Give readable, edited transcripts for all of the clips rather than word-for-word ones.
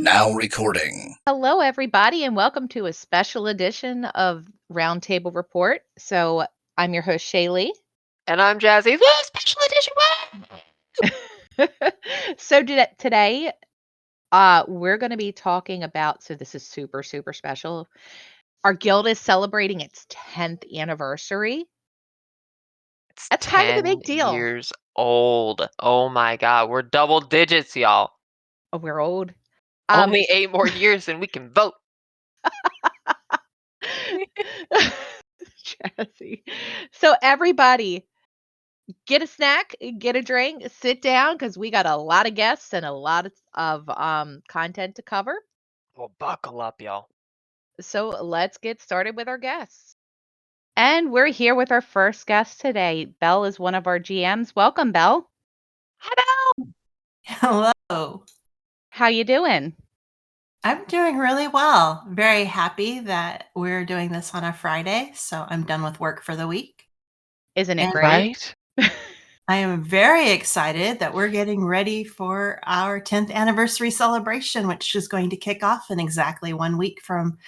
Now recording. Hello, everybody, and welcome to a special edition of Roundtable Report. So, I'm your host, Shaylei. And I'm Jazzy. Woo, special edition. Today, we're going to be talking about. So, this is super, super special. Our guild is celebrating its 10th anniversary. It's That's kind of a 10 big deal. years old. Oh my god, we're double digits, y'all. Oh, we're old. Only 8 more years and we can vote. Jazzy. So, everybody, get a snack, get a drink, sit down because we got a lot of guests and a lot of content to cover. Well, buckle up, y'all. So let's get started with our guests. And we're here with our first guest today. Belle is one of our GMs. Welcome, Belle. Hello. How you doing? I'm doing really well. Very happy that we're doing this on a Friday, so I'm done with work for the week. Isn't it And great? Right? I am very excited that we're getting ready for our 10th anniversary celebration, which is going to kick off in exactly 1 week from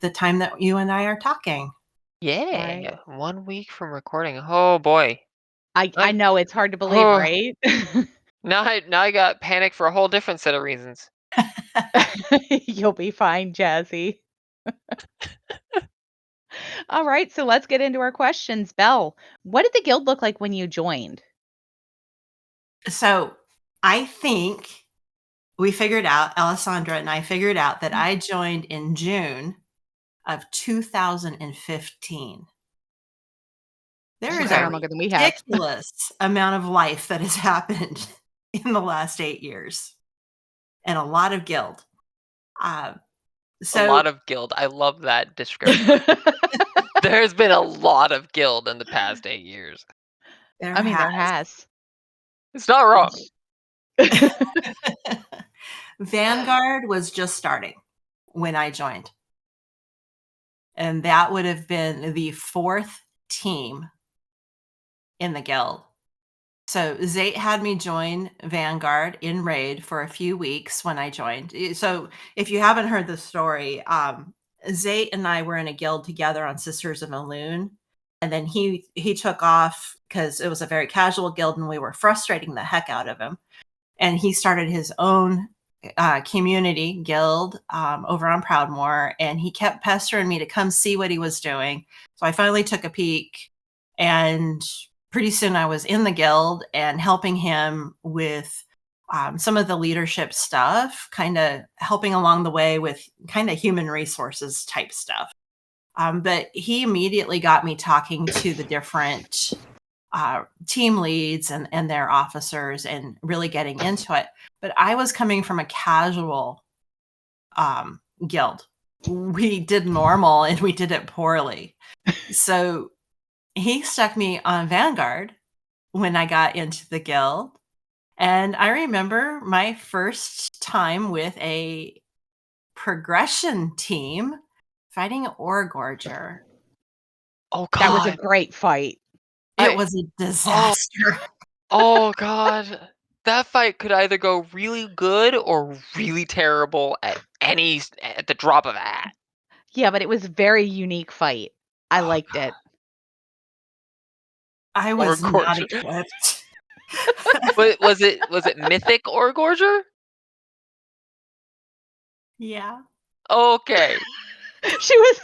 the time that you and I are talking. Yeah, Right. 1 week from recording. Oh boy. I know it's hard to believe, Oh, right? now I got panic for a whole different set of reasons. You'll be fine, Jazzy. All right, so let's get into our questions. Belle, what did the guild look like when you joined? So I think we figured out, Alessandra and I figured out that I joined in June of 2015. There She's is been a around longer than we have. ridiculous amount of life that has happened in the last 8 years, and a lot of guild. A So lot of guild. I love that description. There's been a lot of guild in the past 8 years. there I mean, there has. has. It's not wrong. Vanguard was just starting when I joined, and that would have been the 4th team in the guild. So Zate had me join Vanguard in raid for a few weeks when I joined. So if you haven't heard the story, Zate and I were in a guild together on Sisters of Maloon, and then he took off because it was a very casual guild and we were frustrating the heck out of him. And he started his own community guild over on Proudmoore, and he kept pestering me to come see what he was doing. So I finally took a peek, and pretty soon I was in the guild and helping him with some of the leadership stuff, kind of helping along the way with kind of human resources type stuff. But he immediately got me talking to the different team leads and their officers and really getting into it. But I was coming from a casual guild. We did normal and we did it poorly. So he stuck me on Vanguard when I got into the guild. And I remember my first time with a progression team fighting Orgorger. Oh That was a god. great fight. It was a disaster. Oh god. That fight could either go really good or really terrible at the drop of a hat. Yeah, but it was a very unique fight. I Oh, liked God. it. I was not Orgorger. equipped. Was it Mythic Orgorger? Yeah. Okay. She was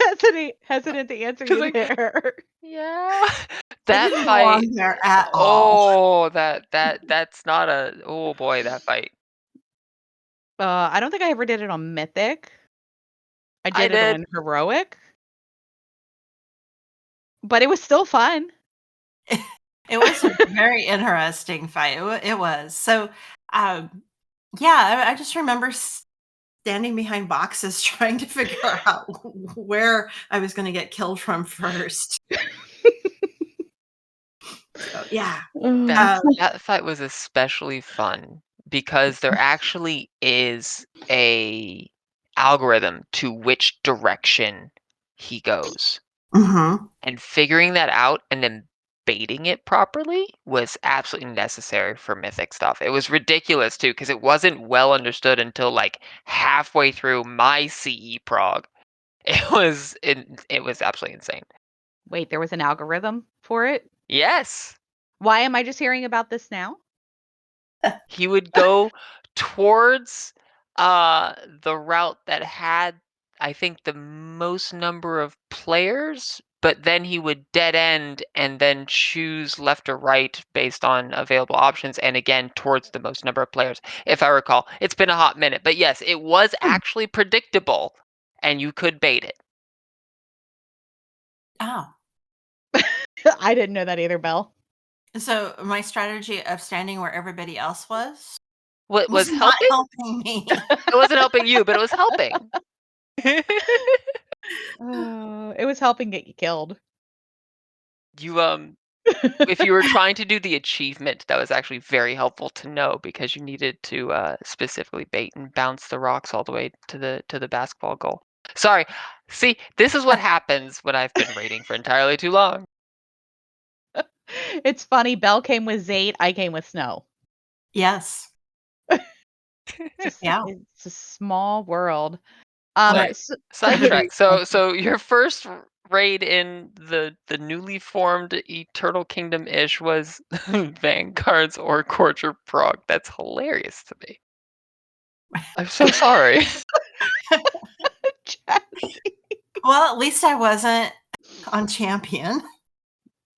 hesitant to answer 'Cause you like, there. yeah. It That didn't fight. belong there at all. Oh, that's not a. Oh boy, that fight. I don't think I ever did it on Mythic. I I did it did. on Heroic. But it was still fun. It was a very interesting fight. It was. So, yeah, I just remember standing behind boxes trying to figure out where I was gonna get killed from first. So, yeah. That fight was especially fun because there actually is a algorithm to which direction he goes. Mhm. And figuring that out and then baiting it properly was absolutely necessary for Mythic stuff. It was ridiculous too, because it wasn't well understood until like halfway through my CE prog. It was absolutely insane. Wait, there was an algorithm for it? Yes. Why am I just hearing about this now? He would go towards the route that had, I think, the most number of players, but then he would dead end and then choose left or right based on available options, and again towards the most number of players, if I recall. It's been a hot minute, but yes, it was actually predictable and you could bait it. Oh. I didn't know that either, Belle. So my strategy of standing where everybody else was What was not helping? helping me. It wasn't helping you, but it was helping. It was helping get you killed. You if you were trying to do the achievement, that was actually very helpful to know because you needed to specifically bait and bounce the rocks all the way to the basketball goal. Sorry. See, this is what happens when I've been raiding for entirely too long. It's funny, Belle came with Zate, I came with Snow. Yes. Yeah. It's a small world. Sorry, So sidetrack. So your first raid in the newly formed Eternal Kingdom-ish was Vanguard's or Torture Prog. That's hilarious to me. I'm so sorry. Jazzy. Well, at least I wasn't on champion.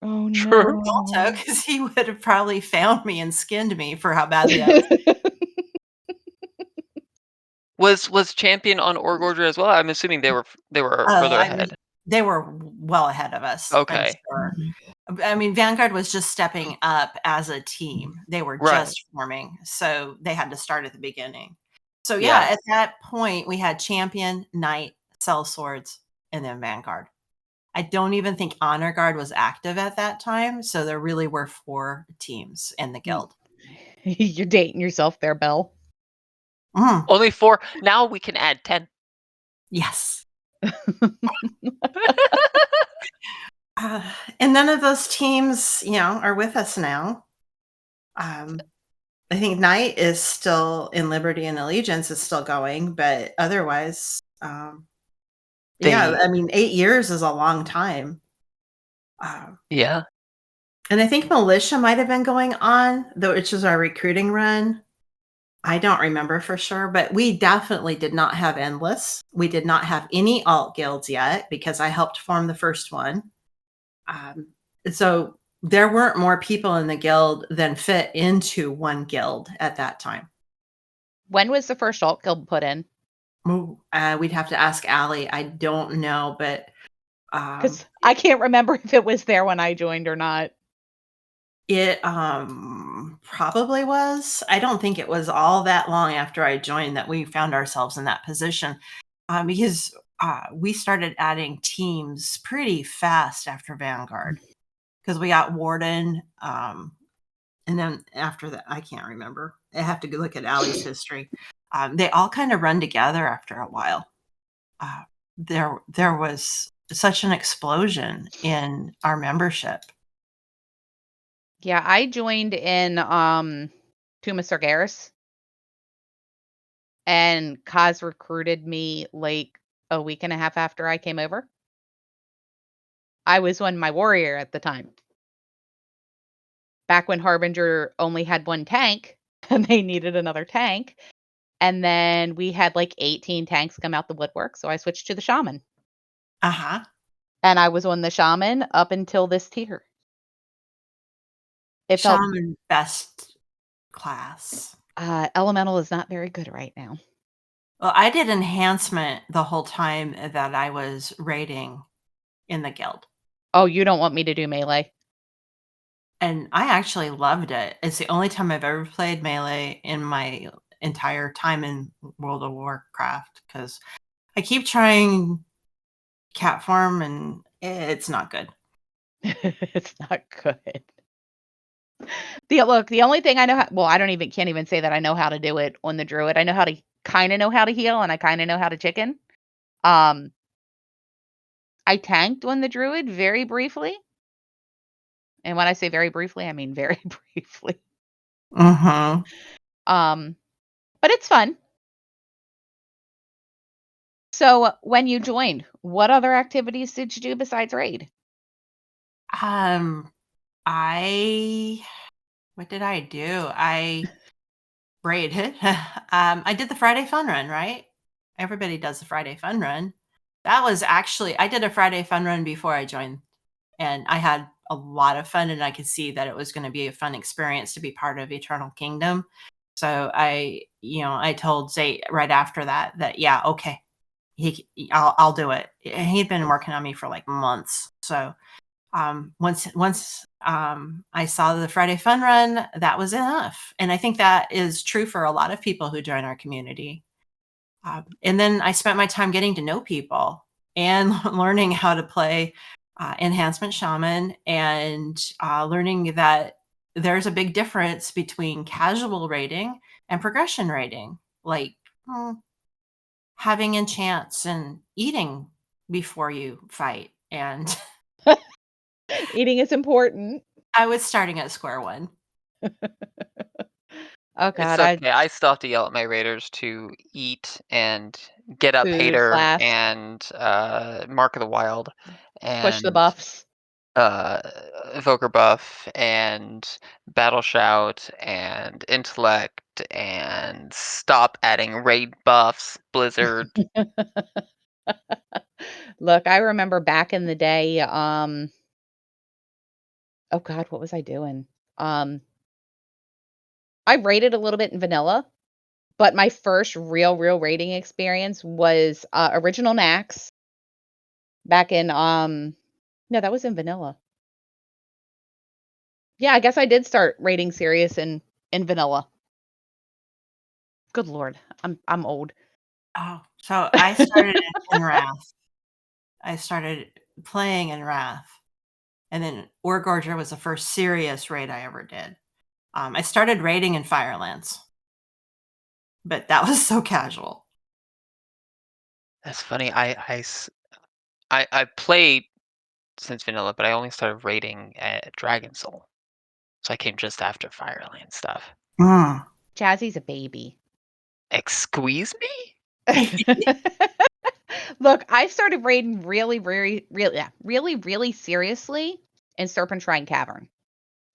Oh Sure. no. because he would have probably found me and skinned me for how badly I was. Was Champion on Org Order as well? I'm assuming they were Oh, further I mean, ahead. they were well ahead of us, I'm Okay. sure. I mean, Vanguard was just stepping up as a team. They were Right. just forming, so they had to start at the beginning. So Yeah. at that point, we had Champion, Knight, Sellswords, and then Vanguard. I don't even think Honor Guard was active at that time, so there really were 4 teams in the guild. You're dating yourself there, Belle. Mm, Only 4. Now we can add 10. yes. And none of those teams, are with us now. I think Knight is still in Liberty and Allegiance is still going, but otherwise, yeah, I mean, 8 years is a long time. Yeah. And I think Militia might have been going on, though, which is our recruiting run. I don't remember for sure, but we definitely did not have Endless. We did not have any alt guilds yet because I helped form the first one. So there weren't more people in the guild than fit into one guild at that time. When was the first alt guild put in? We'd have to ask Allie. I don't know, but Because I can't remember if it was there when I joined or not. it probably was. I don't think it was all that long after I joined that we found ourselves in that position, because we started adding teams pretty fast after Vanguard because we got Warden, and then after that, I can't remember. I have to look at Allie's history. They all kind of run together after a while. There was such an explosion in our membership. Yeah, I joined in Tuma Sargeras, and Kaz recruited me like a week and a half after I came over. I was on my warrior at the time. Back when Harbinger only had 1 tank and they needed another tank. And then we had like 18 tanks come out the woodwork, so I switched to the shaman. Uh-huh. And I was on the shaman up until this tier. It felt Shaman best class. Elemental is not very good right now. Well, I did enhancement the whole time that I was raiding in the guild. Oh, you don't want me to do melee? And I actually loved it. It's the only time I've ever played melee in my entire time in World of Warcraft because I keep trying cat farm and it's not good. It's not good. The only thing I know I can't even say that I know how to do it on the druid. I know how to kind of know how to heal and I kind of know how to chicken. I tanked on the druid very briefly. And when I say very briefly, I mean very briefly. Mhm. But it's fun. So, when you joined, what other activities did you do besides raid? Um, I what did I do? I raided. I did the Friday fun run, right? Everybody does the Friday fun run. That was actually I did a Friday fun run before I joined, and I had a lot of fun, and I could see that it was gonna be a fun experience to be part of Eternal Kingdom. So I told Zay right after that, yeah, okay, I'll do it. And he'd been working on me for like months. So once I saw the Friday Fun Run, that was enough. And I think that is true for a lot of people who join our community. And then I spent my time getting to know people and learning how to play Enhancement Shaman and learning that there's a big difference between casual raiding and progression raiding, like having enchants and eating before you fight. And Eating is important. I was starting at square one. Oh It's god, I okay. I still have to yell at my raiders to eat and get up food, Hater flask, and Mark of the Wild push the and buffs. uh Evoker buff and Battle Shout and Intellect and stop adding raid buffs, Blizzard. Look, I remember back in the day, oh god, what was I doing? Um, I rated a little bit in vanilla, but my first real rating experience was, Original Nax back in, no, that was in vanilla. Yeah, I guess I did start rating serious in vanilla. Good lord, I'm old. Oh, so I started in Wrath. I started playing in Wrath, and then Gorger was the first serious raid I ever did. I started raiding in Firelands, but that was so casual. That's funny. I played since vanilla, but I only started raiding at Dragon Soul. So I came just after Fireland stuff. Mm. Jazzy's a baby. Excuse me? Look, I started raiding really seriously in Serpentine Cavern.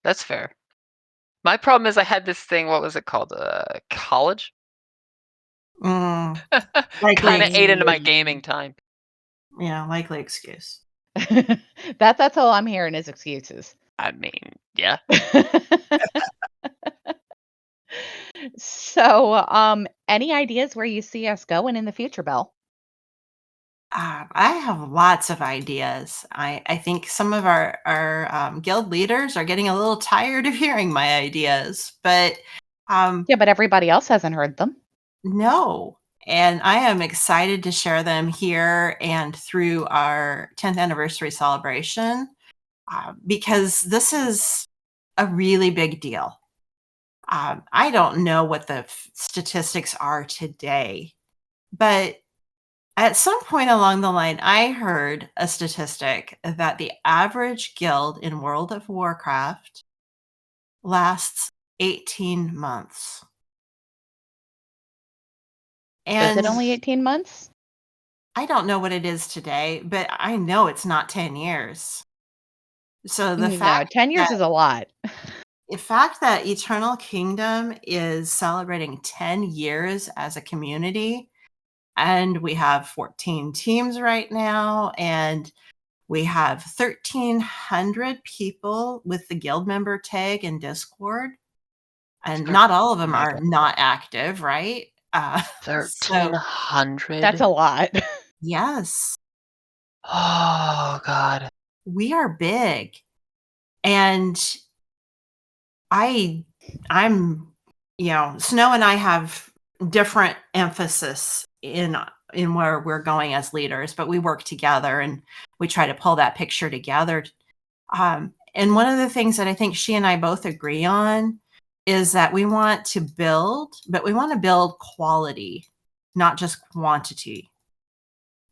That's fair. My problem is I had this thing, what was it called? College? Mm. Kinda Likely, ate into my gaming time. yeah, likely excuse. That's all I'm hearing is excuses. I mean, yeah. So, any ideas where you see us going in the future, Belle? I have lots of ideas. I think some of our guild leaders are getting a little tired of hearing my ideas, but Yeah, but everybody else hasn't heard them. no. And I am excited to share them here and through our 10th anniversary celebration because this is a really big deal. I don't know what the statistics are today, but at some point along the line, I heard a statistic that the average guild in World of Warcraft lasts 18 months. Is it And only 18 months? I don't know what it is today, but I know it's not 10 years. So No, 10 years is a lot. the fact that Eternal Kingdom is celebrating 10 years as a community, and we have 14 teams right now, and we have 1,300 people with the guild member tag in Discord, and not all of them are 1300. not active, right? So 1300? That's a lot. yes, Oh god. we are big, and I I'm Snow and I have different emphasis in where we're going as leaders, but we work together and we try to pull that picture together. And one of the things that I think she and I both agree on is that we want to build, but we want to build quality, not just quantity.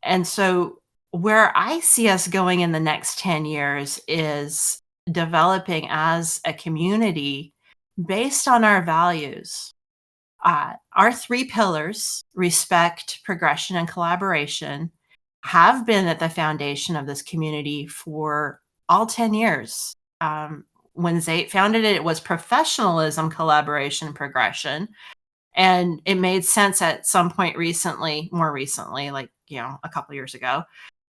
And so where I see us going in the next 10 years is developing as a community based on our values. Our 3 pillars, respect, progression, and collaboration, have been at the foundation of this community for all 10 years. When Zate founded it, it was professionalism, collaboration, progression. And it made sense at some point more recently, like, a couple years ago,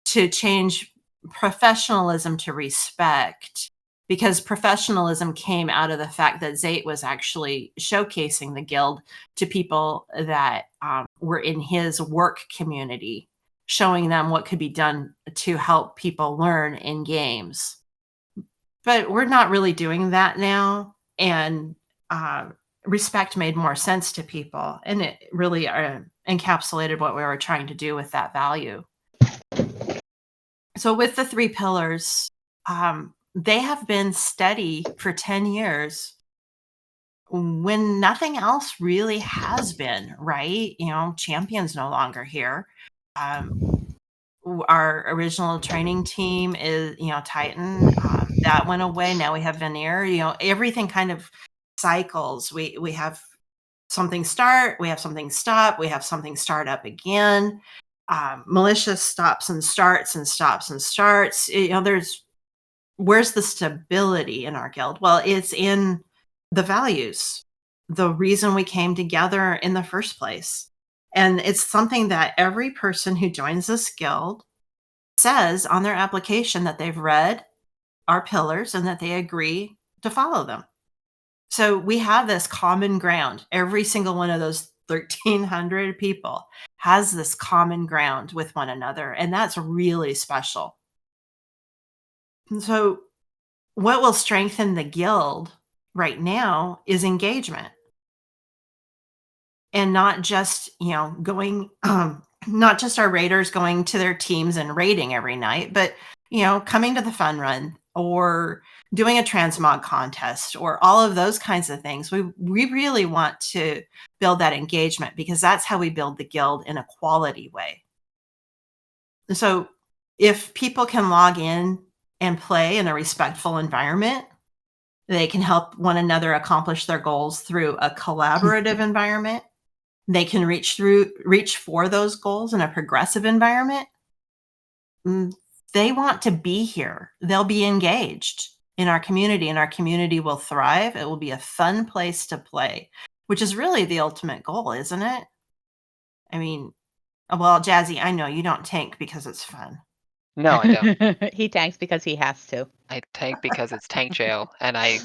to change professionalism to respect, because professionalism came out of the fact that Zate was actually showcasing the guild to people that were in his work community, showing them what could be done to help people learn in games. But we're not really doing that now, and respect made more sense to people, and it really encapsulated what we were trying to do with that value. So with the 3 pillars, they have been steady for 10 years when nothing else really has been, right? Champion's no longer here. Our original training team is, Titan. That went away. Now we have Veneer. Everything kind of cycles. We have something start, we have something stop, we have something start up again. Malicious stops and starts and stops and starts. Where's the stability in our guild? Well, it's in the values, the reason we came together in the first place. And it's something that every person who joins this guild says on their application, that they've read our pillars and that they agree to follow them. So we have this common ground. Every single one of those 1,300 people has this common ground with one another, and that's really special. And so what will strengthen the guild right now is engagement. And not just, going, not just our raiders going to their teams and raiding every night, but, coming to the fun run or doing a transmog contest or all of those kinds of things. We really want to build that engagement, because that's how we build the guild in a quality way. So if people can log in and play in a respectful environment, they can help one another accomplish their goals through a collaborative environment. They can reach for those goals in a progressive environment. They want to be here. They'll be engaged in our community, and our community will thrive. It will be a fun place to play, which is really the ultimate goal, isn't it? I mean, well, Jazzy, I know you don't tank because it's fun. No, I don't. He tanks because he has to. I tank because it's tank jail, and I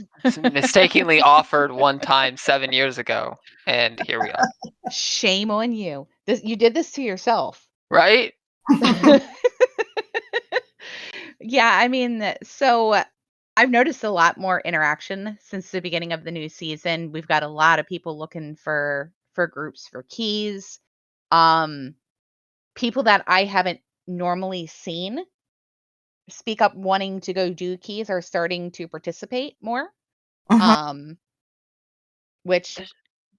mistakenly offered one time 7 years ago, and here we are. Shame on you. You did this to yourself. Right? Yeah, I mean, so I've noticed a lot more interaction since the beginning of the new season. We've got a lot of people looking for groups for keys. People that I haven't normally seen speak up wanting to go do keys are starting to participate more. Which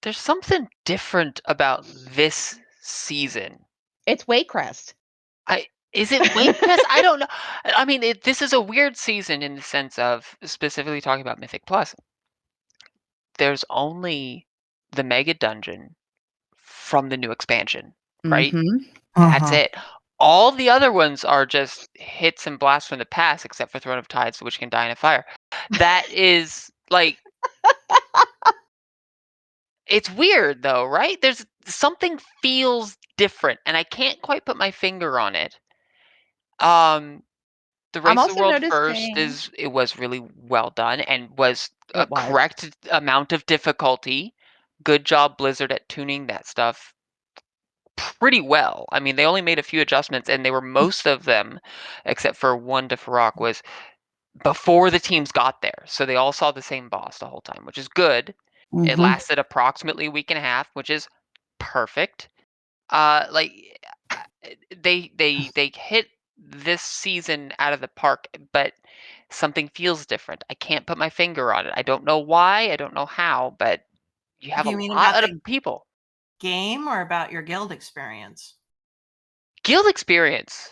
There's something different about this season. it's Waycrest. Is it Waycrest? I don't know. I mean, this is a weird season in the sense of specifically talking about Mythic Plus. There's only the Mega Dungeon from the new expansion, right? That's it. All the other ones are just hits and blasts from the past, except for Throne of Tides, which can die in a fire. That is like it's weird though, right? There's something feels different, and I can't quite put my finger on it. The I'm Race of the also World First noticing it was really well done and was a it was. correct amount of difficulty. Good job, Blizzard, at tuning that stuff pretty well. I mean, they only made a few adjustments, and they were most of them, except for one to Farrak, was before the teams got there. So they all saw the same boss the whole time, which is good. It lasted approximately a week and a half, which is perfect. They hit this season out of the park, but something feels different. I can't put my finger on it. I don't know why, I don't know how, but you have Do a you mean lot about of the people. game or about your guild experience? Guild experience.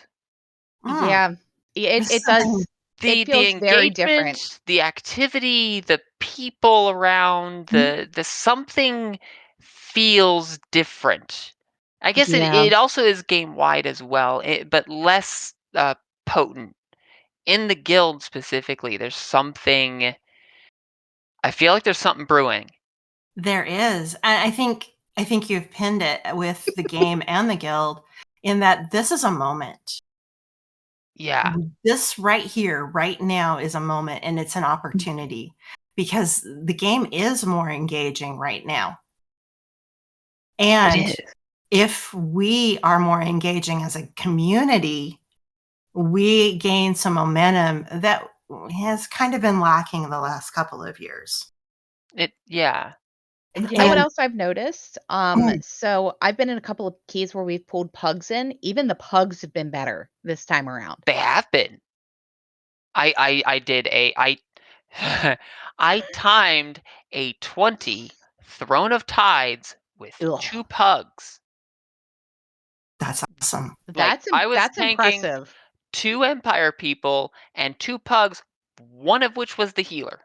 Yeah. It does. It the feels very different. engagement, the activity, the people around, the something feels different. I guess Yeah. it also is game wide as well, but less potent. In the guild specifically, there's something. I feel like there's something brewing. There is. And I think you've pinned it with the game and the guild in that this is a moment. Yeah, This right here, right now is a moment and it's an opportunity because the game is more engaging right now. it And is. if we are more engaging as a community, we gain some momentum that has kind of been lacking the last couple of years. Yeah. And you know what And else I've noticed? So I've been in a couple of keys where we've pulled pugs in. Even the pugs have been better this time around. They have been. I did a I I timed a 20 Throne of Tides with Ugh. 2 pugs. that's awesome. Like, I was That's tanking impressive. 2 Empire people and 2 pugs, one of which was the healer,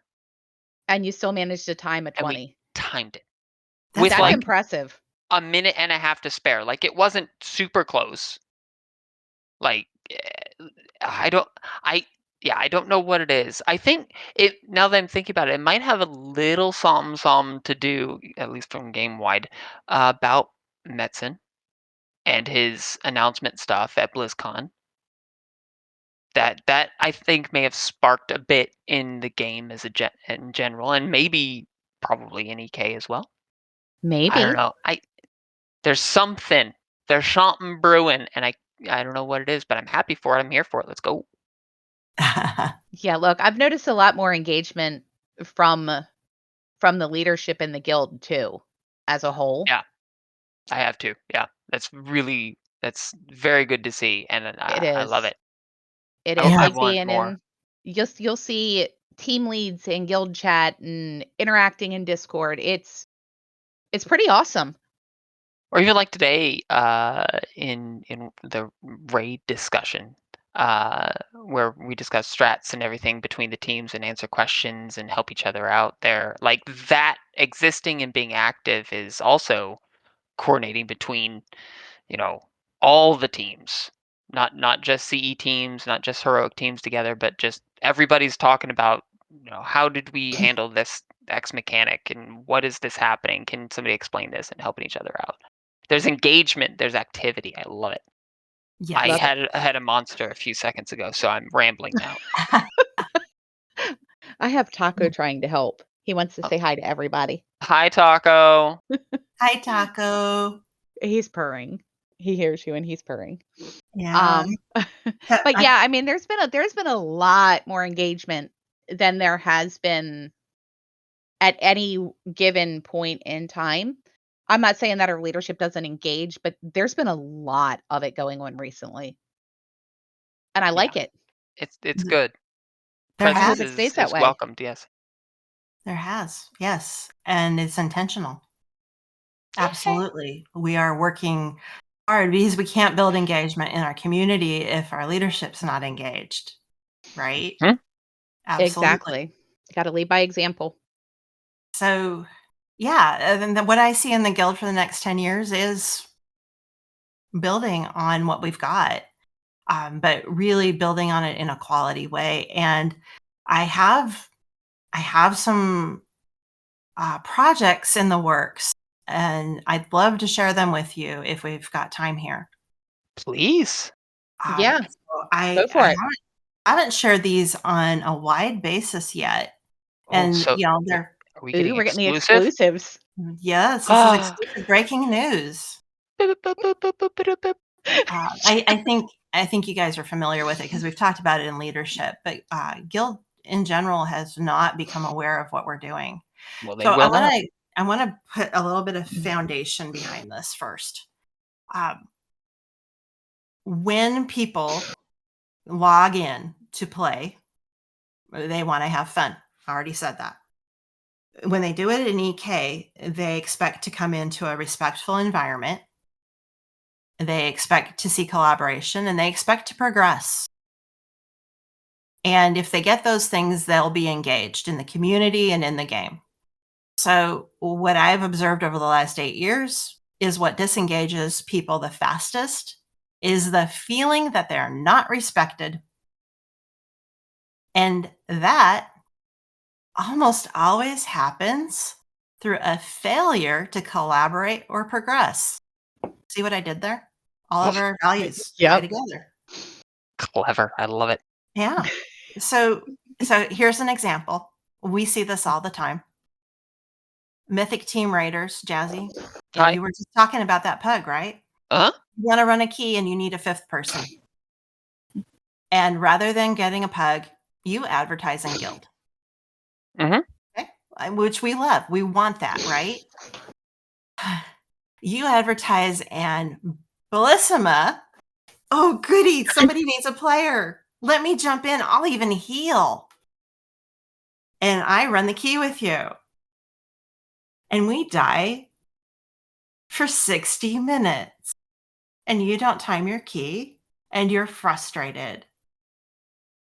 And you still managed to time a and we 20. timed it That's with, That's like, wonderful. impressive. a minute and a half to spare. Like, it wasn't super close. Like, I don't I yeah, I don't know what it is. I think it now that I'm thinking about it, it might have a little something to do, at least from game wide, about Metzen and his announcement stuff at BlizzCon. That I think may have sparked a bit in the game as in general, and maybe probably in EK as well. I don't Maybe. know. There's something brewing, and I don't know what it is, but I'm happy for it. I'm here for it. Let's go. Yeah, look, I've noticed a lot more engagement from from the leadership in the guild too, as a whole. Yeah. I have to. Yeah. That's very good to see, and It I love is. it. It I is I Yeah. like want being more. in you'll see team leads in guild chat and interacting in Discord. It's pretty awesome. Or even like today, in the raid discussion, where we discuss strats and everything between the teams and answer questions and help each other out there. Like that existing and being active is also coordinating between, you know, all the teams. Not just CE teams, not just heroic teams together, but just everybody's talking about, how did we handle this X mechanic and what is this happening? Can somebody explain this and helping each other out? There's engagement, there's activity. I love it. I Love Yes. it. had a monster a few seconds ago, so I'm rambling now. I have Taco trying to help. He wants to Oh, say hi to everybody. hi, Taco. Hi, Taco. He's purring. He hears you and he's purring. Yeah. Um, but I yeah, I mean, there's been a lot more engagement than there has been at any given point in time. I'm not saying that our leadership doesn't engage, but there's been a lot of it going on recently, and I Yeah, like it. it's good. there I has Presence hope it stays that is way. welcomed, yes. there has. Yes. And it's intentional. Yay. Absolutely. We are working hard because we can't build engagement in our community if our leadership's not engaged, right? Hmm? Absolutely. Exactly. Got to lead by example. So, yeah, and then what I see in the guild for the next 10 years is building on what we've got, but really building on it in a quality way. And I have I have some projects in the works, and I'd love to share them with you if we've got time here. Please. Yeah, So go I for it. haven't shared these on a wide basis yet, Oh, and so are they're we Ooh, getting we're getting the exclusive? exclusives. yes, this is Ah. exclusive breaking news. Boop, boop, boop, boop, boop, boop, boop. I think you guys are familiar with it because we've talked about it in leadership, but Guild in general has not become aware of what we're doing. Well, they So will now. I want to put a little bit of foundation behind this first. Um, when people log in to play, they want to have fun. I already said that. When they do it in EK, they expect to come into a respectful environment. They expect to see collaboration and they expect to progress. And if they get those things, they'll be engaged in the community and in the game. So what I've observed over the last 8 years is what disengages people the fastest is the feeling that they're not respected. And that almost always happens through a failure to collaborate or progress. See what I did there? All of our values tie Yep. together. Clever. I love it. Yeah. So here's an example. We see this all the time. Mythic Team Raiders, Jazzy. Hi. You were just talking about that pug, right? Uh-huh. You want to run a key and you need a 5th person. And rather than getting a pug, you advertise in guild. Mhm. Okay? Which we love. We want that, right? You advertise and Belisyma. Oh, goody. Somebody needs a player. Let me jump in. I'll even heal. And I run the key with you. And we die for 60 minutes. And you don't time your key. And you're frustrated.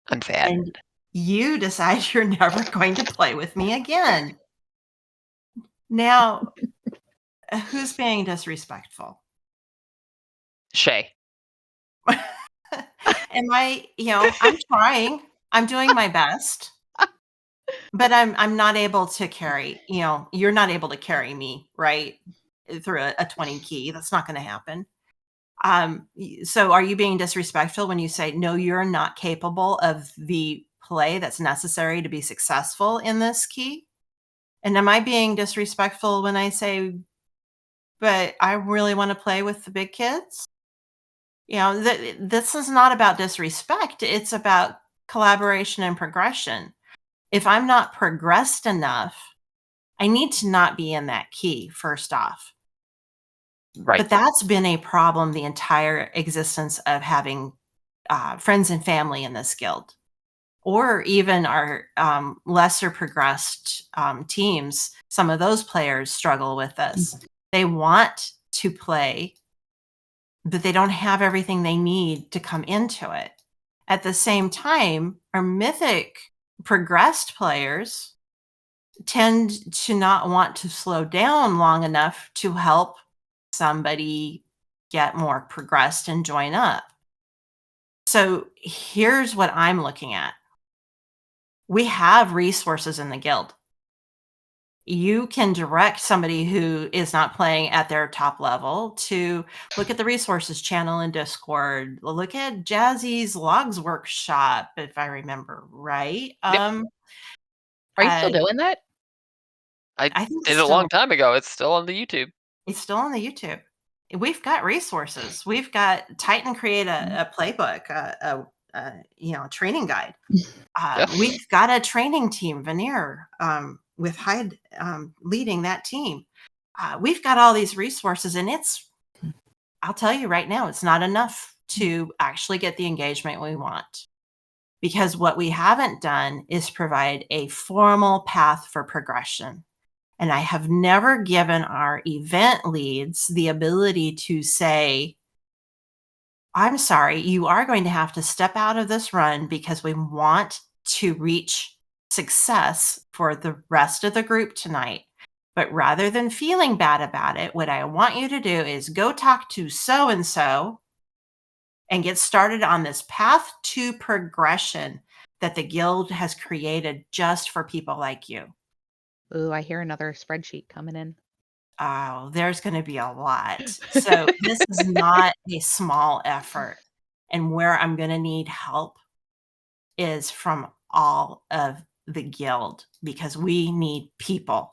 I'm sad. And you decide you're never going to play with me again. Now, who's being disrespectful? Shay. Am I, I'm trying. I'm doing my best. But I'm not able to carry, you're not able to carry me, right? Through a 20 key. That's not going to happen. So are you being disrespectful when you say, no, you're not capable of the play that's necessary to be successful in this key? And am I being disrespectful when I say, but I really want to play with the big kids? This is not about disrespect. It's about collaboration and progression. If I'm not progressed enough, I need to not be in that key, first off. Right. But that's been a problem the entire existence of having friends and family in this guild, or even our lesser progressed teams. Some of those players struggle with this. They want to play, but they don't have everything they need to come into it. At the same time, our mythic progressed players tend to not want to slow down long enough to help somebody get more progressed and join up. So here's what I'm looking at. We have resources in the guild. You can direct somebody who is not playing at their top level to look at the resources channel in Discord. Look at Jazzy's Logs Workshop, if I remember right. Yep. Are you still doing that? I think did it a long time ago. It's still on the YouTube. It's still on the YouTube. We've got resources. We've got Titan create a playbook, a training guide. We've got a training team, Veneer, with Hyde leading that team. We've got all these resources, and I'll tell you right now, it's not enough to actually get the engagement we want. Because what we haven't done is provide a formal path for progression. And I have never given our event leads the ability to say, I'm sorry, you are going to have to step out of this run because we want to reach success for the rest of the group tonight. But rather than feeling bad about it, what I want you to do is go talk to so-and-so and get started on this path to progression that the guild has created just for people like you. Ooh, I hear another spreadsheet coming in. Oh, there's going to be a lot. So this is not a small effort. And where I'm going to need help is from all of the guild because we need people.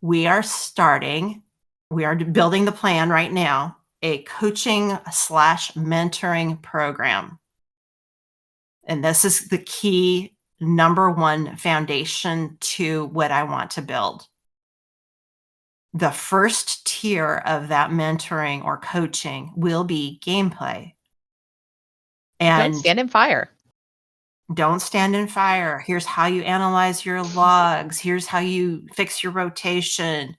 We are building the plan right now, a coaching/mentoring program. And this is the key number one foundation to what I want to build. The first tier of that mentoring or coaching will be gameplay. And Don't stand in fire. Don't stand in fire. Here's how you analyze your logs. Here's how you fix your rotation.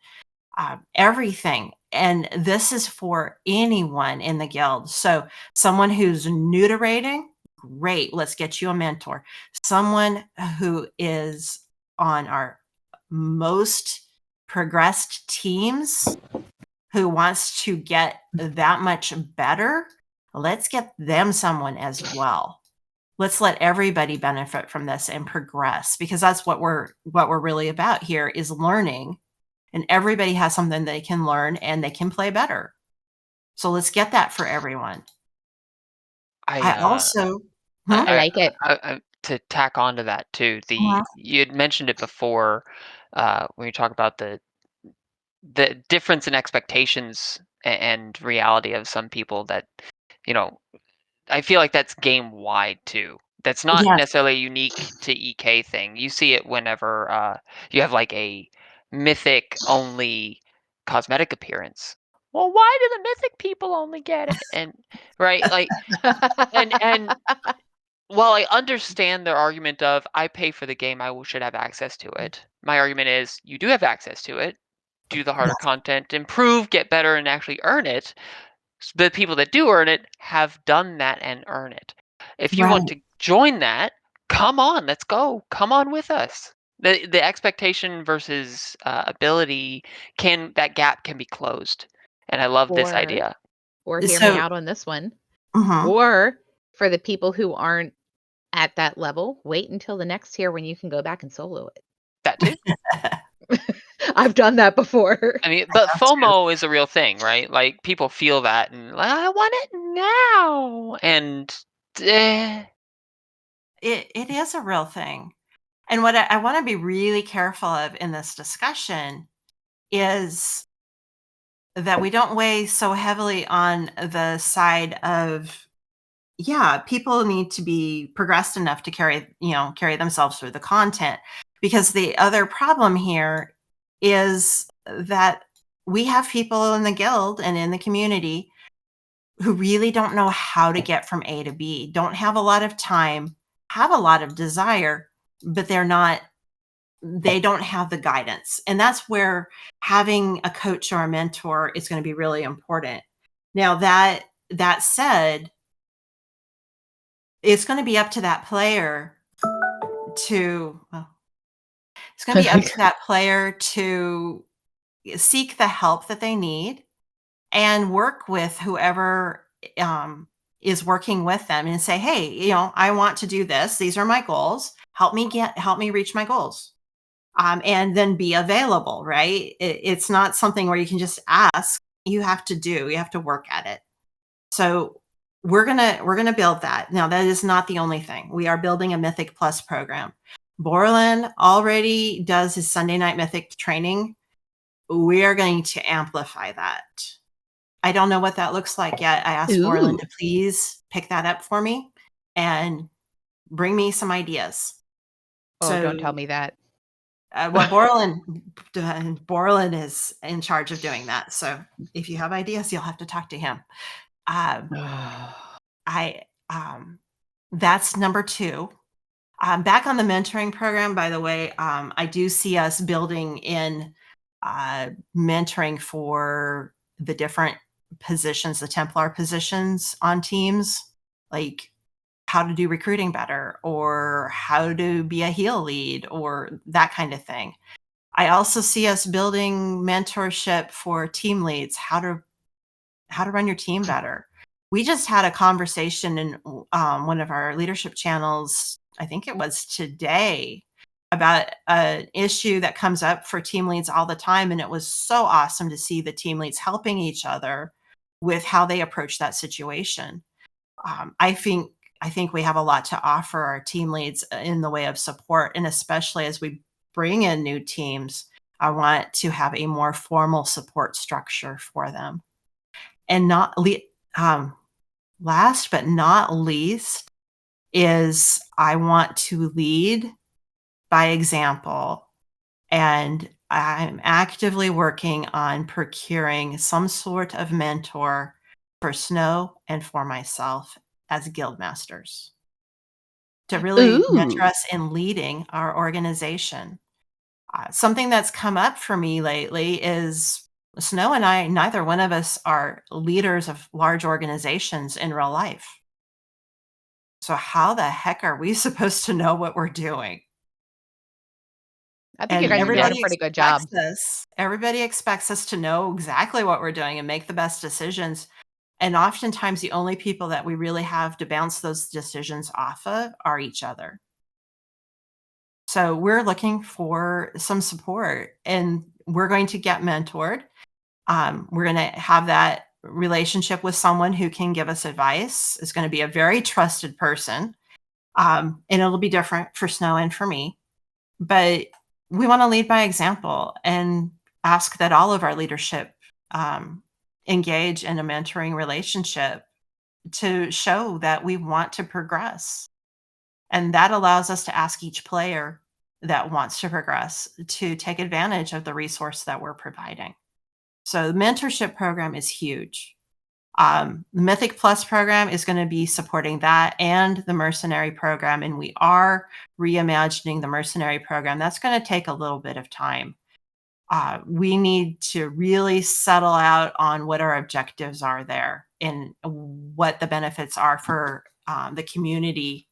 Everything. And this is for anyone in the guild. So someone who's new to raiding, Great. Let's get you a mentor. Someone who is on our most progressed teams, who wants to get that much better. Let's get them someone as well. Let's let everybody benefit from this and progress, because that's what we're really about here, is learning, and everybody has something they can learn and they can play better. So let's get that for everyone. I also I like it. To tack on to that too, you had mentioned it before, when you talk about the difference in expectations and reality of some people that, you know, I feel like that's game wide too. That's not Yes. necessarily a unique to EK thing. You see it whenever you have like a mythic only cosmetic appearance. Well, why do the mythic people only get it? And right, like, and while I understand their argument of I pay for the game, should have access to it. My argument is you do have access to it. Do the harder Yes. content, improve, get better, and actually earn it. The people that do earn it have done that and earn it. If you want Right. to join that, come on, let's go. Come on with us. The expectation versus ability that gap can be closed, and I love this Or idea. hear me So out on this one. mhm. Or for the people who aren't at that level, wait until the next tier when you can go back and solo it. That too. I've done that before. I mean, but Have to. FOMO is a real thing, right? Like people feel that, and like, I want it now, and eh, It is a real thing. And what I want to be really careful of in this discussion is that we don't weigh so heavily on the side of, yeah, people need to be progressed enough to carry themselves through the content. Because the other problem here is that we have people in the guild and in the community who really don't know how to get from A to B, don't have a lot of time, have a lot of desire, but they don't have the guidance. And that's where having a coach or a mentor is going to be really important. Now that said, it's going to be up to that player to it's going to be up to that player to seek the help that they need and work with whoever is working with them and say, hey, I want to do this. These are my goals. Help me reach my goals. And then be available, right? It's not something where you can just ask. You have to work at it. So we're gonna build that. Now that is not the only thing. We are building a Mythic Plus program. Borland already does his Sunday night Mythic training. We are going to amplify that. I don't know what that looks like yet. I asked Borland to please pick that up for me and bring me some ideas. Oh, don't tell me that. Well, Borland is in charge of doing that. So if you have ideas, you'll have to talk to him. I that's number 2. Back on the mentoring program, by the way, I do see us building in mentoring for the different positions, the Templar positions on teams, like how to do recruiting better or how to be a heal lead or that kind of thing. I also see us building mentorship for team leads, how to run your team better. We just had a conversation in one of our leadership channels, I think it was today, about an issue that comes up for team leads all the time. And it was so awesome to see the team leads helping each other with how they approach that situation. I think we have a lot to offer our team leads in the way of support. And especially as we bring in new teams, I want to have a more formal support structure for them. And last but not least is I want to lead by example. And I'm actively working on procuring some sort of mentor for Snow and for myself as guild masters to really mentor us in leading our organization. Something that's come up for me lately is Snow and I, neither one of us are leaders of large organizations in real life. So how the heck are we supposed to know what we're doing? I think you And guys are doing a Yeah. pretty good job. everybody expects us to know exactly what we're doing and make the best decisions. And oftentimes the only people that we really have to bounce those decisions off of are each other. So we're looking for some support, and we're going to get mentored. We're going to have that relationship with someone who can give us advice. It's going to be a very trusted person. And it'll be different for Snow and for me. But we want to lead by example and ask that all of our leadership engage in a mentoring relationship to show that we want to progress. And that allows us to ask each player that wants to progress to take advantage of the resource that we're providing. So the mentorship program is huge. The Mythic Plus program is going to be supporting that and the mercenary program. And we are reimagining the mercenary program. That's going to take a little bit of time. We need to really settle out on what our objectives are there and what the benefits are for the community,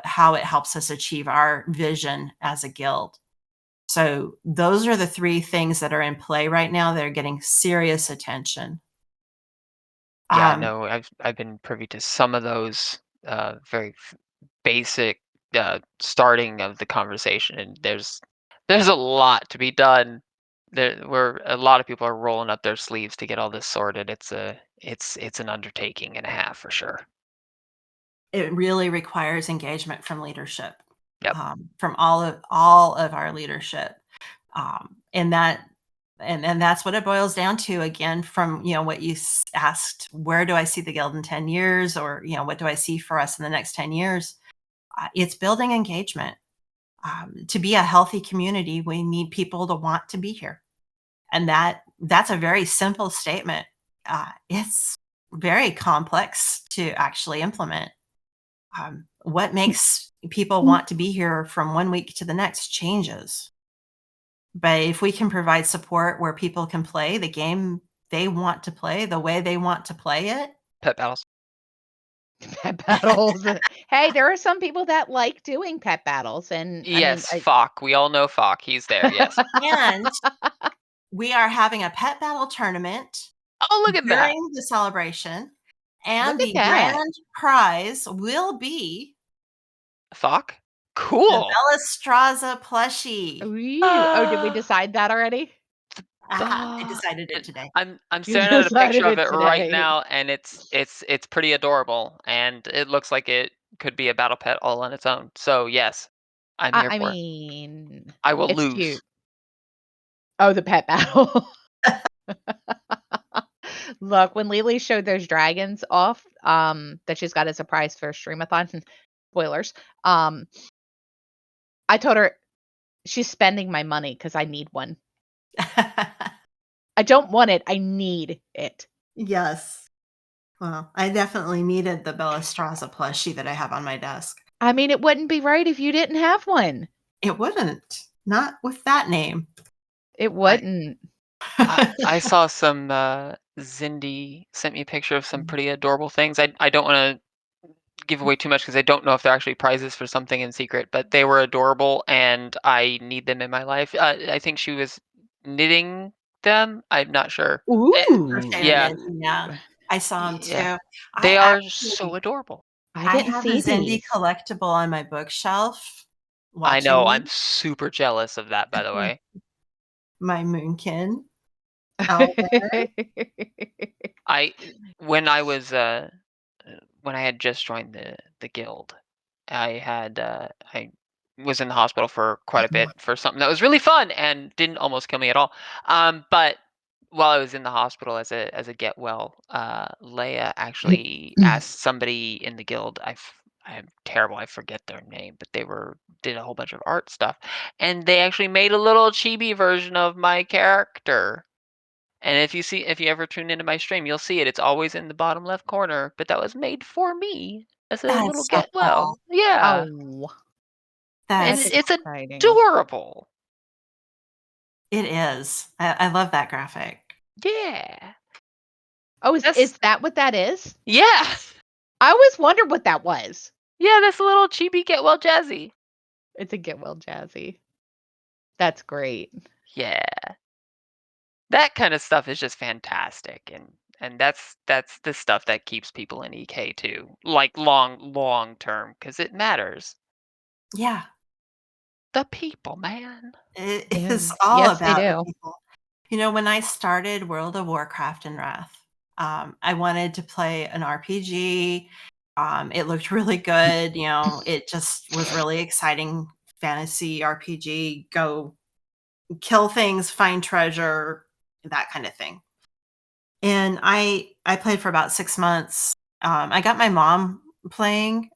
how it helps us achieve our vision as a guild. So those are the three things that are in play right now that are getting serious attention. Yeah, no, I've been privy to some of those very basic starting of the conversation, and there's a lot to be done. Where a lot of people are rolling up their sleeves to get all this sorted. It's an undertaking and a half for sure. It really requires engagement from leadership, Yep. from all of our leadership, and that's what it boils down to. Again, from what you asked, where do I see the guild in 10 years, or what do I see for us in the next 10 years? It's building engagement. To be a healthy community, we need people to want to be here, and that's a very simple statement. It's very complex to actually implement. What makes people want to be here from one week to the next changes. But if we can provide support where people can play the game they want to play the way they want to play it. Pet battles. Pet battles. Hey, there are some people that like doing pet battles, and I mean, Yes, Falk. We all know Falk. He's there. Yes. And we are having a pet battle tournament Oh, look at that. during the celebration. Look And at the that. grand prize will be Falk. the Cool. Belisyma plushie. Ooh. Oh, did we decide that already? I decided it today. I'm You staring at a decided picture of it it right today. now, and it's pretty adorable, and it looks like it could be a battle pet all on its own. So yes, I'm here I for it. mean, I will it's lose. cute. Oh, the pet battle. Look, when Lily showed those dragons off, that she's got as a prize for Stream-a-thon, spoilers, I told her she's spending my money because I need one. I don't want it, I need it. Yes. Well, I definitely needed the Belisyma plushie that I have on my desk. I mean, it wouldn't be right if you didn't have one. It wouldn't. Not with that name. It But wouldn't. I saw some Zindi sent me a picture of some pretty adorable things. I don't want to give away too much because I don't know if they're actually prizes for something in secret, but they were adorable and I need them in my life. I think she was knitting them. I'm not sure. Eh, crocheting and Ooh. yeah, knitting, yeah. I saw them yeah, too. I they are so actually adorable. I I didn't have a see Zindi these. collectible on my bookshelf I watching know. I'm me, super jealous of that, by the way. my moonkin out there. I when I was when I had just joined the guild, I was in the hospital for quite a bit for something that was really fun and didn't almost kill me at all. But while I was in the hospital as a get well, Leia actually asked somebody in the guild. I'm terrible. I forget their name, but did a whole bunch of art stuff, and they actually made a little chibi version of my character. And if you ever tune into my stream, you'll see it. It's always in the bottom left corner, but that was made for me as a little That's so get well. cool. Yeah. Oh, And that's That's it's exciting. adorable. it is. I love that graphic. Yeah. Oh, That's is that what that is? yeah. I always wondered what that was. Yeah, that's a little chibi get well jazzy. It's a get well jazzy. That's great. Yeah. That kind of stuff is just fantastic, and that's the stuff that keeps people in EK too, like long term, because it matters. Yeah. The people, man. It is Yes. all Yes, they about the do. people. You know, when I started World of Warcraft and Wrath, I wanted to play an RPG. It looked really good. You know, it just was really exciting fantasy RPG. Go kill things, find treasure, that kind of thing. And I played for about 6 months. I got my mom playing.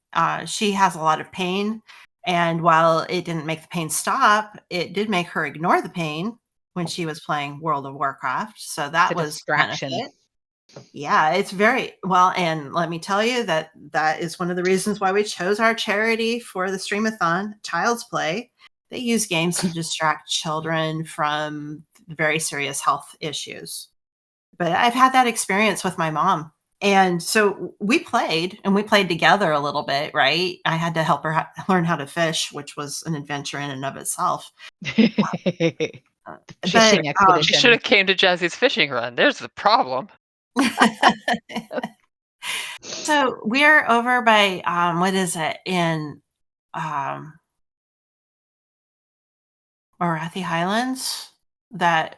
She has a lot of pain, and while it didn't make the pain stop, it did make her ignore the pain when she was playing World of Warcraft, so It's a that was a distraction. benefit. Yeah, it's very well, and let me tell you that that is one of the reasons why we chose our charity for the Stream-a-thon, Child's Play. They use games to distract children from very serious health issues. But I've had that experience with my mom. And so we played, and we played together a little bit, right? I had to help her learn how to fish, which was an adventure in and of itself. The Uh, but fishing She should expedition. have came to Jazzy's fishing run. There's the problem. so we're over by what is it in um, Morathi Highlands? That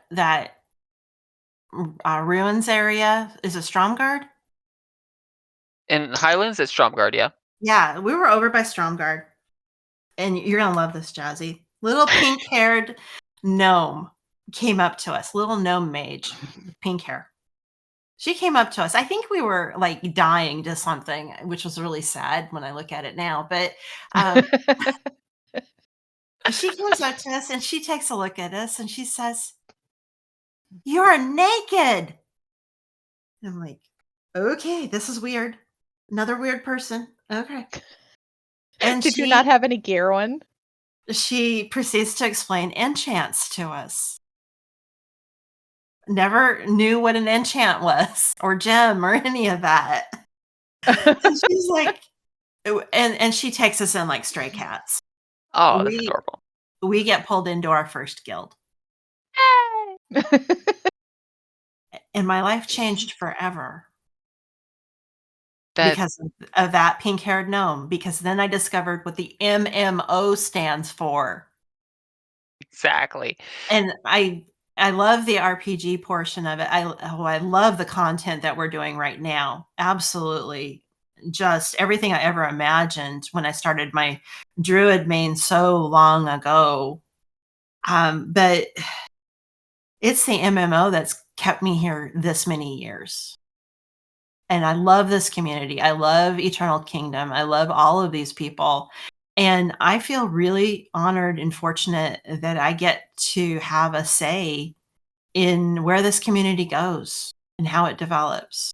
ruins area is a Stromgard. In Highlands, it's Stromgard, yeah. Yeah, we were over by Stromgard. And you're gonna love this, Jazzy. Little pink-haired gnome came up to us, little gnome mage, pink hair. She came up to us. I think we were, like, dying to something, which was really sad when I look at it now, but, um, she comes up to us, and she takes a look at us, and she says, "You're naked!" And I'm like, "Okay, this is weird. Another weird person. Okay." And Did you not have any gear on? she proceeds to explain enchants to us. Never knew what an enchant was or gem or any of that. And she's like and she takes us in like stray cats. Oh, that's We adorable. we get pulled into our first guild, and my life changed forever That because of that pink-haired gnome, because then I discovered what the MMO stands for. exactly. And I love the RPG portion of it. I love the content that we're doing right now. Absolutely. Just everything I ever imagined when I started my druid main so long ago. But it's the MMO that's kept me here this many years. And I love this community. I love Eternal Kingdom. I love all of these people. And I feel really honored and fortunate that I get to have a say in where this community goes and how it develops.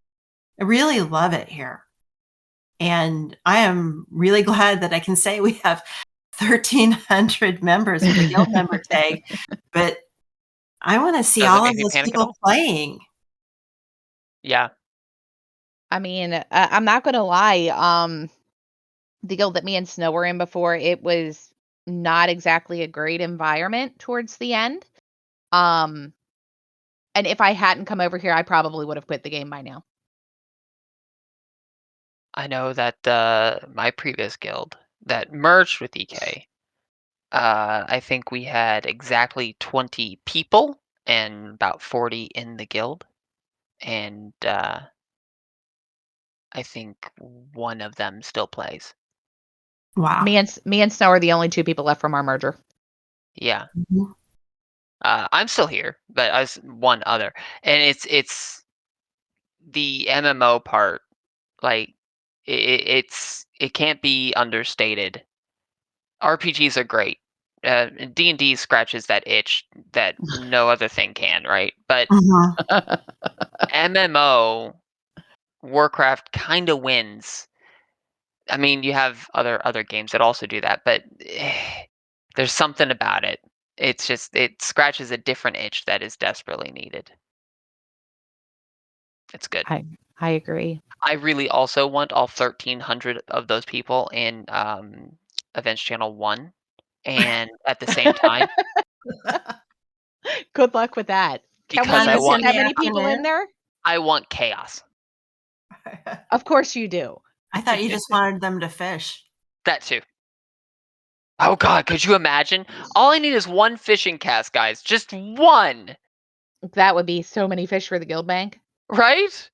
I really love it here. And I am really glad that I can say we have 1,300 members with a guild member tag, but I want to see Does it all make of me those panic at people all? playing. Yeah. I mean, I'm not gonna lie, the guild that me and Snow were in before, it was not exactly a great environment towards the end. Um, and if I hadn't come over here, I probably would have quit the game by now. I know that my previous guild that merged with EK, I think we had exactly 20 people and about 40 in the guild. And I think one of them still plays. Wow. Me and Snow are the only two people left from our merger. Yeah. Mhm. I'm still here, but as one other. And it's the MMO part, like it can't be understated. RPGs are great. D&D scratches that itch that no other thing can, right? But Mhm. MMO Warcraft kind of wins. I mean, you have other games that also do that, but there's something about it. It's just it scratches a different itch that is desperately needed. It's good. I I agree. I really also want all 1,300 of those people in Events Channel 1 and at the same time Good luck with that. Can because we I Breakfast fit want in that the many people in afternoon. there? chaos. Of course you do. I thought you just wanted them to fish. That too. Oh god, could you imagine? All I need is one fishing cast, guys. Just one. That would be so many fish for the guild bank. Right?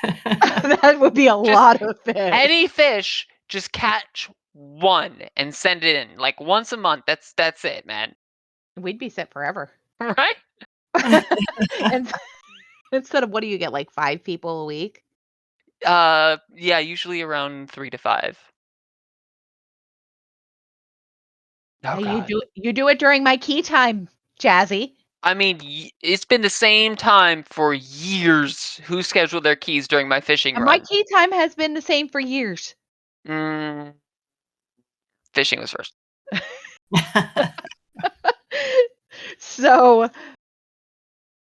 That would be a Just lot of fish. any fish, just catch one and send it in. Like once a month. That's it, man. We'd be set forever. Right? And instead of what do you get, like 5 people a week? Yeah, usually around 3 to 5. Oh Hey, god. you do it during my key time, Jazzy. I mean, it's been the same time for years. Who scheduled their keys during my fishing And my run? key time has been the same for years. Mm, fishing was first. So,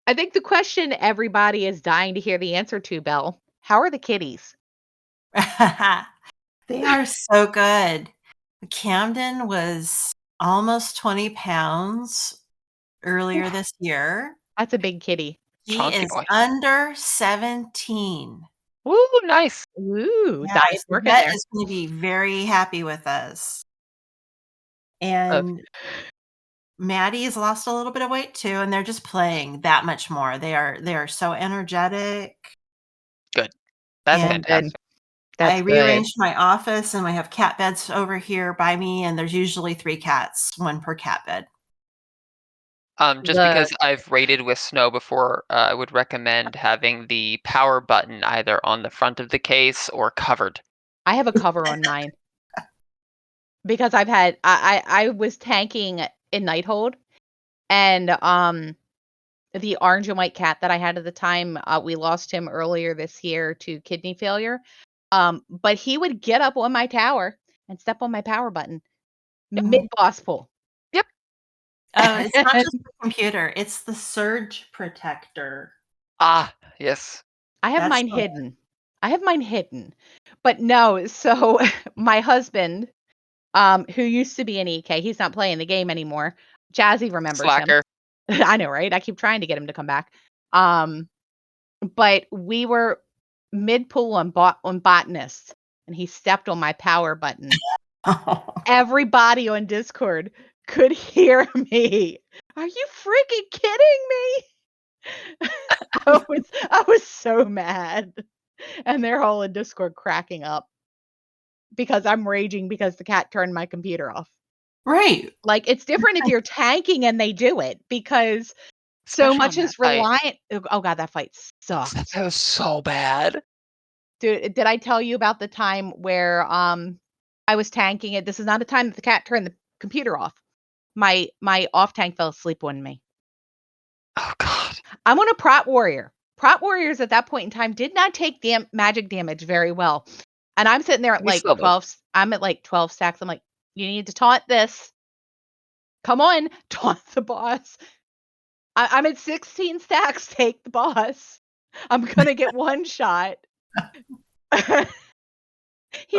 I think the question everybody is dying to hear the answer to, Belle, how are the kitties? They are so good. Camden was almost 20 pounds earlier Oof, this year. that's a big kitty. He Chunky is boy. under 17. Woo, nice. Ooh, Yeah, diet's so working Vet there. is gonna be very happy with us. Uh, And Maddie has lost a little bit of weight too, and they're just playing that much more. They are so energetic. good. That's That's And good. fantastic. I That's good. rearranged my office, and I have cat beds over here by me, and there's usually 3 cats, 1 per cat bed. Just The because I've raided with snow before, I would recommend having the power button either on the front of the case or covered. I have a cover on mine because I've had I was tanking in Nighthold and, the orange and white cat that I had at the time, we lost him earlier this year to kidney failure. But he would get up on my tower and step on my power button mid Mhm. boss pull. Yep. Oh, it's not just the computer, it's the surge protector. Ah, yes. I have That's mine the hidden. I have mine hidden. But no, so my husband, who used to be an EK, he's not playing the game anymore. Jazzy remembers him. Slacker. I know, right? I keep trying to get him to come back. Um, but we were mid pull on botanist, and he stepped on my power button. Everybody on Discord could hear me. Are you freaking kidding me? I was so mad. And they're all in Discord cracking up because I'm raging because the cat turned my computer off. Right. Like, it's different if you're tanking and they do it because so Especially much on that is fight. reliant. Oh god, that fight That sucked. was so bad. Dude, did I tell you about the time where I was tanking it? This is not a time that the cat turned the computer off. My off tank fell asleep on me. Oh god. I'm on a prot warrior. Prot warriors at that point in time did not take magic damage very well. And I'm sitting there at We like still don't. 12. I'm at like 12 stacks. I'm like, you need to taunt this. Come on, taunt the boss. I'm at 16 stacks. Take the boss. I'm gonna get one shot. Uh, He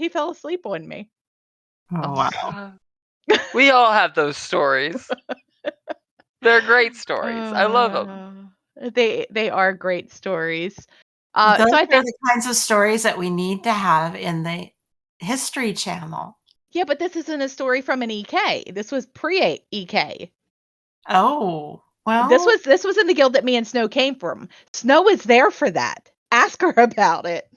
fell asleep on me. Oh, oh wow. god. We all have those stories. They're great stories. I love them. Uh, they are great stories. Those So I are think the kinds of stories that we need to have in the History Channel. yeah, but this isn't a story from an EK. This was pre-EK. Oh, This well, was this was in the guild that me and Snow came from. Snow was there for that. Ask her about it.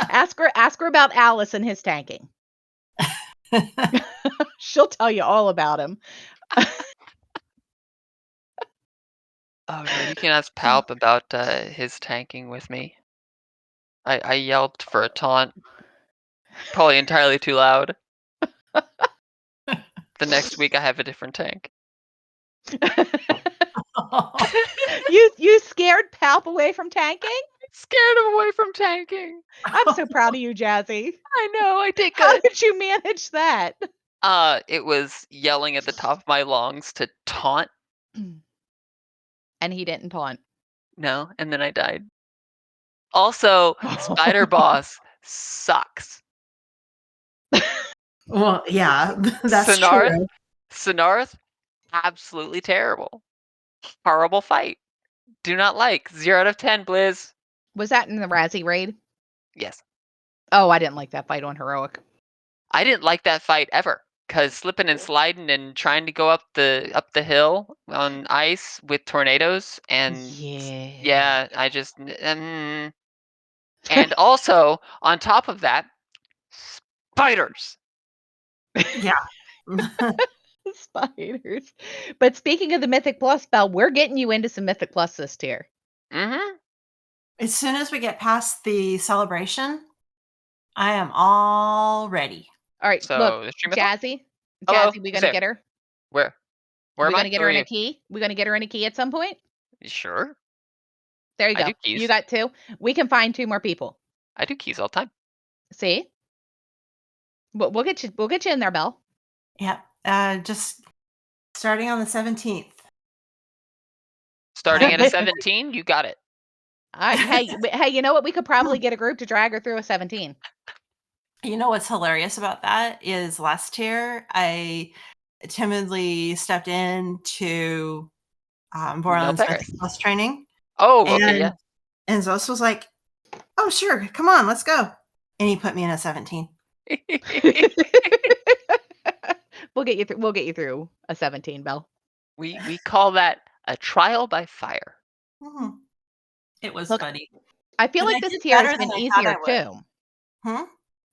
Ask her about Alice and his tanking. She'll tell you all about him. Oh no, you can ask Palp about his tanking with me. I yelled for a taunt, probably entirely too loud. The next week I have a different tank. You scared Palp away from tanking? Scared him away from tanking. I'm so proud of you, Jazzy. I know, I did How good. did you manage that? It was yelling at the top of my lungs to taunt. And he didn't taunt. No, and then I died. Also, Spider Boss sucks. Well, yeah, that's Sonarth, true. Sonarth, absolutely terrible. Horrible fight. Do not like. 0 out of 10, Blizz. Was that in the Razzie raid? Yes. Oh, I didn't like that fight on Heroic. I didn't like that fight ever. Cause slipping and sliding and trying to go up the hill on ice with tornadoes and Yeah. I just and also on top of that, spiders. Yeah. Spiders. But speaking of the Mythic Plus spell, we're getting you into some Mythic Plus this tier. Mm-hmm. As soon as we get past the celebration, I am all ready. All right, look, So the Stream-a-thon? Jazzy. Hello, Jazzy, we who's gonna there? get her. Where We am I? gonna get Who her are in a you? key. We gonna get her in a key at some point. Sure. There you I do go. You keys. got 2. We can find 2 more people. I do keys all the time. See? We'll get you. We'll get you in there, Belle. Yep. Just starting on the 17th. Starting at a 17, you got it. Hey, you know what? We could probably get a group to drag her through a 17. You know what's hilarious about that is last year I timidly stepped into Neil Borland's Mythic Paris. Plus training. Oh, okay, yeah. And Zos was like, "Oh, sure, come on, let's go." And he put me in a 17. We'll get you through. We'll get you through a 17, Belle. we call that a trial by fire. Mhm. It was Look, funny. I feel But like I this did tier has better than been I thought easier I would. too. Hmm?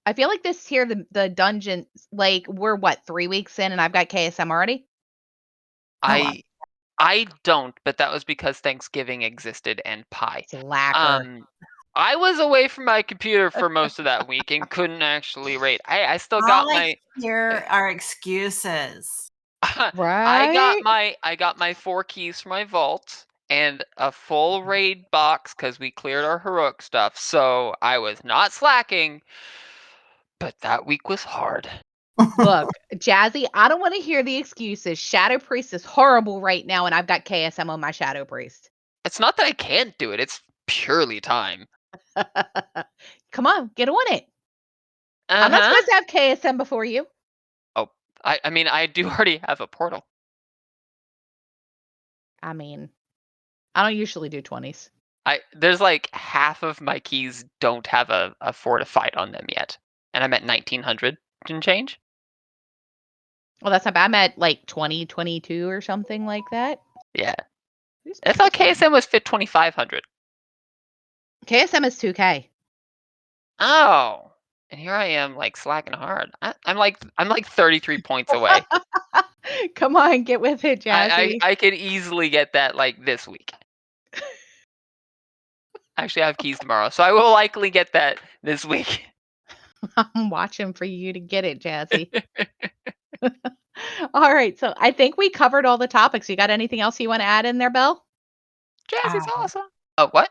I feel like this tier, the dungeons, like we're what 3 weeks in, and I've got KSM already. Oh, I don't, but that was because Thanksgiving existed and pie. Slacker. I was away from my computer for most of that week and couldn't actually rate. I still got all I my hear are excuses. Right? I got my 4 keys for my vault and a full raid box because we cleared our heroic stuff, so I was not slacking, but that week was hard. Look, Jazzy, I don't want to hear the excuses. Shadow Priest is horrible right now, and I've got KSM on my Shadow Priest. It's not that I can't do it, it's purely time. Come on, get on it. I'm not Uh-huh. supposed to have KSM before you. Oh, I mean, I do already have a portal. I mean, I don't usually do 20s. There's like half of my keys don't have a fortified on them yet, and I'm at 1900 and change. Well, that's not bad. I'm at like 2022 or something like that. Yeah, Who's I thought KSM? KSM was fit 2500. KSM is 2K. Oh, and here I am like slacking hard. I'm like 33 points away. Come on, get with it, Jazzy. I could easily get that like this week. Actually, I have keys tomorrow, so I will likely get that this week. I'm watching for you to get it, Jazzy. All right, so I think we covered all the topics. You got anything else you want to add in there, Belle? Jazzy's Um, awesome. Oh, what?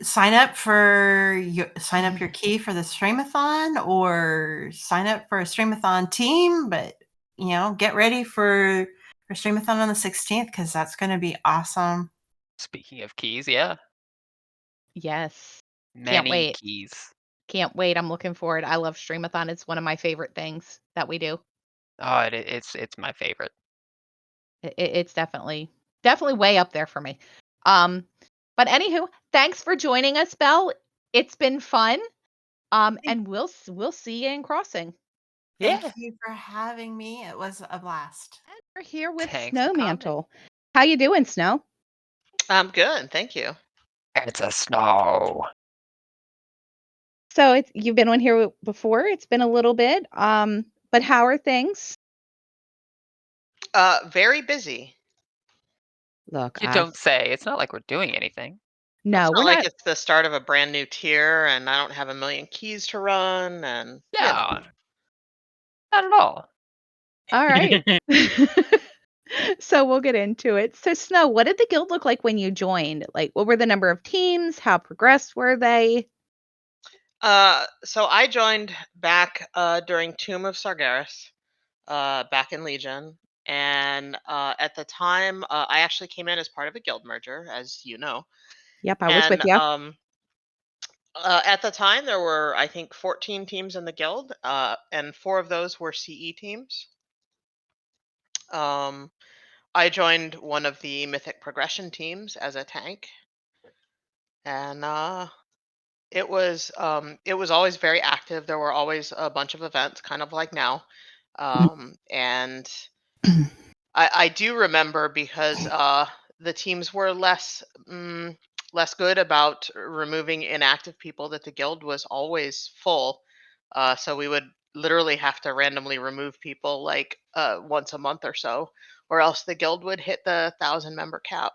sign up your key for the Stream-a-thon or sign up for a Stream-a-thon team, but get ready for Stream-a-thon on the 16th because that's going to be awesome. Speaking of keys, yeah, Yes. Can't many wait. keys. Can't wait. I'm looking forward. I love Stream-a-thon. It's one of my favorite things that we do. Oh, it's my favorite. It's definitely way up there for me. Um, but anywho, thanks for joining us, Belle. It's been fun. And we'll see you in Crossing. Yeah. Thank you for having me. It was a blast. And we're here with Thanks for coming. Snowmantle. How you doing, Snow? I'm good, thank you. It's a snow. So you've been on here before. It's been a little bit. But how are things? Very busy. Look, You don't say. It's not like we're doing anything. no, It's we're not like not. it's the start of a brand new tier and I don't have a million keys to run and No, not at all. All right. So we'll get into it. So Snow, what did the guild look like when you joined? Like, what were the number of teams? How progressed were they? So I joined back during Tomb of Sargeras, back in Legion. And at the time, I actually came in as part of a guild merger, as you know. Yep, I was with And you. At the time, there were, I think, 14 teams in the guild, and 4 of those were CE teams. Um, I joined one of the Mythic Progression teams as a tank, and it was always very active. There were always a bunch of events, kind of like now, and I do remember because the teams were less good about removing inactive people, that the guild was always full. So we would literally have to randomly remove people like once a month or so, or else the guild would hit the 1,000 member cap.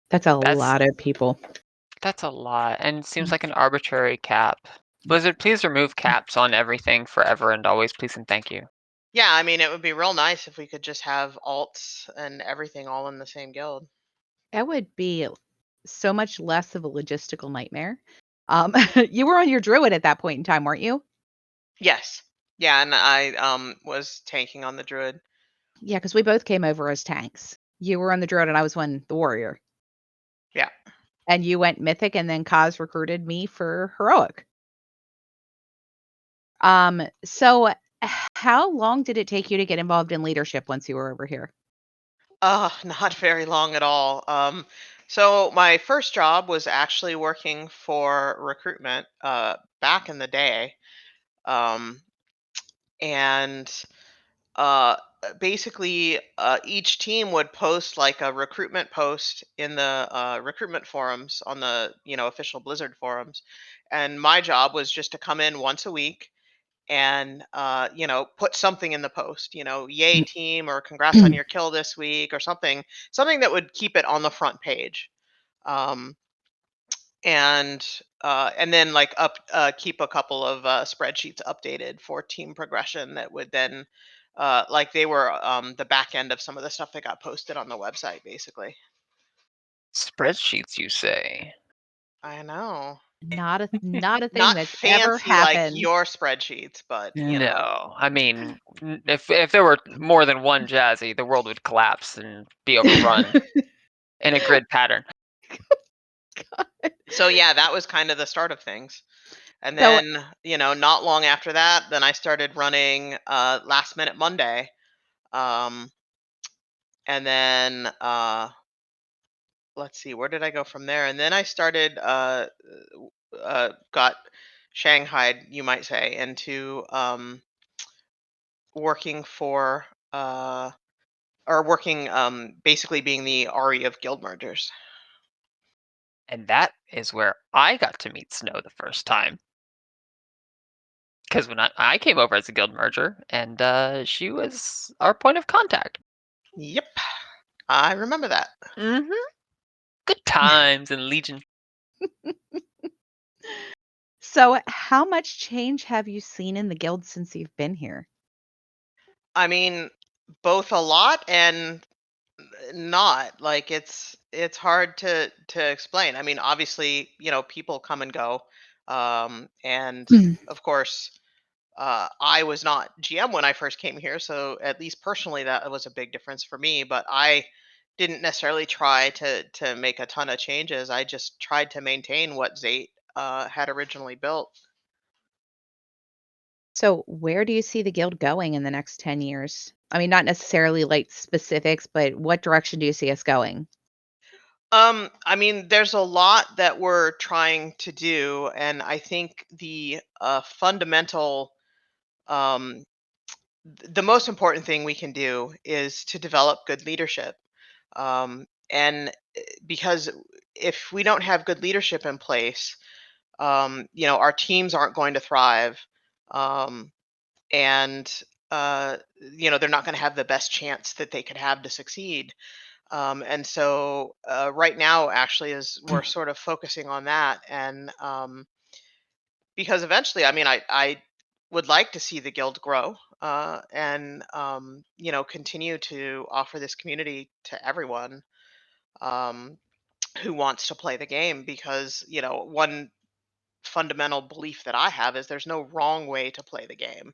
That's a That's lot of people. that's a lot, and it seems like an arbitrary cap. Blizzard, please remove caps on everything forever and always, please and thank you. Yeah, I mean, it would be real nice if we could just have alts and everything all in the same guild. That would be so much less of a logistical nightmare. You were on your druid at that point in time, weren't you? Yes. Yeah, and I was tanking on the druid. Yeah, because we both came over as tanks. You were on the druid and I was on the warrior. Yeah. And you went mythic and then Kaz recruited me for heroic. So how long did it take you to get involved in leadership once you were over here? Not very long at all. So my first job was actually working for recruitment back in the day. Um, and uh, basically, each team would post like a recruitment post in the recruitment forums on the official Blizzard forums, and my job was just to come in once a week and put something in the post, yay team, or congrats on your kill this week, or something that would keep it on the front page. um, and then like keep a couple of spreadsheets updated for team progression that would then like they were the back end of some of the stuff that got posted on the website, basically. Spreadsheets, you say? I know. Not a thing Not that's ever fancy like happened. your spreadsheets, but No, I mean, if there were more than one Jazzy, the world would collapse and be overrun in a grid pattern. so yeah, that was kind of the start of things. And So then, not long after that, then I started running Last Minute Monday. Um, and then let's see, where did I go from there? And then I started got shanghaied, you might say, into working for or working basically being the RE of guild mergers. And that is where I got to meet Snow the first time. Because when I came over as a guild merger, and she was our point of contact. Yep, I remember that. Mm-hmm. Good times in Legion. so how much change have you seen in the guild since you've been here? I mean, both a lot and not. Like it's hard to explain. I mean, obviously, people come and go, and of course, I was not GM when I first came here, so at least personally, that was a big difference for me. But I didn't necessarily try to make a ton of changes. I just tried to maintain what Zate had originally built. So where do you see the guild going in the next 10 years? I mean, not necessarily like specifics, but what direction do you see us going? I mean, there's a lot that we're trying to do, and I think the fundamental, um, the most important thing we can do is to develop good leadership. And because if we don't have good leadership in place, our teams aren't going to thrive, um, and they're not going to have the best chance that they could have to succeed. And so right now, actually, is we're sort of focusing on that, and because eventually, I mean, I would like to see the guild grow, and continue to offer this community to everyone um, who wants to play the game, because one fundamental belief that I have is there's no wrong way to play the game.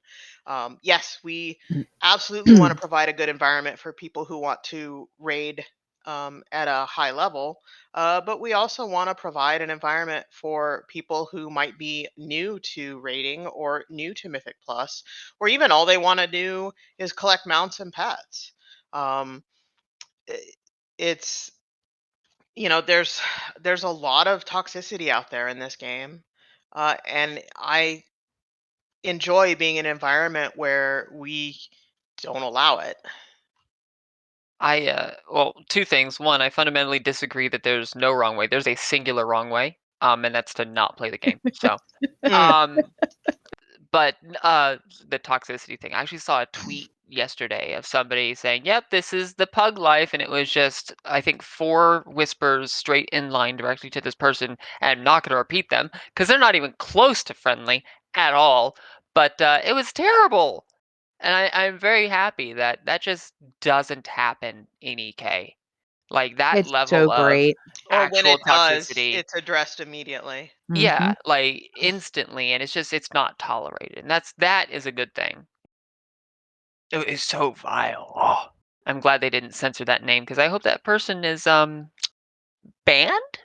Yes, we absolutely want to provide a good environment for people who want to raid at a high level, but we also want to provide an environment for people who might be new to raiding or new to Mythic Plus, or even all they want to do is collect mounts and pets. Um, i- it's there's a lot of toxicity out there in this game, and I enjoy being in an environment where we don't allow it. Well, two things. One, I fundamentally disagree that there's no wrong way. There's a singular wrong way, and that's to not play the game. So, Mm, um, but the toxicity thing. I actually saw a tweet yesterday of somebody saying, "Yep, this is the pug life," and it was just, I think, 4 whispers straight in line directly to this person, and I'm not going to repeat them because they're not even close to friendly at all. But it was terrible. And I'm very happy that that just doesn't happen in EK. Like that It's so level of great. or when actual it does, toxicity. it's addressed immediately. Yeah, Mhm. like instantly, and it's not tolerated. And that is a good thing. It is so vile. Oh, I'm glad they didn't censor that name because I hope that person is banned.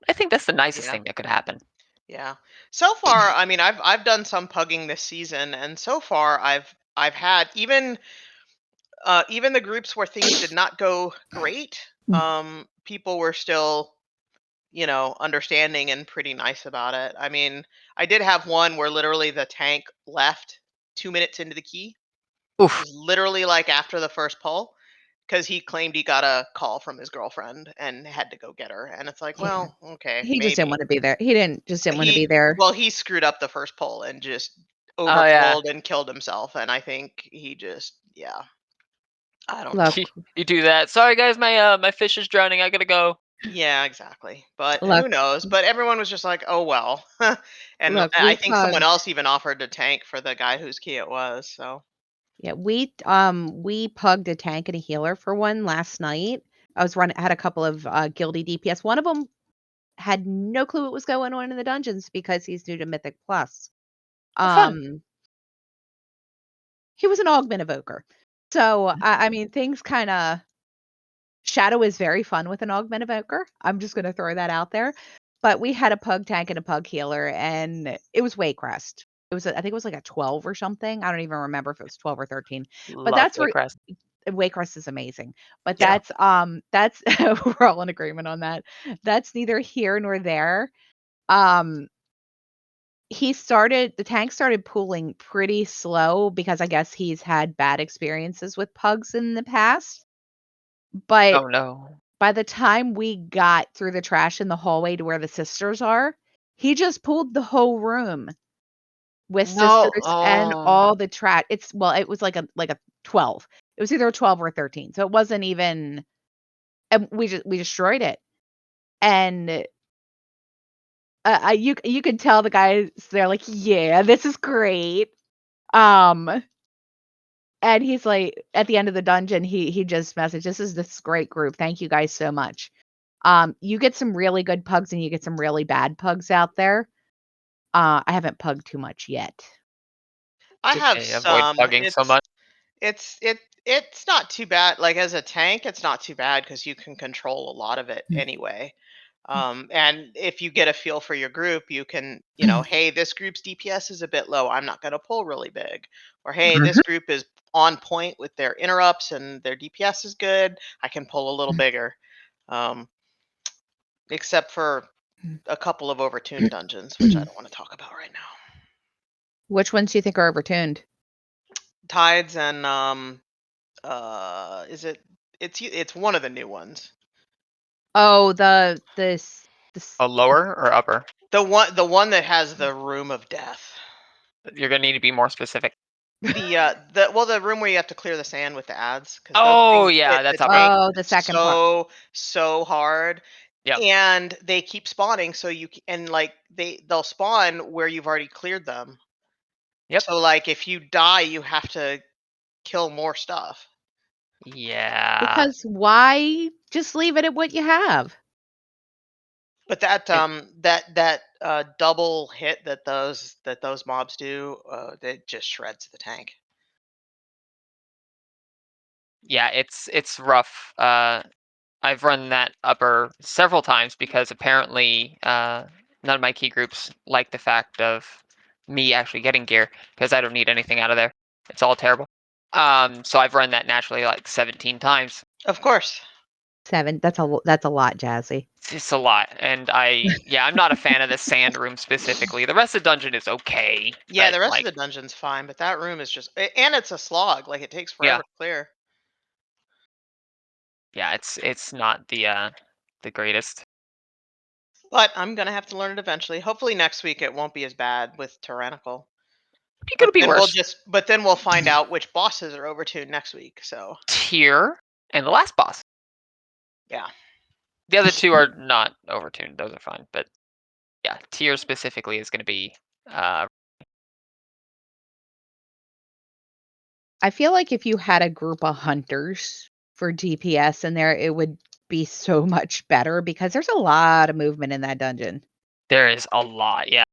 I think that's the nicest Yeah. thing that could happen. Yeah. So far, I mean, I've done some pugging this season, and so far I've had even the groups where things did not go great. People were still understanding and pretty nice about it. I mean, I did have one where literally the tank left 2 minutes into the key. It Oof. was literally like after the first pull because he claimed he got a call from his girlfriend and had to go get her. And it's like, Yeah. well, okay, He just didn't maybe. wanna be there. He didn't wanna be He there. well, he screwed up the first pull and just Oh yeah. overpulled and killed himself. And I think he just, yeah, I don't know. Look, You do that. Sorry guys, my fish is drowning. I gotta go. Yeah, exactly. But look, who knows? But everyone was just like, "Oh well," and look, I we think someone pugged. else even offered to tank for the guy whose key it was. So, Yeah, we pugged a tank and a healer for one last night. Had a couple of, guildy DPS. One of them had no clue what was going on in the dungeons because he's new to Mythic Plus. Oh, fun. Um, he was an augment evoker. So, I mean, things kinda Shadow is very fun with an augment evoker. I'm just gonna throw that out there. But we had a pug tank and a pug healer, and it was Waycrest. I think it was like a 12 or something. I don't even remember if it was 12 or 13. But Love that's where Waycrest. Waycrest is amazing. But yeah, that's we're all in agreement on that. That's neither here nor there. Um, the tank started pooling pretty slow because I guess he's had bad experiences with pugs in the past. But Oh no. by the time we got through the trash in the hallway to where the sisters are, he just pulled the whole room with No. sisters and Oh. all the trash. It was like a 12. It was either a 12 or a 13. So it wasn't even, and we destroyed it. And you could tell the guys, they're like, "Yeah, this is great." Um and he's like, at the end of the dungeon, he just messaged, "This is great group. Thank you guys so much." You get some really good pugs and you get some really bad pugs out there. I haven't pugged too much yet. I Good have thing I avoid some. bugging so much. It's not too bad. Like as a tank, it's not too bad because you can control a lot of it anyway. And if you get a feel for your group, you can, hey, this group's DPS is a bit low. I'm not going to pull really big. Or, hey, this Mhm. group is on point with their interrupts and their DPS is good. I can pull a little bigger. Um, except for a couple of overtuned dungeons, which I don't want to talk about right now. Which ones do you think are overtuned? Tides and is it's one of the new ones. Oh, the this this Oh, lower or upper? The one that has the room of death. You're gonna need to be more specific. The room where you have to clear the sand with the ads because those Oh things hit yeah, the that's upper. tank the second part. so hard, Yep. and they keep spawning. And like they'll spawn where you've already cleared them. Yep. So like if you die, you have to kill more stuff. Yeah. Because why just leave it at what you have? But that And double hit that those mobs do, that just shreds the tank. yeah, it's rough. I've run that upper several times because apparently none of my key groups like the fact of me actually getting gear because I don't need anything out of there. It's all terrible. So I've run that naturally like 17 times. Of course. 7. That's a lot, Jazzy. It's a lot, and I'm not a fan of the sand room specifically. The rest of the dungeon is okay. Yeah, But, the rest like, of the dungeon's fine, but that room is just and it's a slog. Like it takes yeah, forever to clear. yeah, it's not the greatest. But I'm gonna have to learn it eventually. Hopefully next week it won't be as bad with tyrannical. It could be worse. But then we'll find out which bosses are overtuned next week. So Tier and the last boss. yeah. The other two are not overtuned; those are fine. But yeah, tier specifically is going to be. I feel like if you had a group of hunters for DPS in there, it would be so much better because there's a lot of movement in that dungeon. There is a lot, yeah.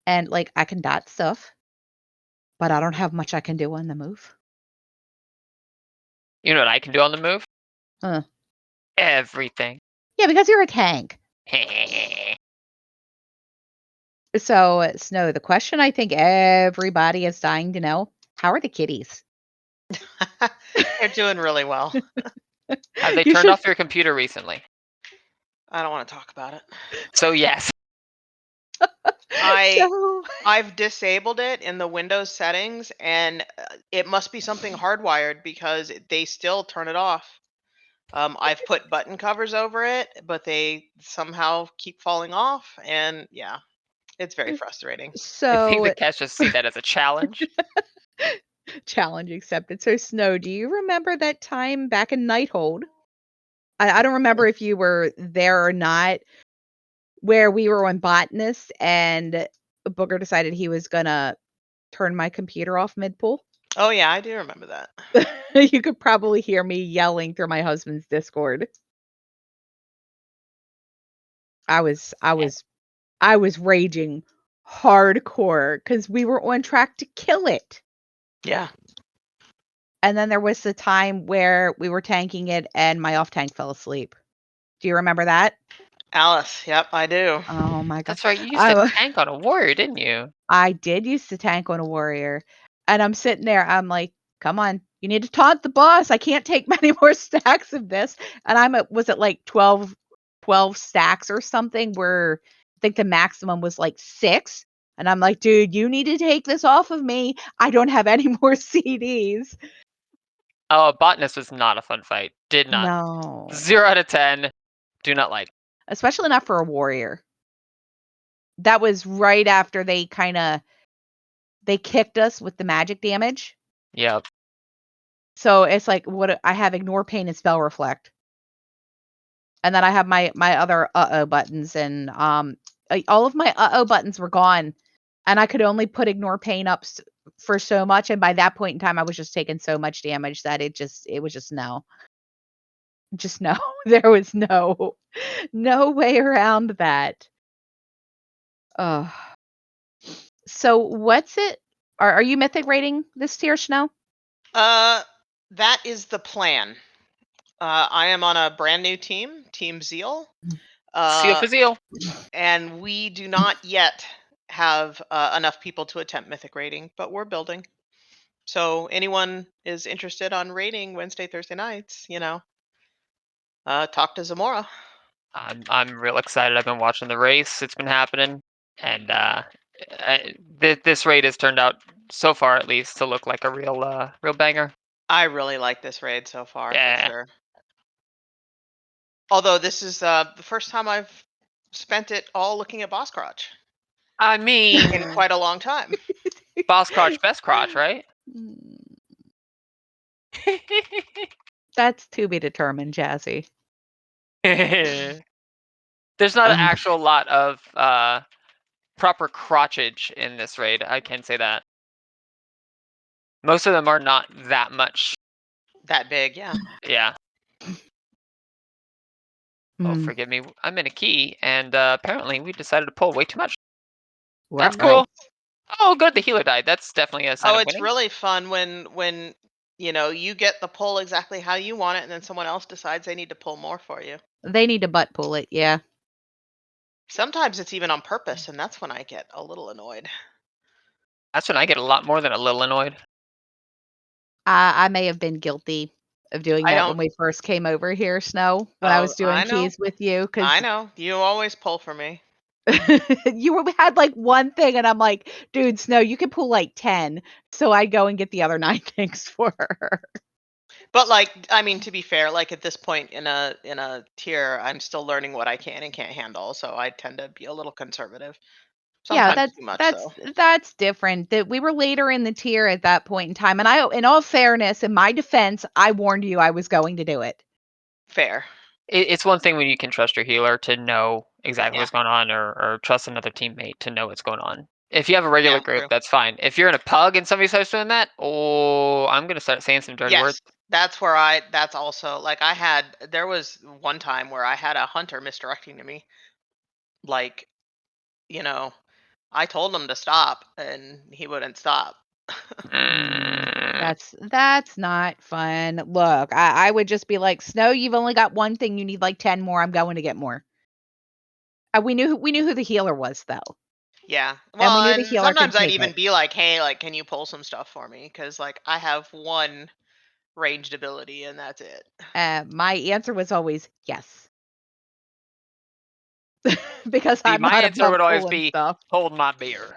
And like I can dot stuff, but I don't have much I can do on the move. You know what I can do on the move? Huh. Everything. Yeah, because you're a tank. So, Snow, the question I think everybody is dying to know, how are the kitties? They're doing really well. Have they You turned should- off your computer recently? I don't want to talk about it. So yes. So- I've disabled it in the Windows settings, and it must be something hardwired because they still turn it off. I've put button covers over it, but they somehow keep falling off, and yeah, it's very frustrating. I think the So, cats just see that as a challenge. challenge accepted. So, Snow, do you remember that time back in Nighthold? I don't remember if you were there or not, where we were on Botanist and Booger decided he was gonna turn my computer off mid-pull. Oh yeah, I do remember that. You could probably hear me yelling through my husband's Discord. I was raging hardcore because we were on track to kill it. Yeah. And then there was the time where we were tanking it and my off tank fell asleep. Do you remember that? Alice, yep, I do. Oh my god. That's right. You used to tank on a warrior, didn't you? I did used to tank on a warrior. And I'm sitting there, I'm like, come on, you need to taunt the boss. I can't take many more stacks of this. And was it like 12 stacks or something where I think the maximum was like 6. And I'm like, dude, you need to take this off of me. I don't have any more CDs. Oh, Botanist was not a fun fight. Did not. No. 0 out of 10. Do not like. Especially not for a warrior. That was right after they kicked us with the magic damage. Yep. So it's like what I have: ignore, pain, and spell reflect. And then I have my other buttons, and all of my buttons were gone, and I could only put ignore pain up for so much, and by that point in time I was just taking so much damage that it was just no. Just no. There was no way around that. So what's it? Are you mythic rating this tier, Snow? That is the plan. I am on a brand new team, Team Zeal. Seal for zeal. And we do not yet have enough people to attempt mythic rating, but we're building. So anyone is interested on rating Wednesday, Thursday nights, talk to Zamora. I'm real excited. I've been watching the race. It's been happening, and this raid has turned out so far, at least, to look like a real banger. I really like this raid so far, Yeah. for sure. Although this is the first time I've spent it all looking at boss crotch I mean, in quite a long time. boss crotch, best crotch, right? That's to be determined, Jazzy. There's not an actual lot of proper crotchage in this raid. I can say that. Most of them are not that much. That big, yeah. Yeah. Oh, forgive me. I'm in a key, and apparently we decided to pull way too much. That's cool. Oh, good. The healer died. That's definitely a sign of It's winning. really fun when you get the pull exactly how you want it, and then someone else decides they need to pull more for you. They need to butt pull it, yeah. Sometimes it's even on purpose, and that's when I get a little annoyed. That's when I get a lot more than a little annoyed. I may have been guilty of doing I that when don't. we first came over here, Snow, when I was doing I know. keys with you, I because know. You always pull for me. had like one thing, and I'm like, dude, Snow, you can pull like 10. So I go and get the other 9 things for her. But like, I mean, to be fair, like at this point in a tier, I'm still learning what I can and can't handle, so I tend to be a little conservative. Yeah, Sometimes too much, though. that's different. That we were later in the tier at that point in time, and I, in all fairness, in my defense, I warned you I was going to do it. Fair. It's one thing when you can trust your healer to know exactly Yeah. what's going on, or trust another teammate to know what's going on. If you have a regular Yeah, group, true. that's fine. If you're in a pug and somebody starts doing that, I'm gonna start saying some dirty words. Yes, that's also like there was one time where I had a hunter misdirecting to me. Like, you know, I told him to stop and he wouldn't stop. Mm. That's not fun. Look, I would just be like, Snow, you've only got one thing. You need like 10 more. I'm going to get more. We knew who the healer was, though. Yeah. And we Well, knew the and healer could sometimes I'd take even it. be like, "Hey, like can you pull some stuff for me?" Cuz like I have one ranged ability and that's it. My answer was always yes. Because See, I'm my not answer above would always pulling be stuff. hold my beer.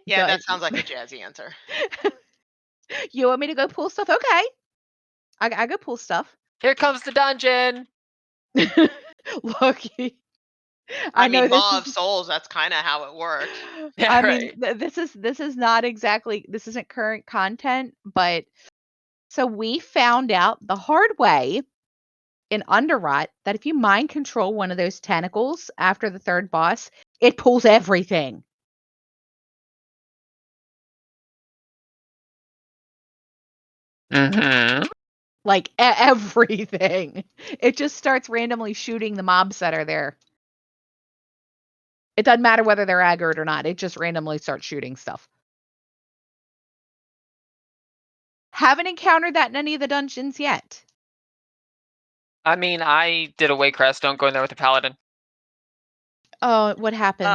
Yeah, Duh. that sounds like a jazzy answer. You want me to go pull stuff? Okay. I go pull stuff. Here comes the dungeon. Look, I I know mean, this Maw is. of Souls, that's kind of how it worked. Yeah, I mean, right. this is not exactly, this isn't current content, but so we found out the hard way in Underrot that if you mind control one of those tentacles after the third boss, it pulls everything. Mm-hmm. Like everything. It just starts randomly shooting the mobs that are there. It doesn't matter whether they're aggroed or not. It just randomly starts shooting stuff. Haven't encountered that in any of the dungeons yet. I mean, I did a Waycrest. Don't go in there with a paladin. Oh, what happens?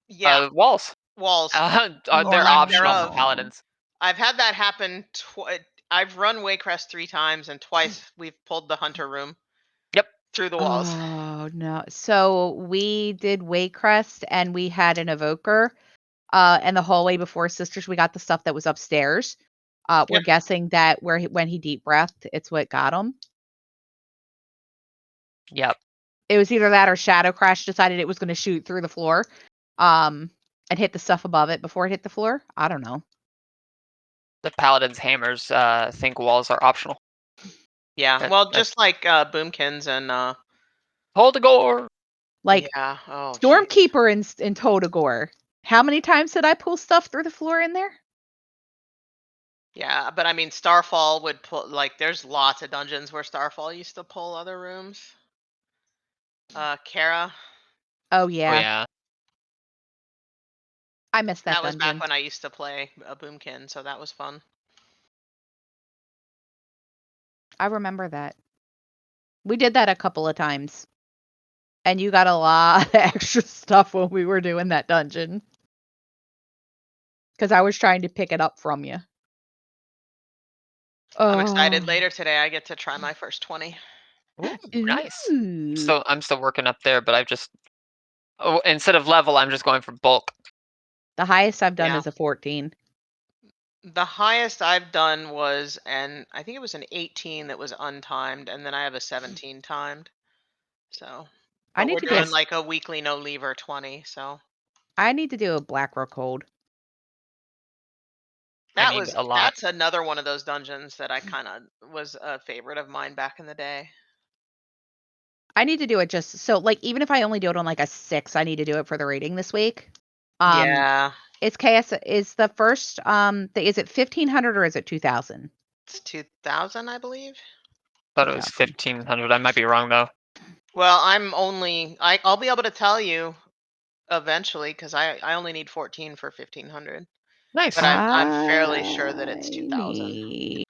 Yeah, Oh, walls Walls. or They're lack optional for thereof. paladins. I've had that happen. I've run Waycrest 3 times, and twice we've pulled the hunter room Yep. through the walls. oh no. So we did Waycrest and we had an evoker. And the hallway before Sisters, we got the stuff that was upstairs. We're Yeah. guessing that when he deep breathed, it's what got him. Yep. It was either that or Shadow Crash decided it was going to shoot through the floor, and hit the stuff above it before it hit the floor. I don't know. The paladin's hammers think walls are optional. Yeah. Well, just like Boomkins and hold the gore. Like yeah. Oh, geez. Stormkeeper in Totagore. How many times did I pull stuff through the floor in there? Yeah, but I mean, Starfall would pull. Like, there's lots of dungeons where Starfall used to pull other rooms. Kara. Oh Oh yeah, yeah. I missed that That was back dungeon. when I used to play a Boomkin, so that was fun. I remember that. We did that a couple of times. And you got a lot of extra stuff when we were doing that dungeon. Because I was trying to pick it up from you. I'm excited. Oh. Later today, I get to try my first 20. Ooh, nice. Ooh. So I'm still working up there, but I've just instead of level, I'm just going for bulk. The highest I've done Yeah. is a 14. The highest I've done was, and I think it was an 18 that was untimed, and then I have a 17 timed. So, I but need we're to do a, doing like a weekly no lever 20. So I need to do a Black Rock Hold. I need a lot. that's another one of those dungeons that I kind of was a favorite of mine back in the day. I need to do it just so like even if I only do it on like a 6, I need to do it for the rating this week. Yeah, It's KS is the first is it 1500 or is it 2000? it's 2000, I believe. Thought it was 1500. I might be wrong though. Well, I'll be able to tell you eventually because I only need 14 for 1500. Nice. But I'm fairly sure that it's 2,000.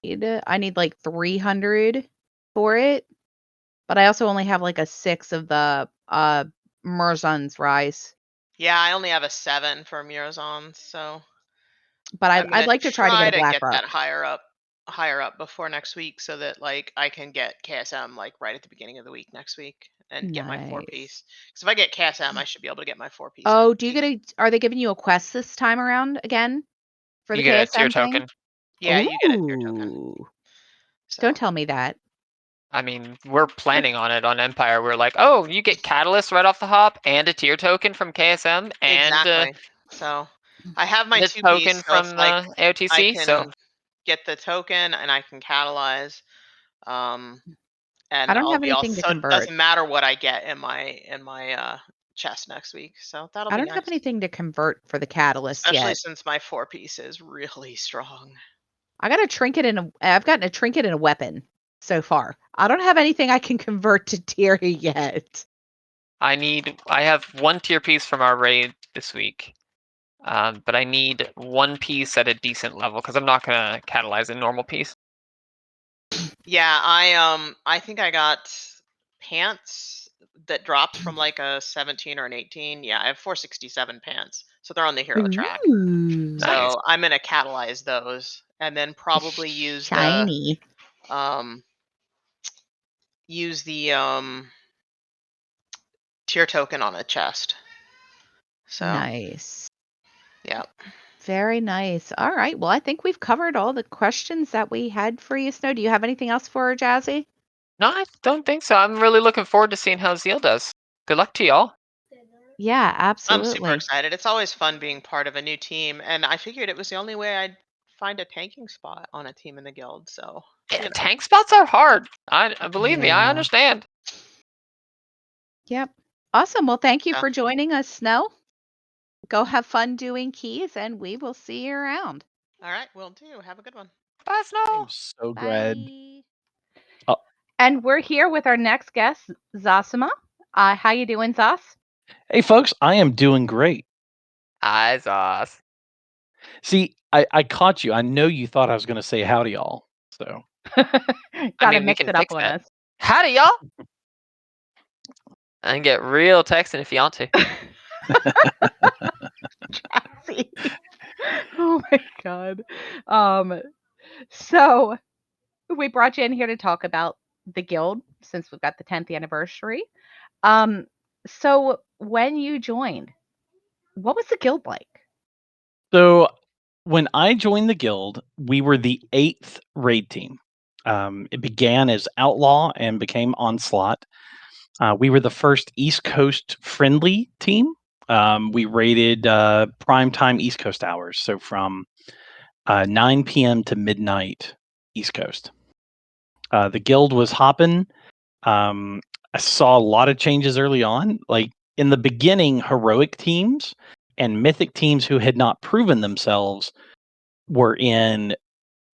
I need like 300 for it, but I also only have like a 6 of the Murzon's Rise. Yeah, I only have a 7 for Murazon, so But I'm I'd gonna like to try to get a black get rock. that higher up before next week, so that like I can get KSM like right at the beginning of the week next week and get my 4 Nice. piece. Because if I get KSM, I should be able to get my 4 piece Oh, next do you week. get are they giving you a quest this time around again for the You get a tier KSM thing? token. Yeah, you get a tier token. Ooh. So Don't tell me that. I mean, we're planning on it on Empire. We're like, oh, you get Catalyst right off the hop and a tier token from KSM and exactly. So I have my the 2 token piece, so it's from like I AOTC. So can get the token and I can catalyze. I And don't I'll have be all anything to so it convert. doesn't matter what I get in my chest next week. So that'll I be don't have nice. anything to convert for the catalyst Especially yet. since my 4 piece is really strong. I've gotten a trinket and a weapon so far. I don't have anything I can convert to tier yet. I have 1 tier piece from our raid this week. But I need 1 piece at a decent level because I'm not gonna catalyze a normal piece. Yeah, I think I got pants that dropped from like a 17 or an 18. Yeah, I have 467 pants. So they're on the hero track. Ooh. Nice. So I'm gonna catalyze those and then probably use Shiny. the tier token on a chest. So Nice. yeah. Very nice. All right. Well, I think we've covered all the questions that we had for you, Snow. Do you have anything else for her, Jazzy? No, I don't think so. I'm really looking forward to seeing how Zeal does. Good luck to y'all. Yeah, I'm super absolutely. excited. It's always fun being part of a new team, and I figured it was the only way I'd find a tanking spot on a team in the guild. So, Yeah, you know. tank spots are hard. I believe me, I Yeah. understand. Yep. Awesome. Well, thank you So, for joining us, Snow. Go have fun doing keys, and we will see you around. all right, will do. Have a good one. Bye, Snow. I'm so glad. Bye. Oh. And we're here with our next guest, Zosima. How you doing, Zos? Hey, folks, I am doing great. Hi, Zos. See, I caught you. I know you thought I was going to say howdy, y'all. So Gotta We mix can it up fix on that. us. Howdy, y'all. And get real texting if you want to. Oh my god. So we brought you in here to talk about the guild since we've got the 10th anniversary. So when you joined, what was the guild like? So when I joined the guild, we were the 8th raid team. It began as Outlaw and became Onslaught. We were the first East Coast friendly team. We raided primetime East Coast hours, so from 9 p.m. to midnight East Coast. The guild was hopping. I saw a lot of changes early on. Like in the beginning, heroic teams and mythic teams who had not proven themselves were in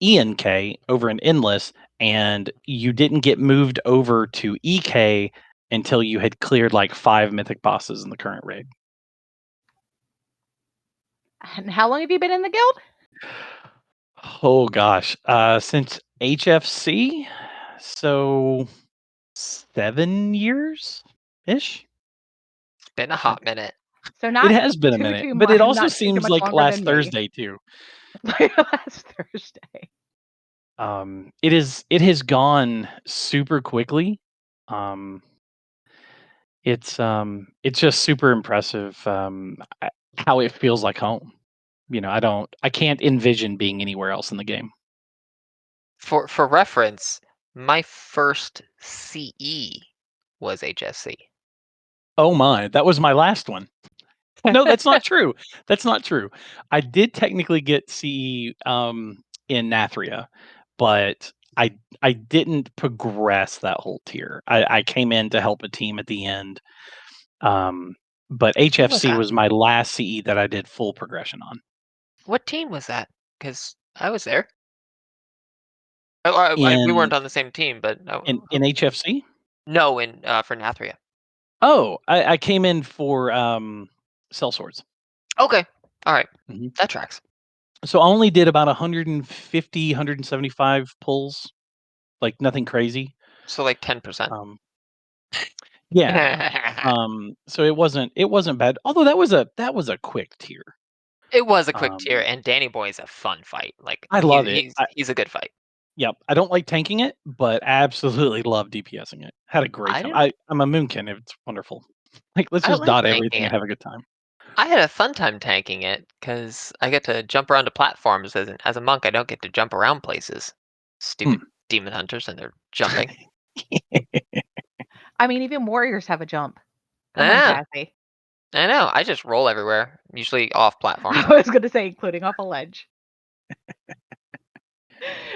ENK over in Endless, and you didn't get moved over to EK until you had cleared like 5 mythic bosses in the current raid. And how long have you been in the guild? Oh gosh, since HFC, so 7 years ish. It's been a hot minute. So It not has been a minute, but it also not too seems much like longer last than me. Thursday too. Last Thursday. It has gone super quickly. It's just super impressive how it feels like home. You know, I can't envision being anywhere else in the game. For reference, my first CE was HFC. Oh my, that was my last one. No, that's not true. That's not true. I did technically get CE in Nathria, but I didn't progress that whole tier. I came in to help a team at the end. But HFC that? was my last CE that I did full progression on. What team was that? Because I was there. We weren't In on the same team, but in HFC? no, for Nathria. Oh, I came in for Cell Swords. Okay, all right, Mhm. that tracks. So I only did about 150, 175 pulls, like nothing crazy. So like 10%. Um, yeah. So it wasn't bad. Although that was a quick tier. It was a quick tier, Um, and Danny Boy is a fun fight. Like I love it. he's a good fight. Yep. I don't like tanking it, but absolutely love DPSing it. Had a great I time. didn't. I'm a Moonkin. It's wonderful. Like let's I just like dot tanking everything it. and have a good time. I had a fun time tanking it because I get to jump around to platforms. As a monk, I don't get to jump around places. Stupid demon hunters and they're jumping. I mean, even warriors have a jump. Come on, Yeah, Jazzy. I know. I just roll everywhere, usually off platforms. I was going to say, including off a ledge.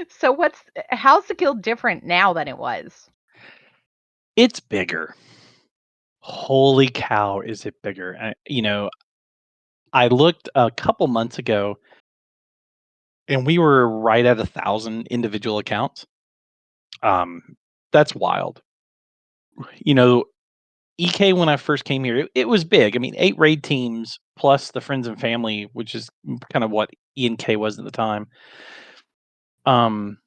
So how's the guild different now than it was? It's bigger. Holy cow, is it bigger? I looked a couple months ago and we were right at 1,000 individual accounts. That's wild. You know, EK when I first came here, it was big. I mean, 8 raid teams plus the friends and family, which is kind of what ENK was at the time. Um,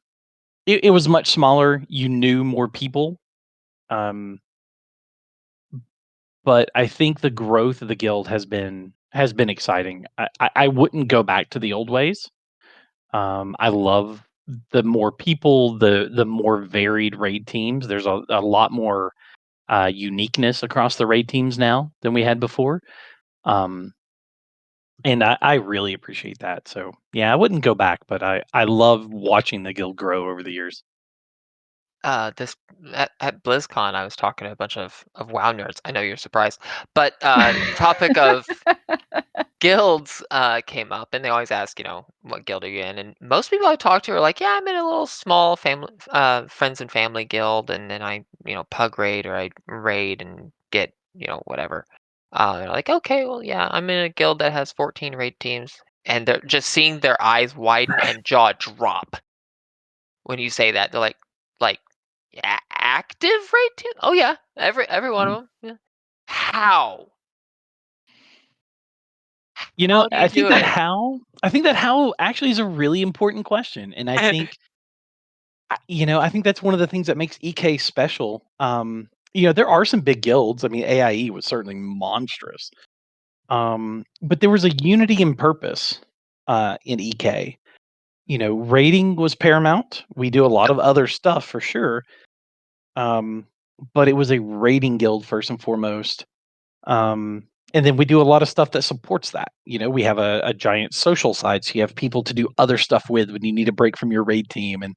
it was much smaller. You knew more people. Um, but I think the growth of the guild has been exciting. I wouldn't go back to the old ways. I love the more people, the more varied raid teams. There's a lot more uniqueness across the raid teams now than we had before. Um, and I really appreciate that. So yeah, I wouldn't go back, but I love watching the guild grow over the years. This at BlizzCon, I was talking to a bunch of WoW nerds. I know you're surprised, but topic of guilds came up, and they always ask, what guild are you in? And most people I talk to are like, yeah, I'm in a little small family, friends and family guild, and then I, pug raid or I raid and get, whatever. They're like, okay, well, yeah, I'm in a guild that has 14 raid teams, and they're just seeing their eyes widen and jaw drop when you say that. They're like, active raid team? Oh yeah, every one of them. Yeah. How? How do you I do think that it? how actually is a really important question, and I think I think that's one of the things that makes EK special. There are some big guilds. I mean, AIE was certainly monstrous. But there was a unity in purpose in EK. Rating was paramount. We do a lot of other stuff for sure. Um, but it was a rating guild first and foremost. And then we do a lot of stuff that supports that. We have a giant social side, so you have people to do other stuff with when you need a break from your raid team. And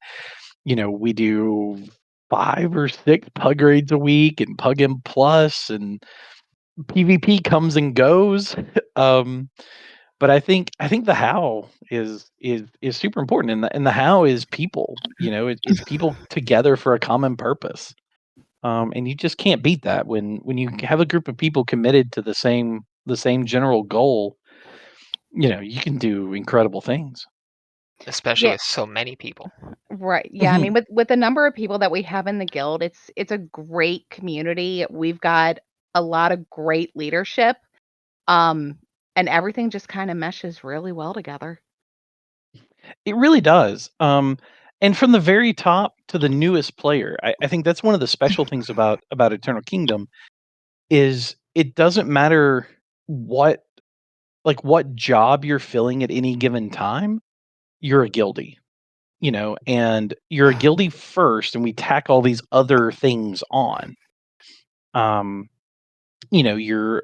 we do 5 or 6 pug raids a week and pug M plus, and PvP comes and goes. um, but I think the how is super important, and the how is people. It's people together for a common purpose. And you just can't beat that when you have a group of people committed to the same general goal. You can do incredible things. Especially Yeah, with so many people. right. Yeah, I Mhm. mean, with the number of people that we have in the guild, it's a great community. We've got a lot of great leadership. Um, and everything just kind of meshes really well together. It really does. And from the very top to the newest player, I think that's one of the special things about Eternal Kingdom is it doesn't matter what job you're filling at any given time, you're a guildie, and you're a guildie first, and we tack all these other things on. Um, you're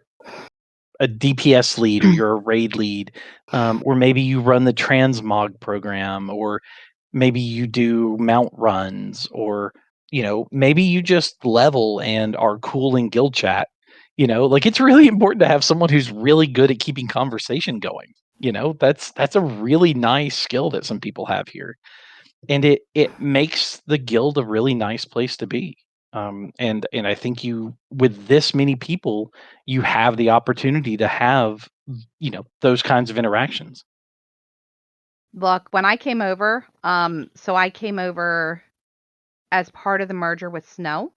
a DPS lead or you're a raid lead, or maybe you run the transmog program, or maybe you do mount runs, or maybe you just level and are cool in guild chat. Like it's really important to have someone who's really good at keeping conversation going. That's a really nice skill that some people have here, and it makes the guild a really nice place to be. And I think you with this many people, you have the opportunity to have those kinds of interactions. Look, when I came over, so I came over as part of the merger with Snow.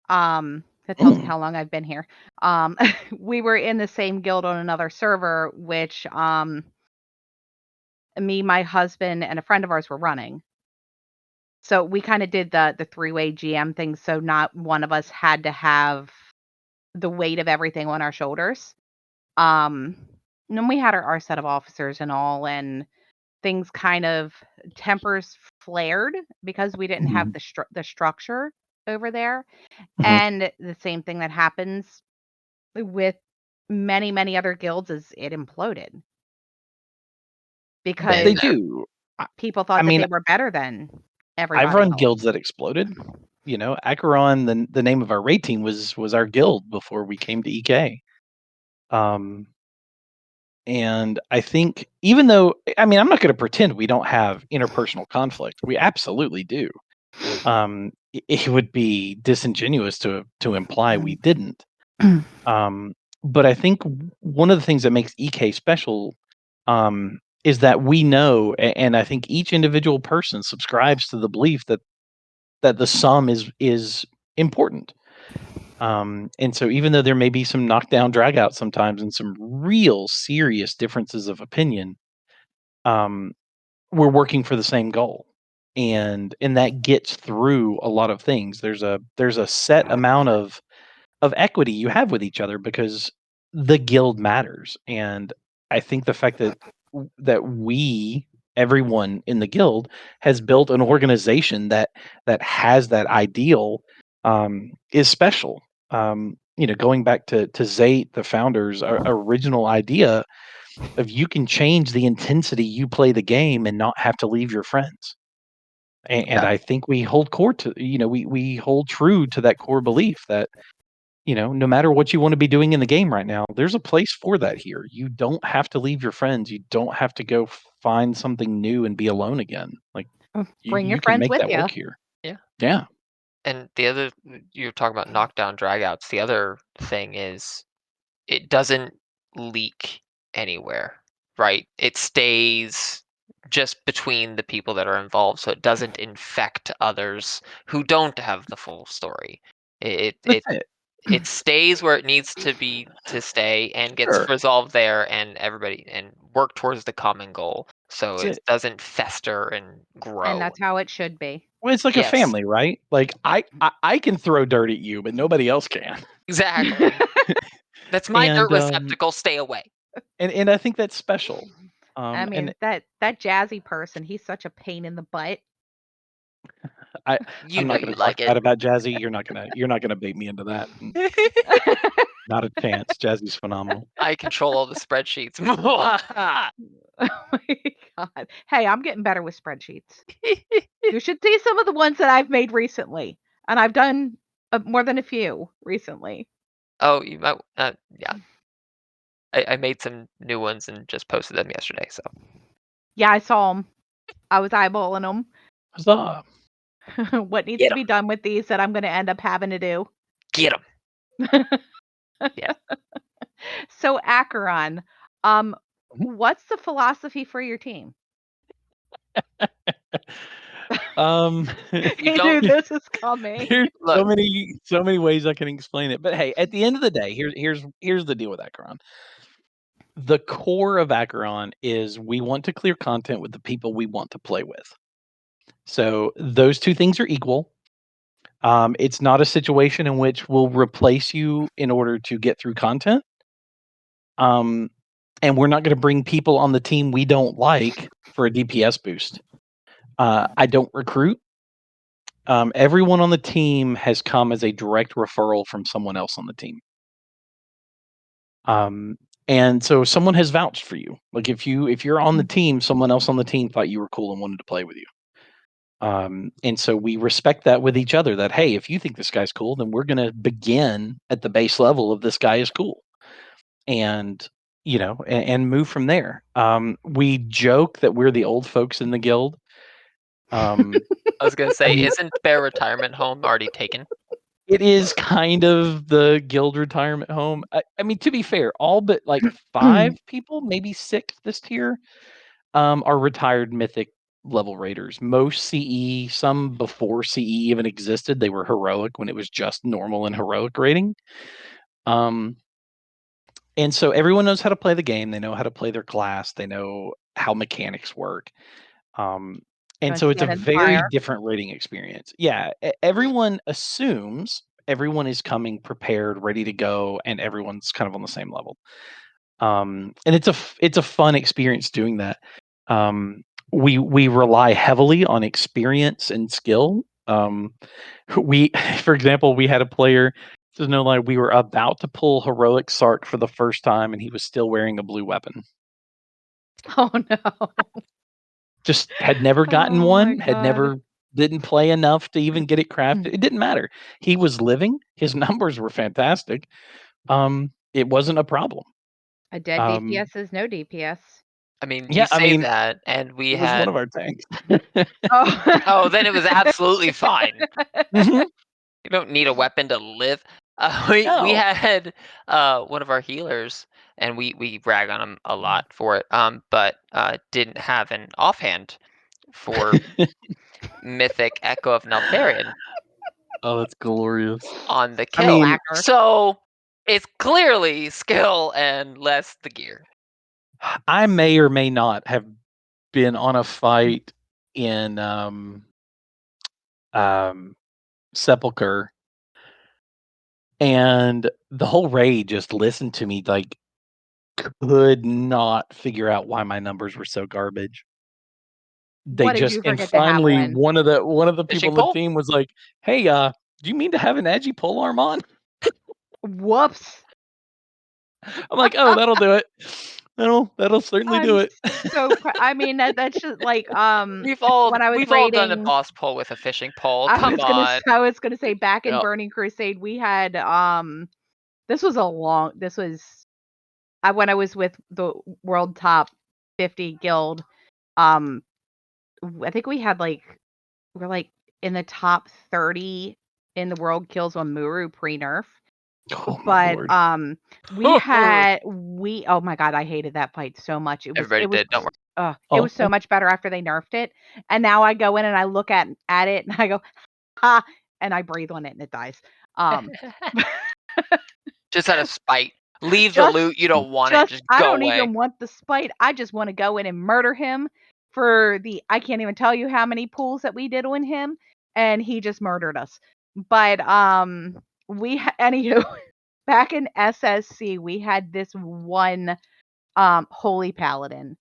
That tells you how long I've been here. Um, we were in the same guild on another server, which me, my husband, and a friend of ours were running. So we kind of did the three-way GM thing, so not one of us had to have the weight of everything on our shoulders. And then we had our set of officers and all, and things kind of tempers flared because we didn't have the structure over there. And the same thing that happens with many, many other guilds is it imploded They because do. people thought I that they mean, were better than I've everybody run else. guilds that exploded. You know, Acheron, the name of our raid team was our guild before we came to EK. And I think even though, I mean, I'm not going to pretend we don't have interpersonal conflict. We absolutely do. It would be disingenuous to imply we didn't. But I think one of the things that makes EK special is that we know, and I think each individual person subscribes to the belief that the sum is important. And so even though there may be some knockdown drag out sometimes and some real serious differences of opinion, we're working for the same goal. And that gets through a lot of things. There's a set amount of equity you have with each other because the guild matters. And I think the fact that everyone in the guild has built an organization that has that ideal is special. Going back to Zate, the founder's original idea of you can change the intensity you play the game and not have to leave your friends. And I think we hold core to, we hold true to that core belief that, no matter what you want to be doing in the game right now, there's a place for that here. You don't have to leave your friends. You don't have to go find something new and be alone again. Like Bring your you can friends make with that you. work here. Yeah. Yeah. And the other, you're talking about knockdown dragouts. The other thing is it doesn't leak anywhere, right? It stays just between the people that are involved, so it doesn't infect others who don't have the full story. It That's it it. it stays where it needs to stay and gets Sure. resolved there, and everybody and work towards the common goal, so That's it it. doesn't fester and And grow. that's how it should be. Well, it's like a Yes, family, right? Like I can throw dirt at you, but nobody else can. exactly. That's my dirt And receptacle. Stay away. and I think that's special. I And mean, that Jazzy person, he's such a pain in the butt. I You I'm know not you going to talk like it. bad about Jazzy. You're not gonna bait me into that. Not a chance. Jazzy's phenomenal. I control all the spreadsheets. Oh my god. Hey, I'm getting better with spreadsheets. You should see some of the ones that I've made recently, and I've done more than a few recently. Oh, you might. Yeah, I made some new ones and just posted them yesterday. So Yeah, I saw them. I was eyeballing them. Huzzah. What needs get to them, be done with these that I'm going to end up having to do? get them. Yeah. So, Acheron, um, Mhm. what's the philosophy for your team? Um, You He don't knew this was coming. there's look. so many ways I can explain it. But hey, at the end of the day, here's the deal with Acheron. The core of Acheron is we want to clear content with the people we want to play with. So those two things are equal. It's not a situation in which we'll replace you in order to get through content. And we're not going to bring people on the team we don't like for a DPS boost. I don't recruit. Everyone on the team has come as a direct referral from someone else on the team. And so someone has vouched for you. Like if you're on the team, someone else on the team thought you were cool and wanted to play with you. And so we respect that with each other that, hey, if you think this guy's cool, then we're going to begin at the base level of this guy is cool. And, and move from there. We joke that we're the old folks in the guild. I was gonna say, mean- isn't Bear retirement home already taken? It is kind of the guild retirement home. I mean, to be fair, all but like 5 people, maybe 6 this tier, are retired mythic level raiders. Most CE, some before CE even existed, they were heroic when it was just normal and heroic rating. And so everyone knows how to play the game. They know how to play their class. They know how mechanics work. And Gonna so it's a stand in the very fire. different rating experience. Yeah, everyone assumes everyone is coming prepared, ready to go, and everyone's kind of on the same level. And it's a fun experience doing that. We rely heavily on experience and skill. We, for example, we had a player. There's no lie. We were about to pull heroic Sark for the first time, and he was still wearing a blue weapon. Oh no. Just had never gotten Oh my one. god. Didn't play enough to even get it crafted. Mm. It didn't matter. He was living. His numbers were fantastic. It wasn't a problem. A dead Um, DPS is no DPS. I mean, you yeah, I say mean, that, and we it was one had. of our tanks. Oh. Oh, then it was absolutely fine. Mhm. You don't need a weapon to live. We No. had one of our healers, and we rag on him a lot for it. But didn't have an offhand for Mythic Echo of Neltharion Oh, that's glorious. on the I kill. mean, Slacker. So it's clearly skill and less the gear. I may or may not have been on a fight in um, Sepulcher, and the whole raid just listened to me like could not figure out why my numbers were so garbage. They What did just you and forget to have finally one? one of the Fishing people on the pole? team was like, "Hey, do you mean to have an edgy pole arm on?" Whoops. I'm like, "Oh, that'll do it. That'll certainly I'm do it." so I mean that's just like when I was We've all done a raiding boss pole with a fishing pole. Come on. I was gonna say back in Yep. Burning Crusade we had this was when I was with the world top 50 guild. um I think we're like in the top 30 in the world kills on Muru pre-nerf. Oh my But lord. we oh my god, I hated that fight so much. Everybody did. Don't worry. It Oh, was so much better after they nerfed it. And now I go in and I look at it and I go, ha, and I breathe on it and it dies. Um Just out of spite. Leave the just loot. You don't want it. Just I go don't away. even want the spite. I just want to go in and murder him for the I can't even tell you how many pulls that we did on him, and he just murdered us. But anywho, back in SSC, we had this one holy paladin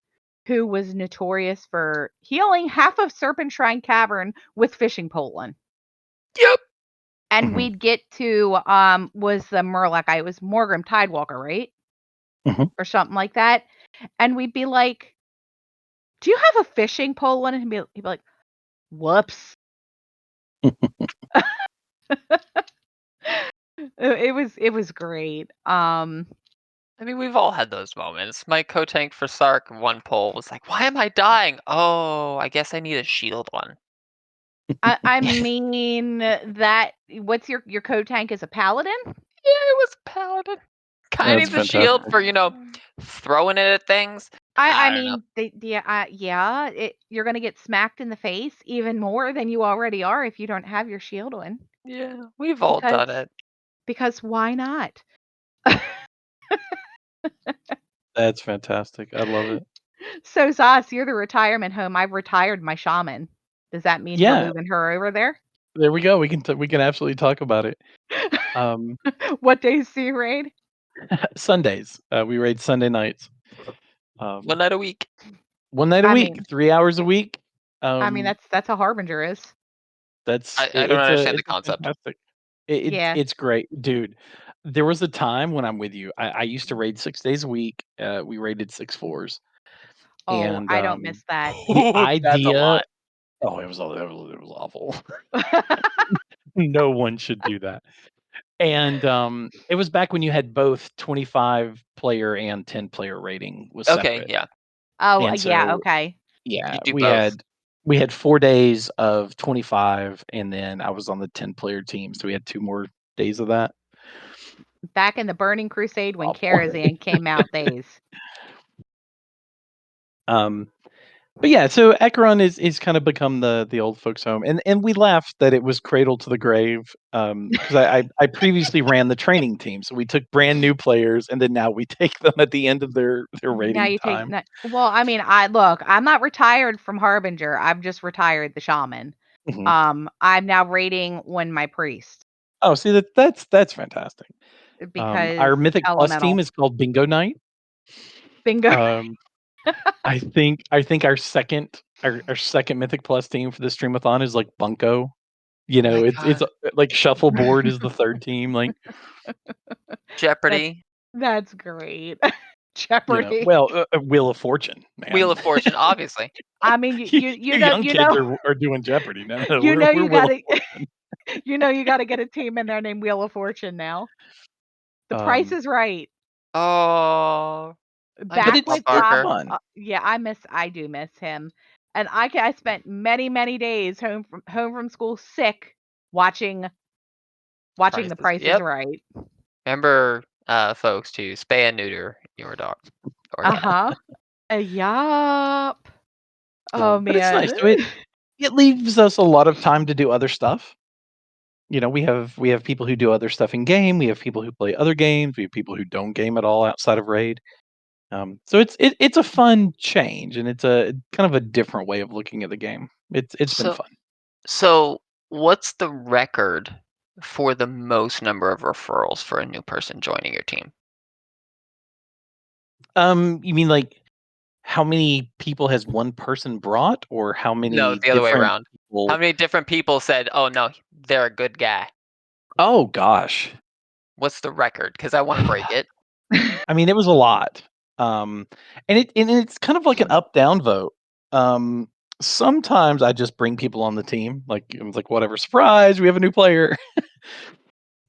who was notorious for healing half of Serpent Shrine Cavern with fishing pole on. Yep. And Mhm. we'd get to was the Murloc guy. It was Morgrim Tidewalker, right? Mhm. Or something like that. And we'd be like, "Do you have a fishing pole on?" And he'd be like, "Whoops." It was great. I mean, we've all had those moments. My co-tank for Sark, one pull, was like, "Why am I dying? Oh, I guess I need a shield one." I mean that what's your code tank is a paladin? Yeah, it was Paladin. Kinda That's needs a shield fantastic. for, throwing it at things. I I don't know. mean, you're gonna get smacked in the face even more than you already are if you don't have your shield on. Yeah, we've all Because done it. why not? That's fantastic. I love it. So Zos, you're the retirement home. I've retired my shaman. Does that mean we're Yeah, moving her over there? there we go. We can absolutely talk about it. What days do you raid? Sundays. We raid Sunday nights. One night a week. One night a I week, mean 3 hours a week. that's a harbinger is. I don't understand the It's a concept. fantastic. Yeah. It's great, dude. There was a time when I'm with you. I used to raid 6 days a week. We raided 6 4s, Oh, and I don't miss that. the Ooh, that's a idea. lot. Oh, it was awful. No one should do that. And it was back when you had both 25 player and 10 player rating was Okay, separate. yeah. Oh, And yeah, so okay. yeah, You do both. we had 4 days of 25, and then I was on the 10 player team, so we had 2 more days of that. Back in the Burning Crusade when Awful. Karazhan came out days. Um, But yeah, so Acheron is kind of become the old folks' home, and we laughed that it was cradle to the grave, because I previously ran the training team, so we took brand new players, and then now we take them at the end of their Now rating you take time. well, I mean, I'm not retired from Harbinger. I've just retired the shaman. Mhm. I'm now rating when my priest Oh, see that's fantastic. because Our Mythic Plus team elemental. is called Bingo Night. Bingo. Um, I think our second Mythic Plus team for the Stream-a-thon is like Bunko. You My know, it's God. like Shuffleboard is the third team, like, That's Jeopardy, that's great. you know, Jeopardy. well, Wheel of Fortune, Wheel man. of Fortune, obviously. I mean, You young you kids know are doing Jeopardy. No, no, you know we're you Wheel of gotta Fortune. you gotta get a team in there named Wheel of Fortune now. The Price Um, is Right. Oh, I but miss Back Bob with it's Bob. Barker. fun. Yeah, I do miss him, and I spent many days home from school sick watching The Prices. Price is Yep. Right. Remember, folks, to spay and neuter your dog or Uh cat. huh. Yup. Oh But it's man. nice. So it leaves us a lot of time to do other stuff. You know, we have people who do other stuff in game. We have people who play other games. We have people who don't game at all outside of raid. So it's a fun change, and it's a kind of a different way of looking at the game. It's been So, fun. so what's the record for the most number of referrals for a new person joining your team? You mean like how many people has one person brought, or how No, many it's the other way different around. How people? many different people said, "Oh no, they're a good guy"? Oh gosh. What's the record? Because I want to break it. I mean, it was a lot. And it's kind of like an up down vote. Um, Sometimes I just bring people on the team, like it was like whatever, surprise, we have a new player.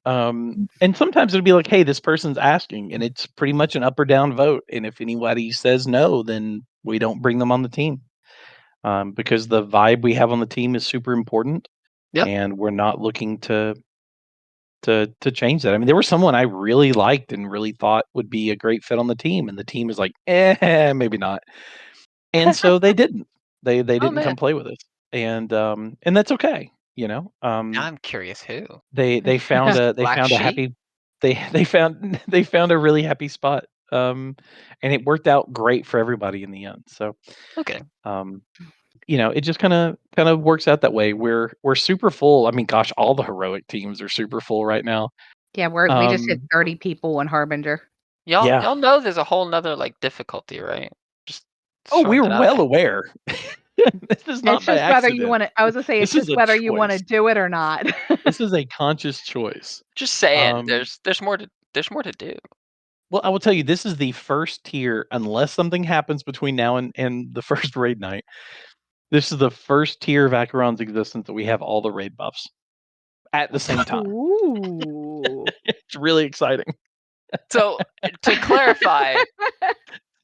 And sometimes it'll be like, hey, this person's asking, and it's pretty much an up or down vote. And if anybody says no, then we don't bring them on the team. Because the vibe we have on the team is super important, Yep. and we're not looking to change that. I mean, there was someone I really liked and really thought would be a great fit on the team, and the team is like, maybe not. And so they didn't. They Oh didn't come man, play with us, and that's okay. You know, now I'm curious who. they Black found a sheep. happy they found they found a really happy spot, and it worked out great for everybody in the end. So, Okay. um, you know, it just kind of works out that way. We're super full. I mean, gosh, all the heroic teams are super full right now. Yeah, we just hit Um, 30 people in Harbinger. Y'all, yeah. y'all know there's a whole nother like difficulty, right? Just Oh, throwing we're that out well there. aware. This is It's not by just whether you accident. wanna I was gonna say, it's This is just a whether you wanna choice. do it or not. This is a conscious choice. Just saying, Um, there's more to do. well, I will tell you, this is the first tier, unless something happens between now and the first raid night. This is the first tier of Acheron's existence that we have all the raid buffs at the same time. Ooh. It's really exciting. So to clarify,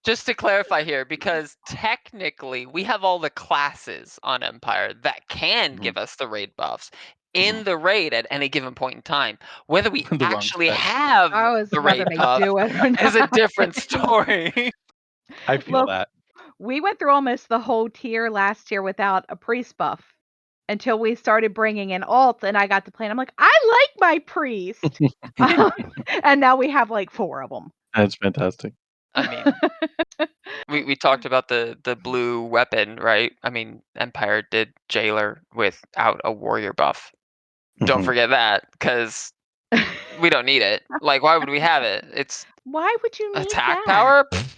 just to clarify here, because technically we have all the classes on Empire that can Mhm, give us the raid buffs mhm. in the raid at any given point in time. Whether we The wrong actually specs. have I was the whether raid they buff do it or is a not. different story. I feel Look, that. we went through almost the whole tier last year without a priest buff until we started bringing in alts, and I got to play, and I'm like, "I like my priest." Um, and now we have, like, 4 of them. That's fantastic. I mean, we talked about the blue weapon, right? I mean, Empire did Jailer without a warrior buff. Don't Mhm. forget that, because we don't need it. Like, why would we have it? It's Why would you need attack that? power? Pfft,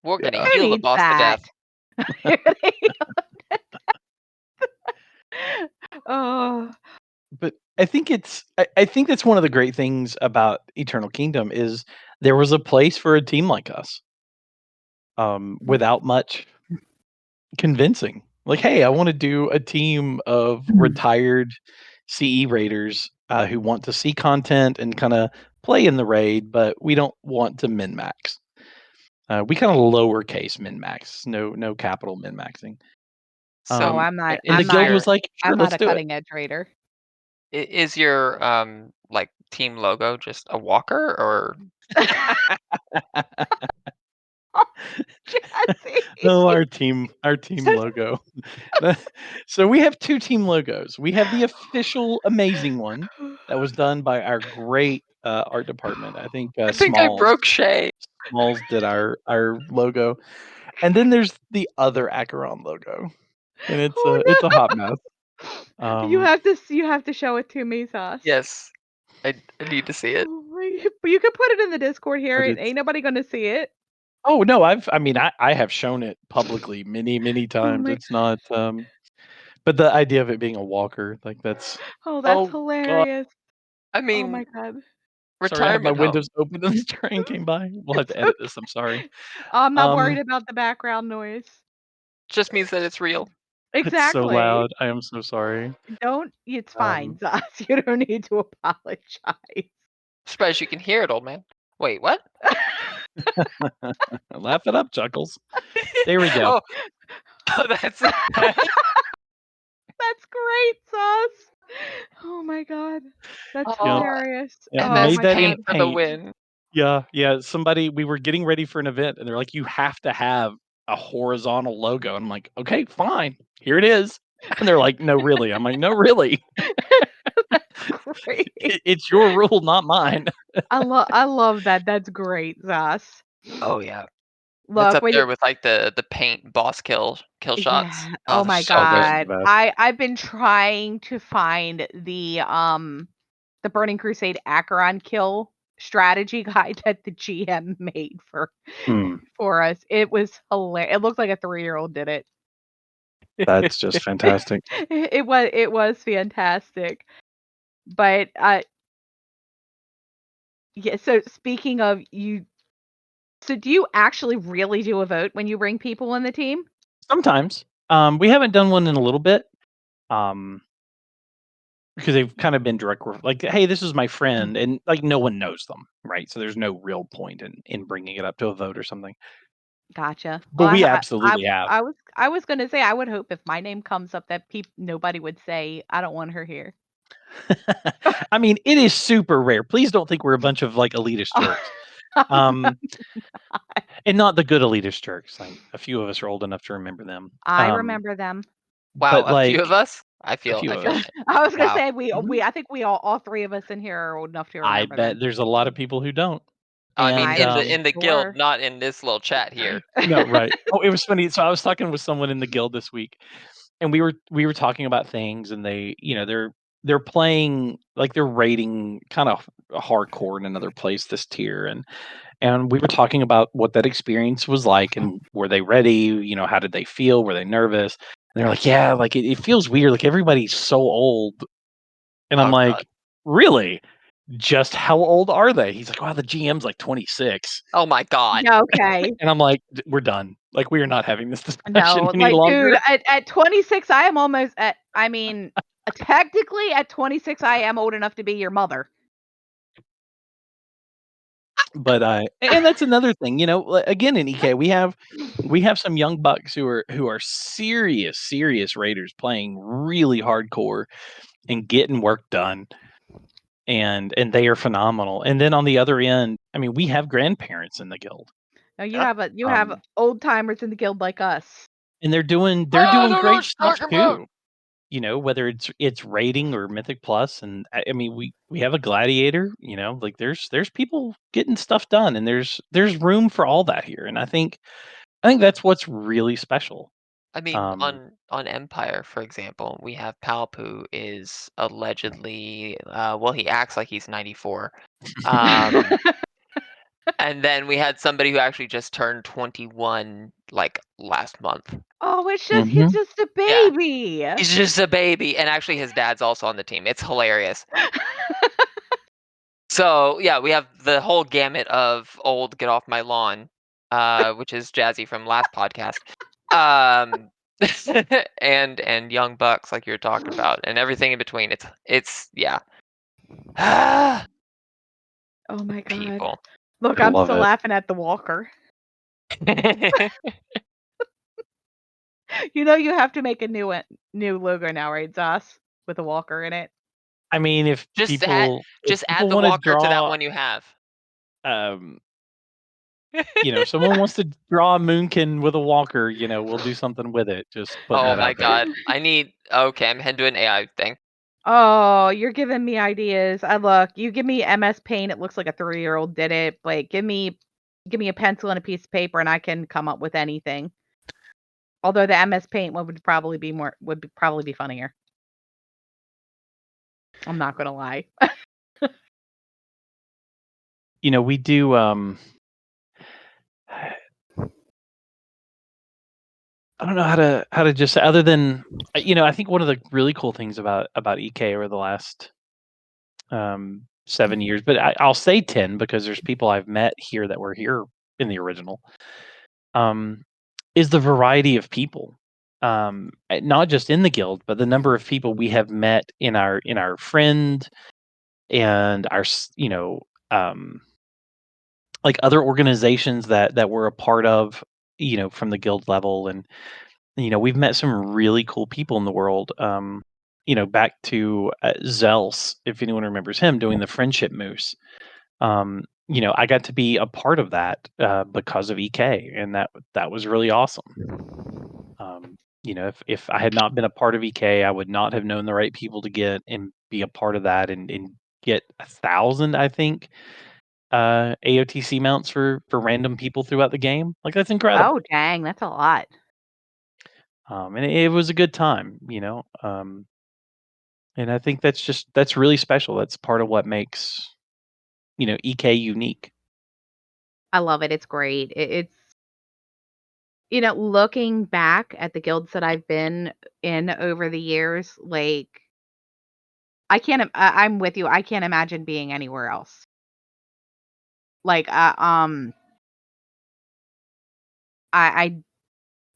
we're gonna Yeah. Who heal the needs boss to that? death. Oh. But I think that's one of the great things about Eternal Kingdom is there was a place for a team like us, without much convincing. Like, hey, I want to do a team of retired CE raiders, who want to see content and kind of play in the raid, but we don't want to min max. We kind of lowercase min max, no capital min maxing. Oh, So, And the is guild your was like, sure, I'm not let's a do it. cutting edge raider. is your like team logo just a walker or Jazzy. No, our team logo. So we have 2 team logos. We have the official amazing one that was done by our great, art department. I think, I think I broke Shay. Smalls did our logo. And then there's the other Acheron logo, and it's Oh, a hot mess. You have to show it to me, Sauce. Yes, I need to see it. Oh but you can put it in the Discord here. But it's Ain't nobody gonna see it. Oh, no, I have shown it publicly many, many Oh times. my, It's not, but the idea of it being a walker, like, that's oh, that's oh god. hilarious. I Oh mean, my god. Sorry, I had my retirement home. windows open and the train came by. We'll have It's to edit okay. this, I'm sorry. I'm not worried Um, about the background noise. Just means that it's real. it's so Exactly. loud. I am so sorry. It's fine, Um, Zaz. You don't need to apologize. Surprised you can hear it, old man. Wait, what? laugh it up, Chuckles. There we go. Oh, that's it. That's great, Sauce. Oh my god. That's Yep, Oh, hilarious. yep, Oh MS made my that in god. Paint for the Paint. win. Yeah, we were getting ready for an event, and they're like, "You have to have a horizontal logo." I'm like, "Okay, fine. Here it is." And they're like, "No, really." I'm like, "No, really. That's great. It's your rule, not mine." I love that. That's great, Zas. Oh yeah, that's Look, up when you there with like the paint boss kill shots. yeah. Oh, Oh they're my so Oh, they're good. the god. best. I've been trying to find the Burning Crusade Acheron kill strategy guide that the GM made Mm, for us. It was hilarious. It looked like a 3-year-old did it. that's just fantastic. It was fantastic. But yeah, so speaking of you, so do you actually really do a vote when you bring people in the team? Sometimes, we haven't done one in a little bit, um, because they've kind of been like, "Hey, this is my friend," and, like, no one knows them, right? So there's no real point in bringing it up to a vote or something. Gotcha. But Well, we absolutely have. I was gonna say I would hope if my name comes up that nobody would say I don't want her here. I mean, it is super rare. Please don't think we're a bunch of, like, elitist jerks. Um, and not the good elitist jerks, like, a few of us are old enough to remember them. I remember them. Wow, But, a few of like, us. a few I of feel us. it. I was gonna Wow. say Mhm. I think we all 3 of us in here are old enough to I remember them. bet there's a lot of people who don't. I mean, And, I'm in the guild, sure. not in this little chat here. no, right. Oh, it was funny. So I was talking with someone in the guild this week, and we were talking about things, and they're playing, like, they're rating kind of hardcore in another place this tier, and we were talking about what that experience was like, and were they ready? How did they feel? Were they nervous? And they're like, yeah, like it feels weird. Like everybody's so old, and I'm Oh god. like, really? Just how old are they? He's like, wow, the GM's like 26. Oh my god. Yeah, okay. And I'm like, We're done. Like, we are not having this discussion No, any like, dude, longer." at 26, I am almost at. I mean, technically, at 26, I am old enough to be your mother. But and that's another thing, again in EK we have some young bucks who are serious raiders playing really hardcore and getting work done, and they are phenomenal. And then on the other end, I mean, we have grandparents in the guild. No, Yeah. you have Um, old timers in the guild like us. and they're doing I don't know great what you're stuff talking about. too. Whether it's rating or Mythic Plus, and I mean, we have a gladiator. Like there's people getting stuff done, and there's room for all that here. And I think that's what's really special. I mean, Um, on Empire, for example, we have Palp, who is allegedly, well, he acts like he's 94. Um, and then we had somebody who actually just turned 21 like last month. Oh, he's mhm. just a Yeah, baby. he's just a baby, and actually his dad's also on the team. It's hilarious. So yeah, we have the whole gamut of old get off my lawn, which is Jazzy from last podcast, um, and young bucks like you're talking about, and everything in between. It's yeah. Oh my god. People. Look, I I'm love still it. laughing at the walker. You have to make a new logo now, right, Zos? With a walker in it. I mean, if just add people if just add people the want to walker to that draw, one you have. um, someone wants to draw a moonkin with a walker, we'll do something with it. Just putting Oh that my out there. god. Okay, I'm heading to an AI thing. Oh, you're giving me ideas. Look, you give me MS Paint, it looks like a 3-year-old did it, but give me a pencil and a piece of paper and I can come up with anything. Although the MS Paint one would probably be funnier. I'm not gonna lie. We do I don't know how to just say, other than I think one of the really cool things about EK over the last 7 years, but I'll say 10 because there's people I've met here that were here in the original. Is the variety of people, not just in the guild, but the number of people we have met in our friend and like other organizations that we're a part of, from the guild level, and we've met some really cool people in the world. Back to Zels, if anyone remembers him doing the friendship moose. I got to be a part of that because of EK, and that was really awesome. If I had not been a part of EK, I would not have known the right people to get and be a part of that, and get 1,000, I think, AOTC mounts for random people throughout the game. Like, that's incredible. Oh, dang, that's a lot. And it was a good time, and I think that's really special. That's part of what makes, EK unique. I love it. It's great. It's looking back at the guilds that I've been in over the years, like I'm with you. I can't imagine being anywhere else. Like, I I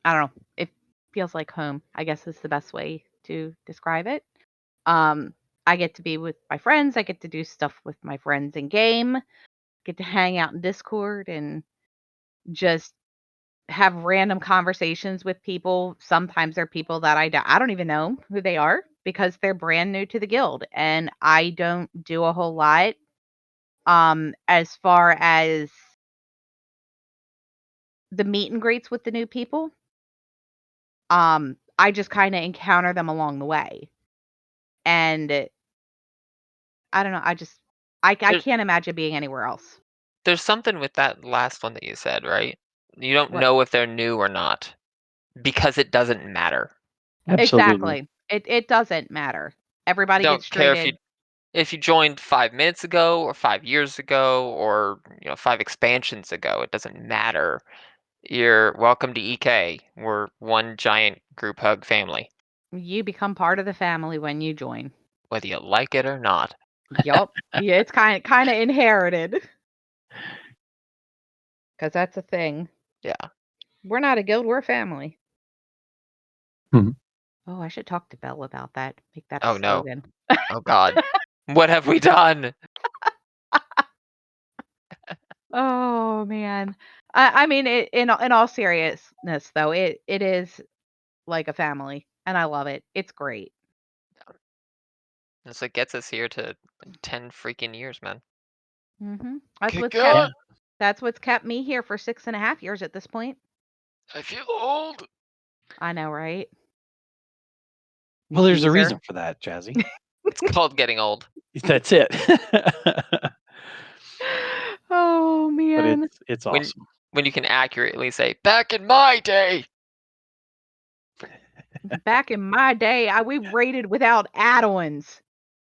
don't know. It feels like home, I guess is the best way to describe it. Um, I get to be with my friends. I get to do stuff with my friends in game. Get to hang out in Discord and just have random conversations with people. Sometimes they're people that I don't even know who they are because they're brand new to the guild and I don't do a whole lot as far as the meet and greets with the new people. I just kind of encounter them along the way. And I don't know, I There, can't imagine being anywhere else. there's something with that last one that you said, right? You don't What? know if they're new or not because it doesn't matter. Absolutely. Exactly. It doesn't matter. Everybody Don't gets care treated. if you joined 5 minutes ago or 5 years ago or 5 expansions ago. It doesn't matter. You're welcome to EK. We're one giant group hug family, You become part of the family when you join. whether you like it or not. Yup. Yeah, it's kind of inherited. Because that's a thing. Yeah. We're not a guild, we're a family. Mhm. Oh, I should talk to Belle about that. Make that a Oh no. slogan. Oh God. What have we done? Oh man. I mean, in all seriousness though, it is like a family, and I love it. It's great. That's what gets us here to 10 freaking years, man. That's Good what's kept God. Yeah. that's what's kept me here for 6.5 years at this point. I feel old. I know, right? Well, there's a Geezer. reason for that, Jazzy. It's called getting old. That's it. Oh But man. it's When awesome. when you can accurately say, back in my day. Back in my day, we rated without add-ons.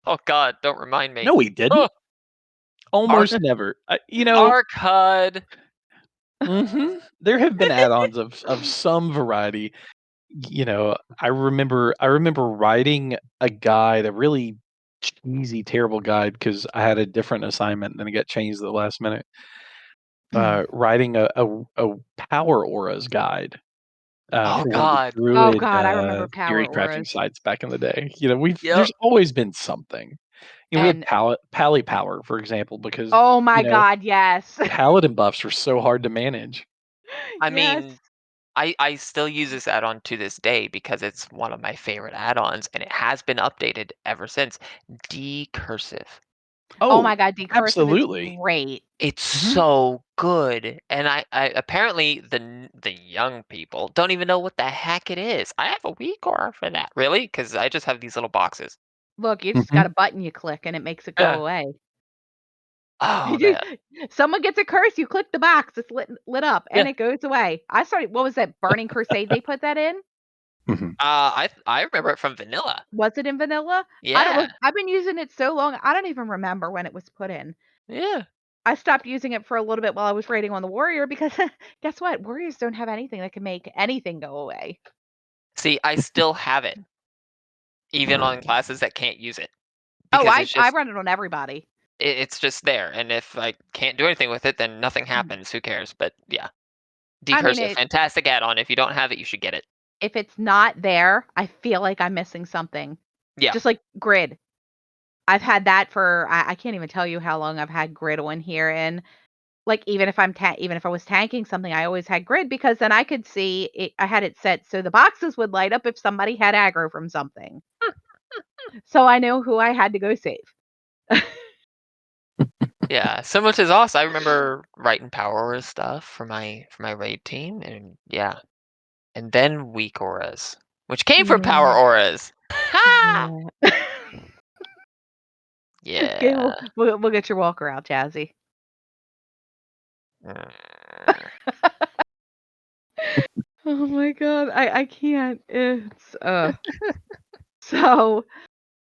Oh God, don't remind me. No, we didn't. Oh, Almost Arc never. Arc HUD. There have been add-ons of some variety. I remember writing a guide, a really cheesy, terrible guide, because I had a different assignment and then it got changed at the last minute. Writing a power auras guide Oh for one of the God. Oh druid god, I remember power theory crafting auras. sites back in the day. Yep. There's always been something. We had And Pally Power, for example, because oh my god, yes. paladin buffs were so hard to manage. I Yes. mean, I still use this add-on to this day because it's one of my favorite add-ons and it has been updated ever since. Decursive. Oh my god, decursive absolutely. is great. It's Mhm. so good, and I apparently the young people don't even know what the heck it is. I have a Wii core for that, really, because I just have these little boxes. Look, you just got a button you click and it makes it go Yeah. away. Oh man. Someone gets a curse, you click the box, it's lit up, and Yeah. it goes away. I started what was that, Burning Crusade they put that in? I remember it from vanilla. Was it in vanilla? I don't Yeah. look, I've been using it so long, I don't even remember when it was put in. Yeah. I stopped using it for a little bit while I was raiding on the warrior because guess what? Warriors don't have anything that can make anything go away. See, I still have it, even on classes that can't use it, Oh, because I run it on everybody. it's just there, and if I can't do anything with it, then nothing Mm. happens. Who cares? But yeah, I mean, Decursive, fantastic add-on. If you don't have it, you should get it. if it's not there, I feel like I'm missing something. Yeah. Just like grid. I've had that for I can't even tell you how long I've had grid on here, and like even if even if I was tanking something, I always had grid because then I could see it, I had it set so the boxes would light up if somebody had aggro from something. So I know who I had to go save. Yeah, similar to Zos, I remember writing Power Aura stuff for my raid team, and yeah, and then weak auras, which came from Power Yeah. Auras. Ha! Yeah. Okay, Yeah. we'll get your walker out, Jazzy. Mm. Oh my god, I can't. It's so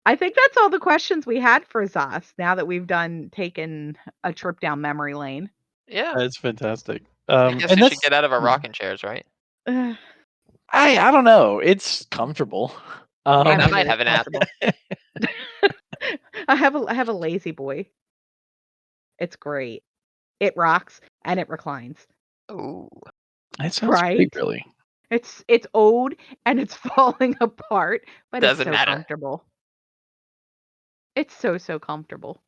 I think that's all the questions we had for Zos now that we've taken a trip down memory lane. Yeah, That's fantastic. I guess And we should that's get out of our rocking chairs, right? Uh, I don't know. It's comfortable. I And I mean, might it is have an app. comfortable. I have a lazy boy. It's great. It rocks and it reclines. Ooh, That sounds great, Right? really. It's old and it's falling apart, but it's doesn't so matter. comfortable. It's so comfortable.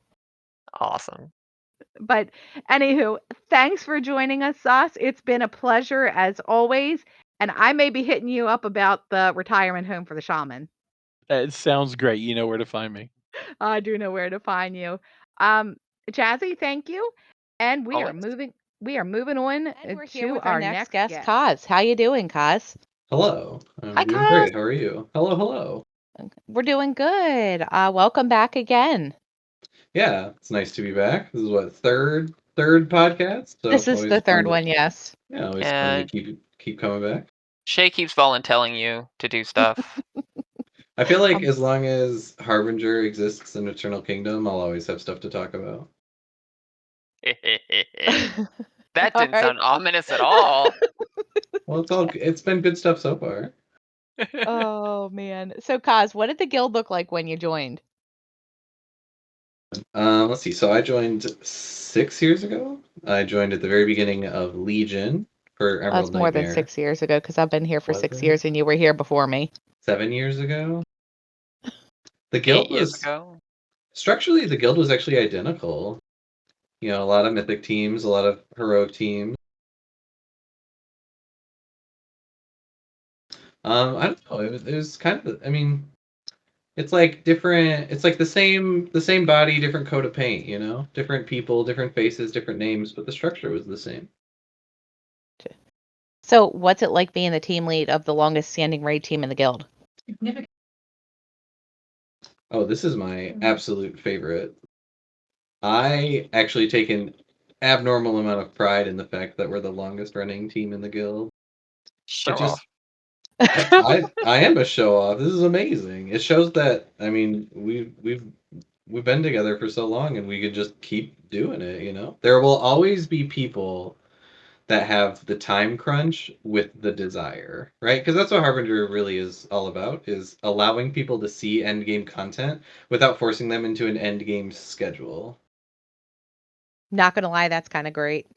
Awesome. But anywho, thanks for joining us, Sauce. It's been a pleasure as always. And I may be hitting you up about the retirement home for the shaman. It sounds great. You know where to find me. I do know where to find you. Um, Jazzy, thank you. And Always. we are moving on And we're here to with our next guest, Kaz. How you doing, Kaz? Hello, Hi, I'm doing Kaz. great. How are you? Hello, hello. We're doing good. Welcome back again. Yeah, it's nice to be back. This is what third podcast, so This is always the fun third to one, yes. yeah, always fun to Yeah, keep coming back. Shay keeps voluntelling you to do stuff. I feel like Um, as long as Harbinger exists in Eternal Kingdom, I'll always have stuff to talk about. That all didn't right. sound ominous at all. Well, it's been good stuff so far. Oh man. So Kaz, what did the guild look like when you joined? Let's see. So I joined 6 years ago. I joined at the very beginning of Legion for That's Emerald more than Nightmare. 6 years ago because I've been here for Was 6 years it and you were here before me. 7 years ago? The 8 guild years was ago. structurally the guild was actually identical. You know, a lot of mythic teams, a lot of heroic teams. I don't know. It was kind of. I mean, it's like different. It's like the same body, different coat of paint. You know, different people, different faces, different names, but the structure was the same. So what's it like being the team lead of the longest standing raid team in the guild? Oh, this is my absolute favorite. I actually take an abnormal amount of pride in the fact that we're the longest running team in the guild. Show But just off. I am a show off. This is amazing. It shows that I mean we've been together for so long and we could just keep doing it, you know? There will always be people that have the time crunch with the desire, right? Because that's what Harbinger really is all about, is allowing people to see end game content without forcing them into an end game schedule. Not gonna lie, that's kind of great.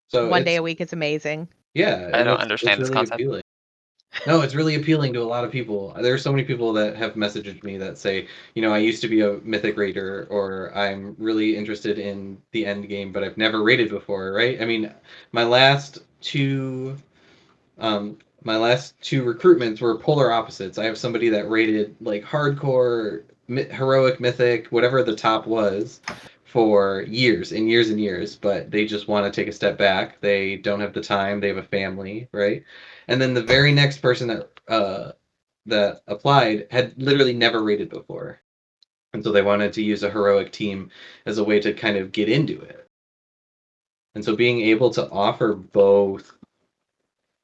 So One day it's a week is amazing. yeah, I and don't it's understand this really concept. appealing. No, it's really appealing to a lot of people. There are so many people that have messaged me that say, you know, I used to be a mythic raider, or I'm really interested in the end game, but I've never raided before, right? I mean, my last two my last two recruitments were polar opposites. I have somebody that rated like hardcore heroic, mythic, whatever the top was, for years and years and years, but they just want to take a step back. They don't have the time. They have a family, right? And then the very next person that applied had literally never raided before, and so they wanted to use a heroic team as a way to kind of get into it. And so being able to offer both,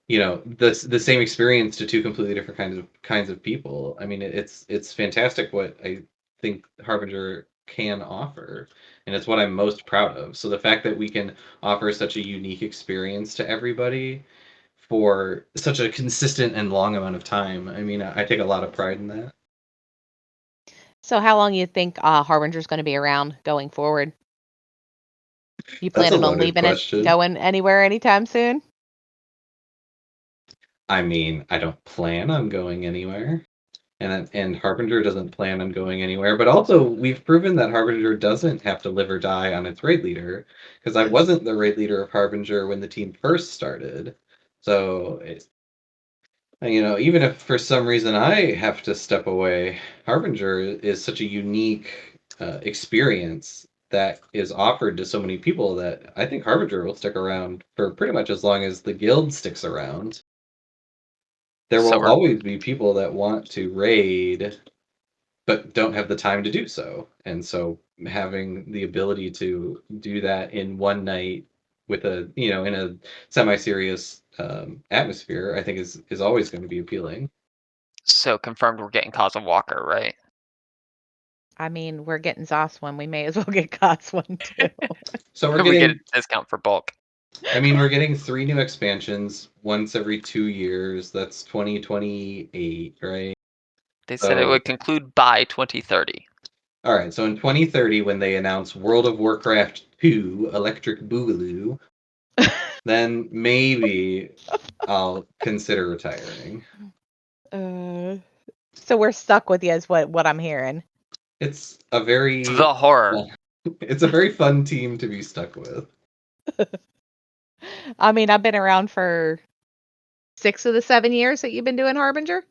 the same experience to two completely different kinds of people. I mean, it's fantastic what I think Harbinger can offer, and it's what I'm most proud of. So the fact that we can offer such a unique experience to everybody for such a consistent and long amount of time, I mean, I take a lot of pride in that. So how long you think Harbinger's going to be around going forward? You That's a planning on loaded leaving it, question. going anywhere anytime soon? I mean, I don't plan on going anywhere, and Harbinger doesn't plan on going anywhere. But also, we've proven that Harbinger doesn't have to live or die on its raid leader, because I wasn't the raid leader of Harbinger when the team first started. So, even if for some reason I have to step away, Harbinger is such a unique experience that is offered to so many people that I think Harbinger will stick around for pretty much as long as the guild sticks around. There So will we're always be people that want to raid but don't have the time to do so. And so having the ability to do that in one night with in a semi-serious atmosphere, I think is always going to be appealing. so confirmed we're getting Cosmo Walker, right? I mean, we're getting Zos one. We may as well get Cots one too. So we're We get a getting, discount for bulk. we're getting 3 new expansions once every 2 years. That's 2028, right? They said it So, would conclude by 2030. all right, so in 2030, when they announce World of Warcraft 2 Electric Boogaloo, then maybe I'll consider retiring. So we're stuck with you is what I'm hearing. It's a very The horror. it's a very fun team to be stuck with. I mean, I've been around for 6 of the 7 years that you've been doing Harbinger.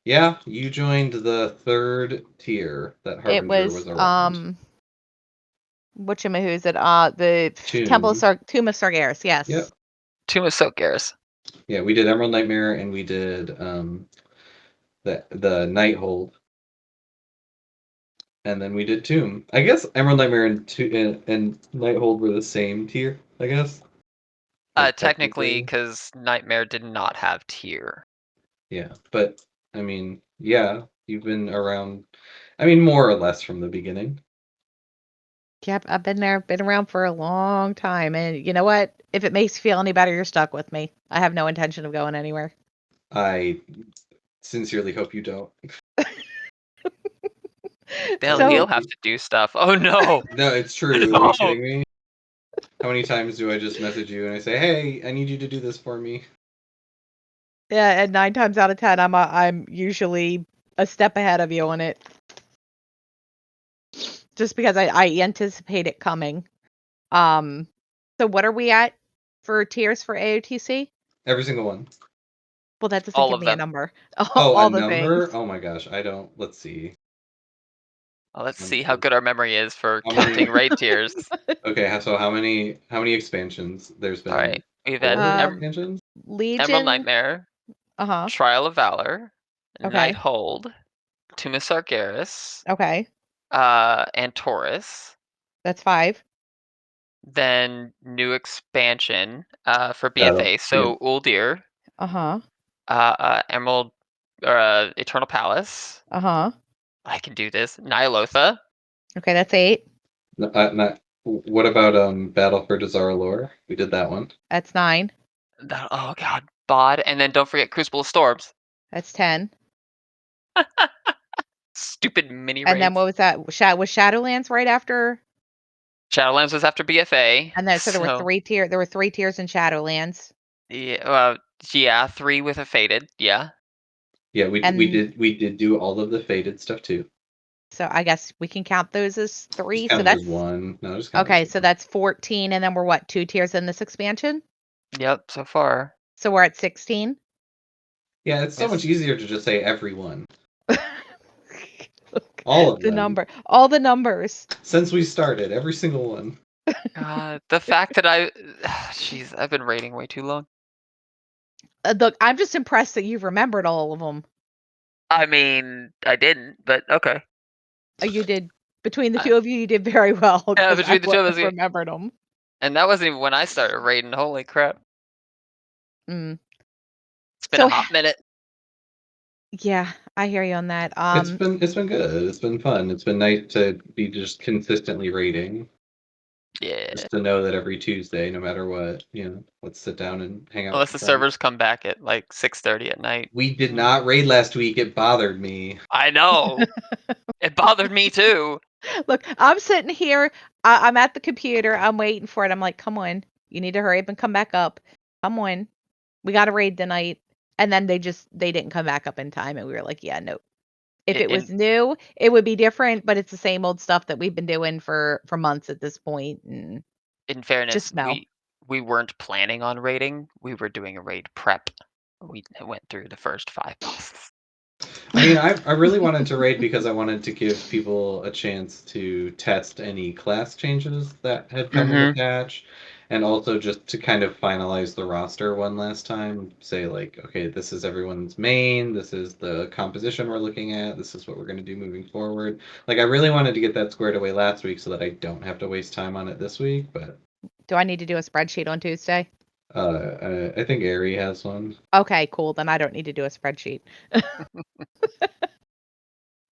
Yeah, you joined the 3rd tier that It Harbinger was was around. who's it? The Temple of Tomb. Tomb of Sargeras. Yes. Yep. Tomb of Silkaris. Yeah, we did Emerald Nightmare and we did the Nighthold. And then we did Tomb. I guess Emerald Nightmare and Nighthold were the same tier, I guess. Like, Technically, because Nightmare did not have tier. Yeah, but I mean, yeah, you've been around, I mean, more or less from the beginning. Yep, I've been there, been around for a long time, and you know what? If it makes you feel any better, you're stuck with me. I have no intention of going anywhere. I sincerely hope you don't. He'll have to do stuff. Oh no! No, it's true. No. Are you kidding me? How many times do I just message you and I say, "Hey, I need you to do this for me"? Yeah, and 9 times out of 10, I'm usually a step ahead of you on it. Just because I anticipate it coming. So what are we at for tiers for AOTC? Every single one. Well, that doesn't All give of me a them. number. Oh, All a the number? things. Oh my gosh, I don't. Let's see. Well, let's see how good our memory is for How many- counting raid tiers. Okay, so how many expansions? There's been All right, we've 4 had expansions. Legion. Emerald Nightmare, Uh-huh. Trial of Valor, Okay. Nighthold, Tomb of Sargeras, Okay. and Taurus. That's 5. Then new expansion for Battle. BFA. So Uldir, Uh-huh. Emerald, Eternal Palace. Uh-huh. I can do this. Nyalotha. Okay, that's 8. What about Battle for Dazar'alor? We did that one. That's 9. Oh god, Bod. And then don't forget Crucible of Storms. That's 10. Stupid mini And then raids. what was that? Was Shadowlands right after? Shadowlands was after BFA. And then so there were 3 tiers in Shadowlands. Yeah, 3 with a faded. Yeah. Yeah, we did do all of the faded stuff too. So I guess we can count those as 3. Just count So them that's as 1. No, just count okay. them as So that's 14, and then we're what, 2 tiers in this expansion? Yep, so far. So we're at 16. Yeah, it's so Yes. much easier to just say everyone. All of The them. all the numbers. Since we started, every single one. The fact that jeez, I've been raiding way too long. Look, I'm just impressed that you've remembered all of them. I mean, I didn't, but okay. You did between the I- two of you did very well. Yeah, 'Cause I between the two of wouldn't us, have remembered them. and that wasn't even when I started raiding. Holy crap! Mm. It's been So a hot minute. yeah, I hear you on that. It's been good. It's been fun. It's been nice to be just consistently raiding. Yeah. Just to know that every Tuesday, no matter what, let's sit down and hang out. Unless the with friends. servers come back at like 6:30 at night. We did not raid last week. It bothered me. I know. It bothered me too. Look, I'm sitting here. I'm at the computer. I'm waiting for it. I'm like, come on. You need to hurry up and come back up. Come on. We got to raid tonight. And then they didn't come back up in time. And we were like, yeah, no. If it was new, it would be different, but it's the same old stuff that we've been doing for months at this point. And In fairness, just no. we weren't planning on raiding. We were doing a raid prep. We went through the first 5 bosses. I mean, I really wanted to raid because I wanted to give people a chance to test any class changes that had come in the patch, and also just to kind of finalize the roster one last time. Say like, okay, this is everyone's main, this is the composition we're looking at, this is what we're going to do moving forward. Like, I really wanted to get that squared away last week so that I don't have to waste time on it this week. But do I need to do a spreadsheet on Tuesday? I think Ari has one. Okay, cool. Then I don't need to do a spreadsheet.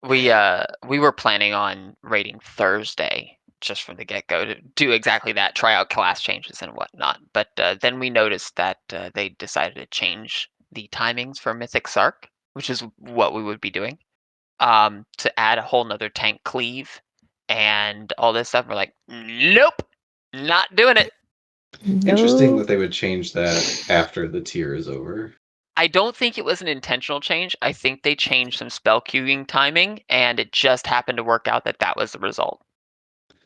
We were planning on raiding Thursday just from the get-go to do exactly that, try out class changes and whatnot. But then we noticed that they decided to change the timings for Mythic Sark, which is what we would be doing, to add a whole nother tank cleave and all this stuff. We're like, nope, not doing it. Interesting that they would change that after the tier is over. I don't think it was an intentional change. I think they changed some spell queuing timing, and it just happened to work out that was the result.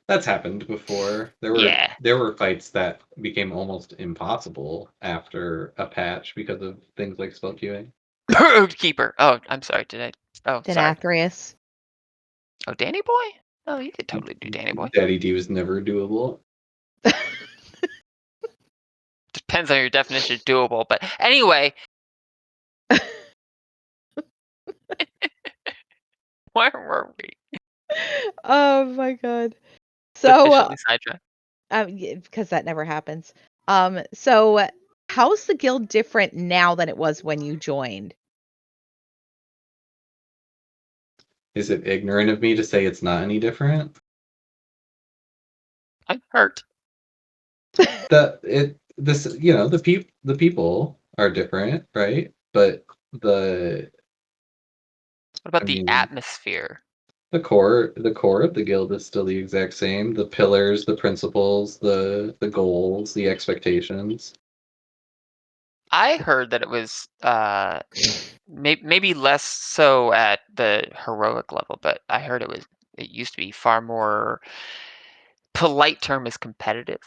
That's happened before. There were fights that became almost impossible after a patch because of things like spell queuing. Keeper. Oh, I'm sorry. Sorry. Denathrius. Oh, Danny Boy? Oh, you could totally do Danny Boy. Daddy D was never doable. Depends on your definition of doable, but anyway. Where were we? Oh my god. So Officially sidetracked. because that never happens. So how's the guild different now than it was when you joined? Is it ignorant of me to say it's not any different? I'm hurt. The people are different, right? But what about the atmosphere? The core of the guild is still the exact same. The pillars, the principles, the goals, the expectations. I heard that it was maybe less so at the heroic level, but I heard it used to be far more, polite term is competitive.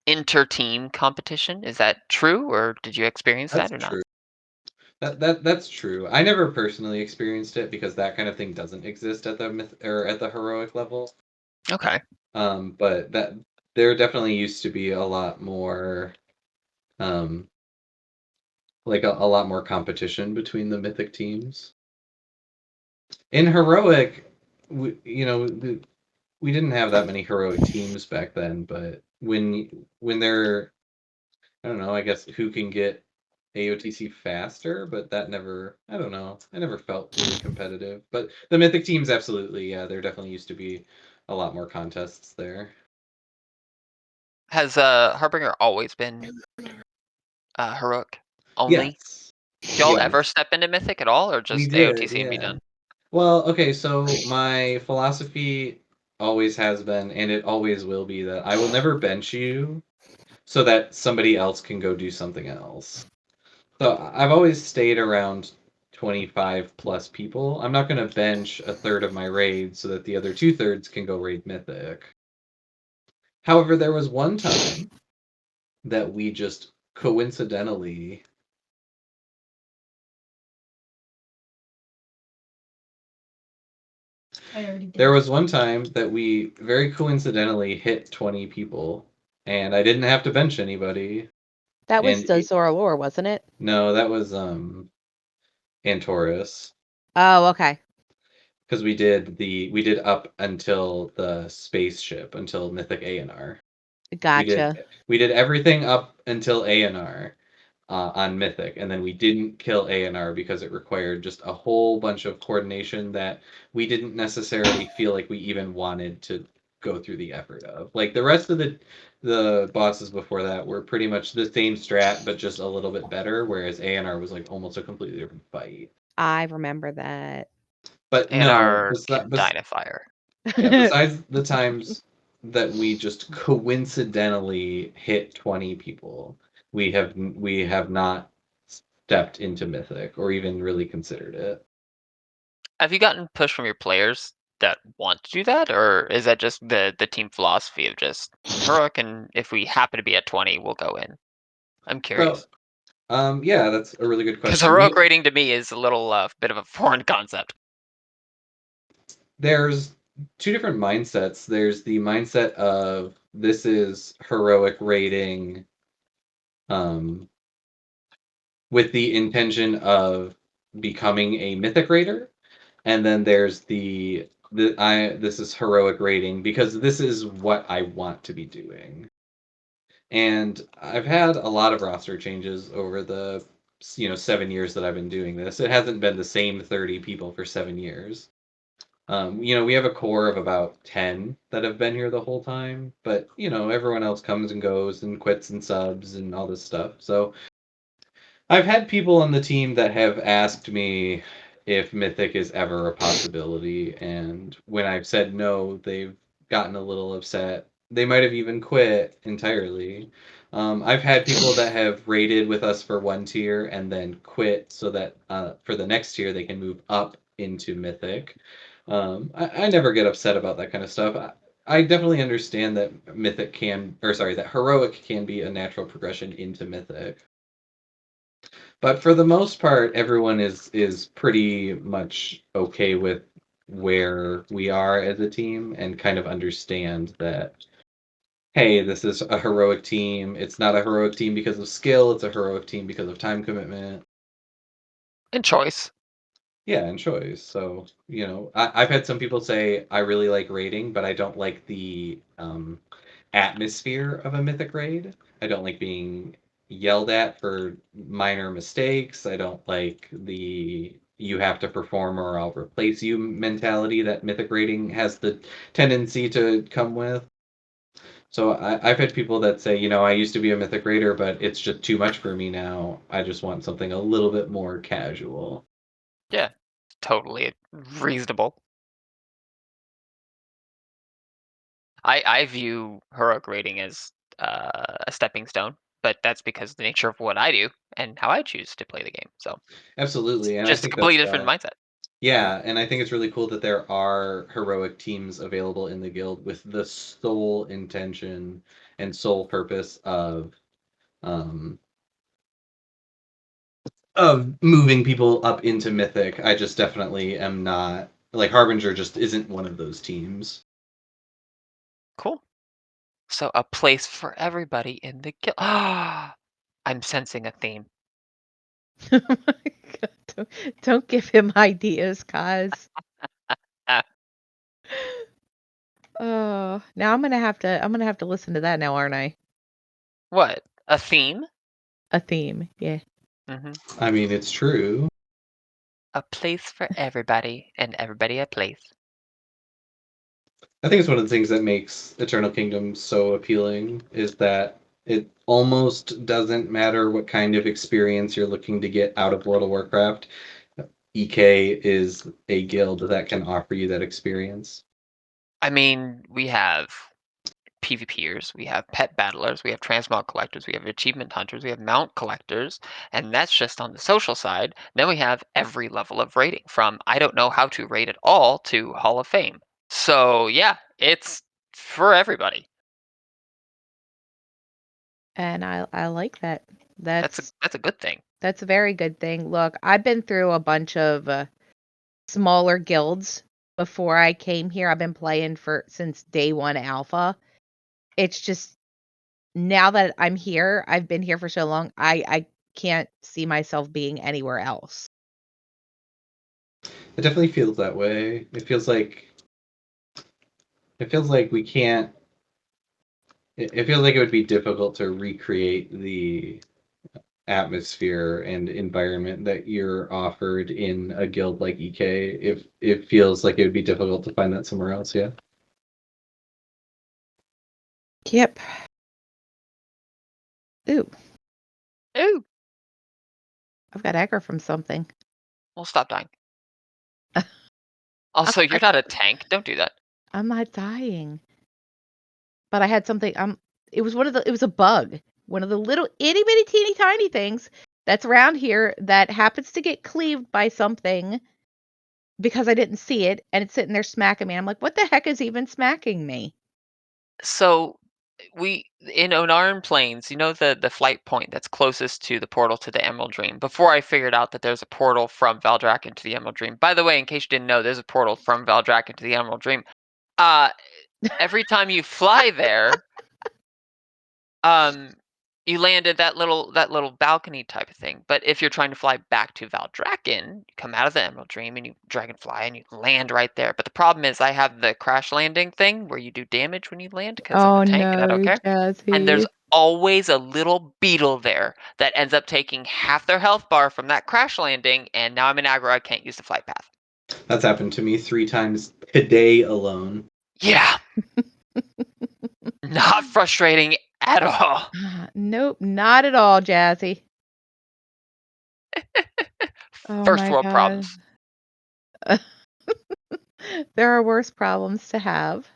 Inter-team competition. Is that true, or did you experience that or not? True. That's true. I never personally experienced it because that kind of thing doesn't exist at the heroic level. Okay. But there definitely used to be a lot more, like a lot more competition between the mythic teams. In heroic, we didn't have that many heroic teams back then. But when they're, I don't know, I guess who can get AOTC faster, but that never, I don't know, I never felt really competitive. But the mythic teams, absolutely, yeah, there definitely used to be a lot more contests there. Has Harbinger always been heroic only? Yes. Do y'all ever step into mythic at all, or just AOTC and be done? Well, okay, so my philosophy always has been, and it always will be, that I will never bench you so that somebody else can go do something else. So I've always stayed around 25 plus people. I'm not going to bench a third of my raid so that the other 2/3 can go raid mythic. However, there was one time that we just coincidentally I already did. There was one time that we very coincidentally hit 20 people, and I didn't have to bench anybody. That was And the Zora Lore, wasn't it? No, that was Antorus. Oh, okay. Because we did up until the spaceship, until Mythic A&R. Gotcha. We did everything up until A&R on Mythic, and then we didn't kill A&R because it required just a whole bunch of coordination that we didn't necessarily feel like we even wanted to go through the effort of. Like the rest of the bosses before that were pretty much the same strat, but just a little bit better, whereas A&R was like almost a completely different fight. I remember that. But And no, our can die in a fire. yeah, besides the times that we just coincidentally hit 20 people, we have not stepped into Mythic or even really considered it. Have you gotten push from your players that want to do that, or is that just the team philosophy of just heroic, and if we happen to be at 20, we'll go in? I'm curious. Yeah, that's a really good Because question. heroic rating to me is a little bit of a foreign concept. There's two different mindsets. There's the mindset of this is heroic rating with the intention of becoming a mythic raider. And then there's this is heroic rating because this is what I want to be doing. And I've had a lot of roster changes over the 7 years that I've been doing this. It hasn't been the same 30 people for 7 years. We have a core of about 10 that have been here the whole time, but everyone else comes and goes and quits and subs and all this stuff. So I've had people on the team that have asked me if Mythic is ever a possibility, and when I've said no, they've gotten a little upset. They might have even quit entirely. I've had people that have raided with us for one tier and then quit so that for the next tier they can move up into Mythic. I never get upset about that kind of stuff. I definitely understand that that Heroic can be a natural progression into Mythic. But for the most part, everyone is pretty much okay with where we are as a team and kind of understand that, hey, this is a heroic team. It's not a heroic team because of skill, it's a heroic team because of time commitment. And choice. Yeah, and choice. So, I've had some people say, I really like raiding, but I don't like the atmosphere of a mythic raid. I don't like being yelled at for minor mistakes. I don't like the you have to perform or I'll replace you mentality that mythic raiding has the tendency to come with. So I've had people that say, I used to be a mythic raider, but it's just too much for me now. I just want something a little bit more casual. Yeah, totally reasonable. I view heroic rating as a stepping stone, but that's because of the nature of what I do and how I choose to play the game. So Absolutely, and I just a think that's completely different mindset. yeah, and I think it's really cool that there are heroic teams available in the guild with the sole intention and sole purpose um, of moving people up into Mythic. I just definitely am not like Harbinger. Just isn't one of those teams. Cool. So a place for everybody in the guild. Ah, I'm sensing a theme. Oh my God, don't give him ideas, cause. Ah, Oh, now I'm gonna have to listen to that now, aren't I? what? A theme? A theme, yeah. Hmm. I mean, it's true. A place for everybody and everybody a place. I think it's one of the things that makes Eternal Kingdom so appealing is that it almost doesn't matter what kind of experience you're looking to get out of World of Warcraft. EK is a guild that can offer you that experience. I mean, we have PvPers, we have pet battlers, we have transmog collectors, we have achievement hunters, we have mount collectors, and that's just on the social side. Then we have every level of rating, from I don't know how to rate at all to Hall of Fame. So yeah, it's for everybody. And I like that. That's a good thing. That's a very good thing. Look, I've been through a bunch of smaller guilds before I came here. I've been playing since day 1 alpha. It's just now that I'm here, I've been here for so long, I can't see myself being anywhere else. It definitely feels that way. It feels like we can't. It feels like it would be difficult to recreate the atmosphere and environment that you're offered in a guild like EK. If it feels like it would be difficult to find that somewhere else, yeah. Yep. Ooh, Ooh, I've got aggro from something. well, stop dying. Also, you're not a tank. Don't do that. I'm not dying. But I had something, it was it was a bug. One of the little itty bitty teeny tiny things that's around here that happens to get cleaved by something because I didn't see it, and it's sitting there smacking me. I'm like, what the heck is even smacking me? So we in Onarn Plains, you know the flight point that's closest to the portal to the Emerald Dream. Before I figured out that there's a portal from Valdrakken to the Emerald Dream. By the way, in case you didn't know, there's a portal from Valdrakken to the Emerald Dream. Every time you fly there, you land at that little balcony type of thing. But if you're trying to fly back to Valdrakken, you come out of the Emerald Dream and you dragonfly and you land right there. But the problem is I have the crash landing thing where you do damage when you land because I'm a Oh tank and I don't no, care. And there's Jazzy. always a little beetle there that ends up taking half their health bar from that crash landing, and now I'm in aggro. I can't use the flight path. That's happened to me 3 times today alone. Yeah. Not frustrating at all. Nope, not at all, Jazzy. Oh First my world god. problems. There are worse problems to have.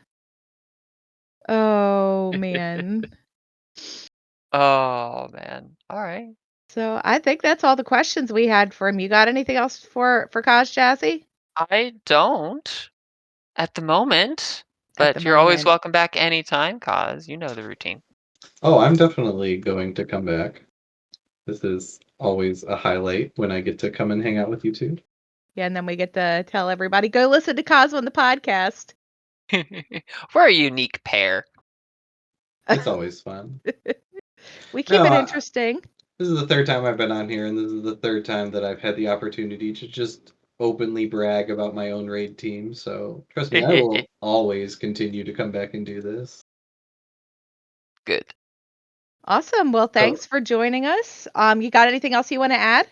Oh man. Oh man. All right. So I think that's all the questions we had for him. You got anything else for Cos Jazzy? I don't at the moment, At the but you're always moment. welcome back anytime, cause you know the routine. Oh, I'm definitely going to come back. This is always a highlight when I get to come and hang out with you two. Yeah, and then we get to tell everybody, go listen to Cosmo on the podcast. We're a unique pair. It's always fun. We keep it No, interesting. this is the 3rd time I've been on here, and this is the 3rd time that I've had the opportunity to just openly brag about my own raid team. So trust me, I will always continue to come back and do this. Good. Awesome. Well, thanks for joining us. You got anything else you want to add?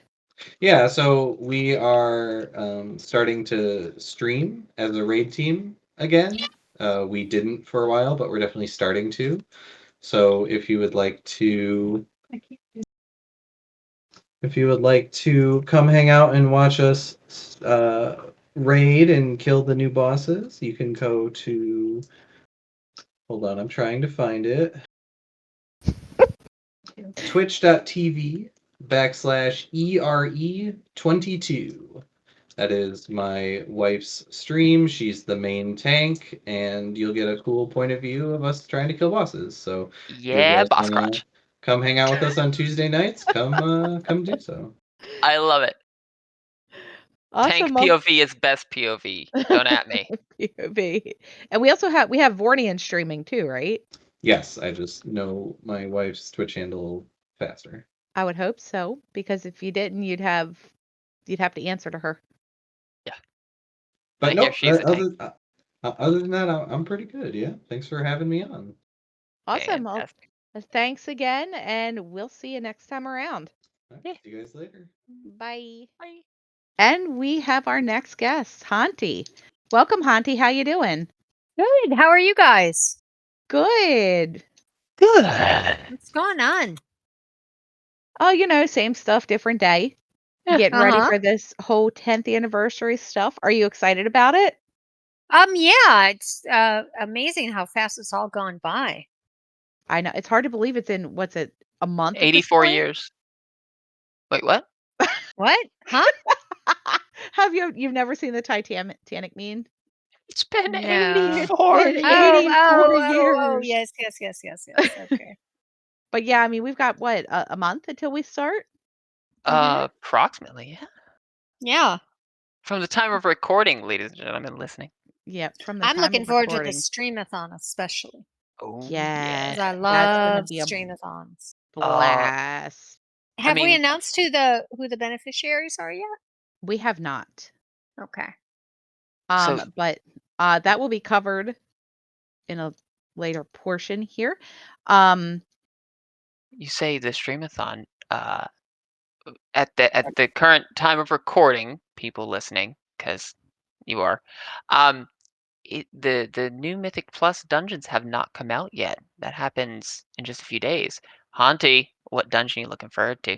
Yeah, so we are starting to stream as a raid team again. We didn't for a while, but we're definitely starting to. So if you would like to come hang out and watch us raid and kill the new bosses, you can go to, hold on, I'm trying to find it. twitch.tv/ERE22. That is my wife's stream. She's the main tank, and you'll get a cool point of view of us trying to kill bosses. So if you Yeah, guys boss wanna crotch. come hang out with us on Tuesday nights, come do so. I love it. Tank Awesome. POV is best POV. Don't at me. POV. And we also have Vornian streaming too, right? Yes, I just know my wife's Twitch handle faster. I would hope so, because if you didn't, you'd have to answer to her. Yeah. But I hear no, she's a tank. other than that, I'm pretty good. Yeah, thanks for having me on. Awesome. Well, Fantastic. thanks again, and we'll see you next time around. All right, Yeah. see you guys later. Bye. Bye. And we have our next guest, Hante. Welcome, Hante. How you doing? Good. How are you guys? Good. Good. What's going on? Oh, same stuff, different day. Yeah. Getting ready Uh-huh. for this whole 10th anniversary stuff. Are you excited about it? Yeah, it's amazing how fast it's all gone by. I know. It's hard to believe it's in, what's it, a month at this 84 point? years. Wait, what? What? Huh? You've never seen the Titanic meme? It's been No. 84 Been years. 84 Oh, years. yes. Okay. But yeah, I mean, we've got what, a month until we start? Approximately, yeah. Yeah. From the time of recording, ladies and gentlemen listening. Yeah, from the I'm time looking of forward to the recording. Stream-a-thon especially. Oh Yes, Because I yeah. that's gonna love be a Stream-a-thons. blast. Have we mean- announced who the beneficiaries are yet? We have not. Okay. But that will be covered in a later portion here. Um, You say the Stream-a-thon. At the current time of recording, people listening, because you are, the new Mythic Plus dungeons have not come out yet. That happens in just a few days. Hante, what dungeon are you looking forward to?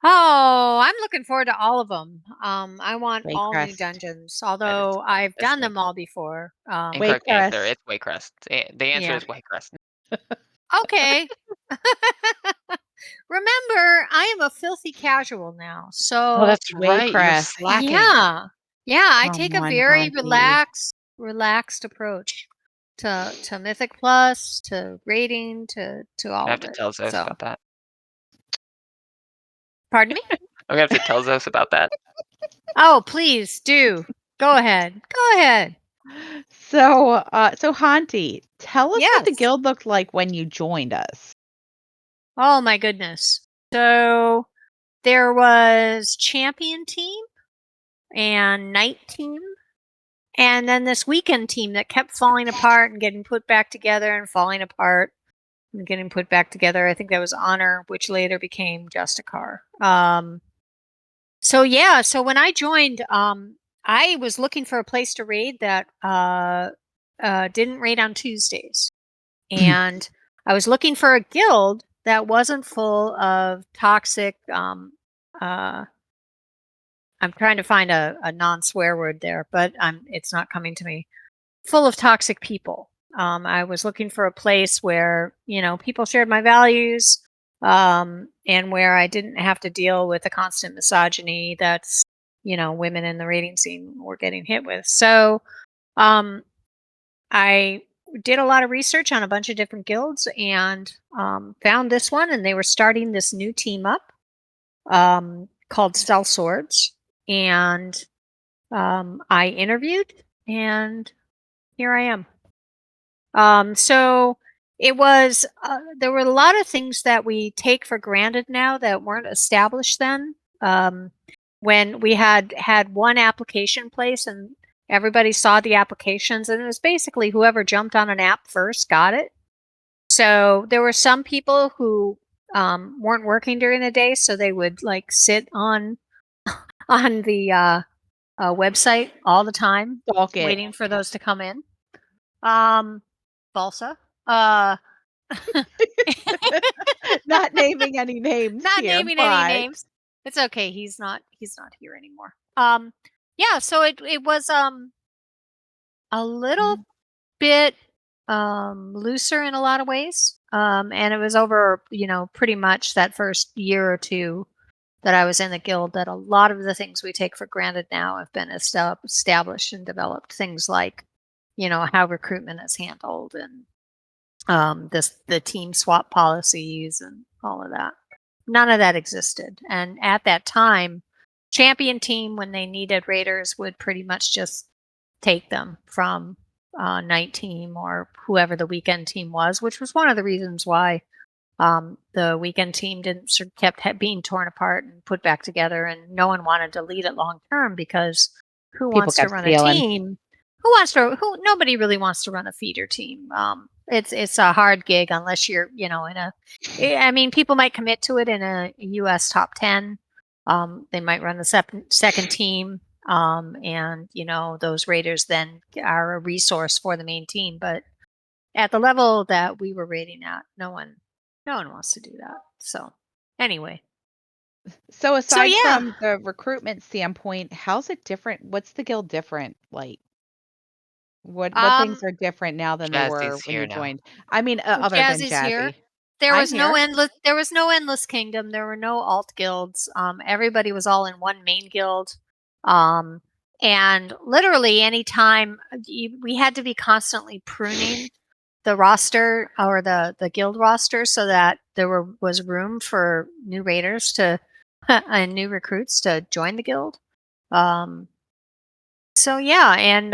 Oh, I'm looking forward to all of them. I want all new Waycrest. dungeons, although I've that's done me. them all before. Incorrect answer. Waycrest. It's Waycrest. The answer Yeah. is Waycrest. Okay. Remember, I am a filthy casual now, so Oh, that's right. You're Waycrest. slacking. yeah, I Come take a on, very Hante. relaxed approach to Mythic Plus, to rating, to I all have of to it. tell Zos So, about that. pardon me? I'm gonna have to tell Zos about that. Oh, please do. Go ahead. Go ahead. So, Hante, tell us what the Yes. guild looked like when you joined us. Oh my goodness. So there was champion team and night team, and then this weekend team that kept falling apart and getting put back together and falling apart and getting put back together. I think that was Honor, which later became Justicar. So when I joined, I was looking for a place to raid that didn't raid on Tuesdays. And I was looking for a guild that wasn't full of toxic I'm trying to find a non-swear word there, but it's not coming to me. Full of toxic people. I was looking for a place where, people shared my values, and where I didn't have to deal with the constant misogyny that's, women in the rating scene were getting hit with. So, I did a lot of research on a bunch of different guilds and found this one, and they were starting this new team up called Stealth Swords. And I interviewed, and here I am. So it was, there were a lot of things that we take for granted now that weren't established then. When we had one application place and everybody saw the applications, and it was basically whoever jumped on an app first got it. So there were some people who weren't working during the day, so they would like sit on the website all the time, Stalk it. waiting for those to come in. Balsa. Uh, Not naming any names not here, naming any but names. It's okay. He's not here anymore. Yeah. So it was a little bit looser in a lot of ways. And it was over, pretty much that first year or two that I was in the guild that a lot of the things we take for granted now have been established and developed. Things like, how recruitment is handled and the team swap policies and all of that. None of that existed. And at that time, champion team, when they needed raiders, would pretty much just take them from night team or whoever the weekend team was, which was one of the reasons why the weekend team didn't kept being torn apart and put back together, and no one wanted to lead it long term because who people wants to kept run stealing. a team? Nobody really wants to run a feeder team. It's a hard gig unless you're in a. I mean, people might commit to it in a US top 10. They might run the second team, and those raiders then are a resource for the main team. But at the level that we were rating at, no one wants to do that. So anyway, So aside yeah. from the recruitment standpoint, how's it different? What's the guild different? Like, what things are different now than they were Jazzy's when here you now. joined? I mean, Well, other than Jazzy's here. Jazzy. There I'm was no here. endless kingdom. There were no alt guilds. Everybody was all in one main guild. And literally anytime we had to be constantly pruning the roster or the guild roster so that there was room for new raiders to and new recruits to join the guild. So yeah, and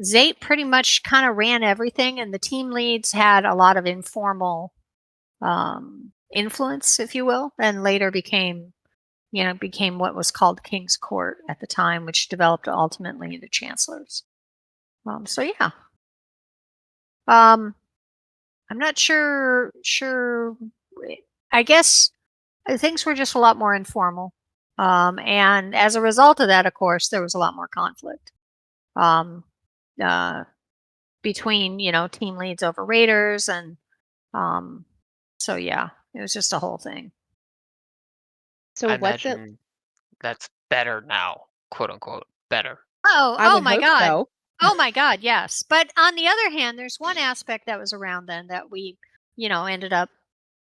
Zate pretty much kind of ran everything, and the team leads had a lot of informal influence, if you will, and later became what was called King's Court at the time, which developed ultimately into chancellors. So yeah, I'm not sure. I guess things were just a lot more informal, and as a result of that, of course, there was a lot more conflict um, uh, between team leads over raiders, and so yeah, it was just a whole thing. So I what's it? imagine that's better now, quote unquote, better. Oh, I oh would my hope God. so. Oh my God, yes. But on the other hand, there's one aspect that was around then that we, ended up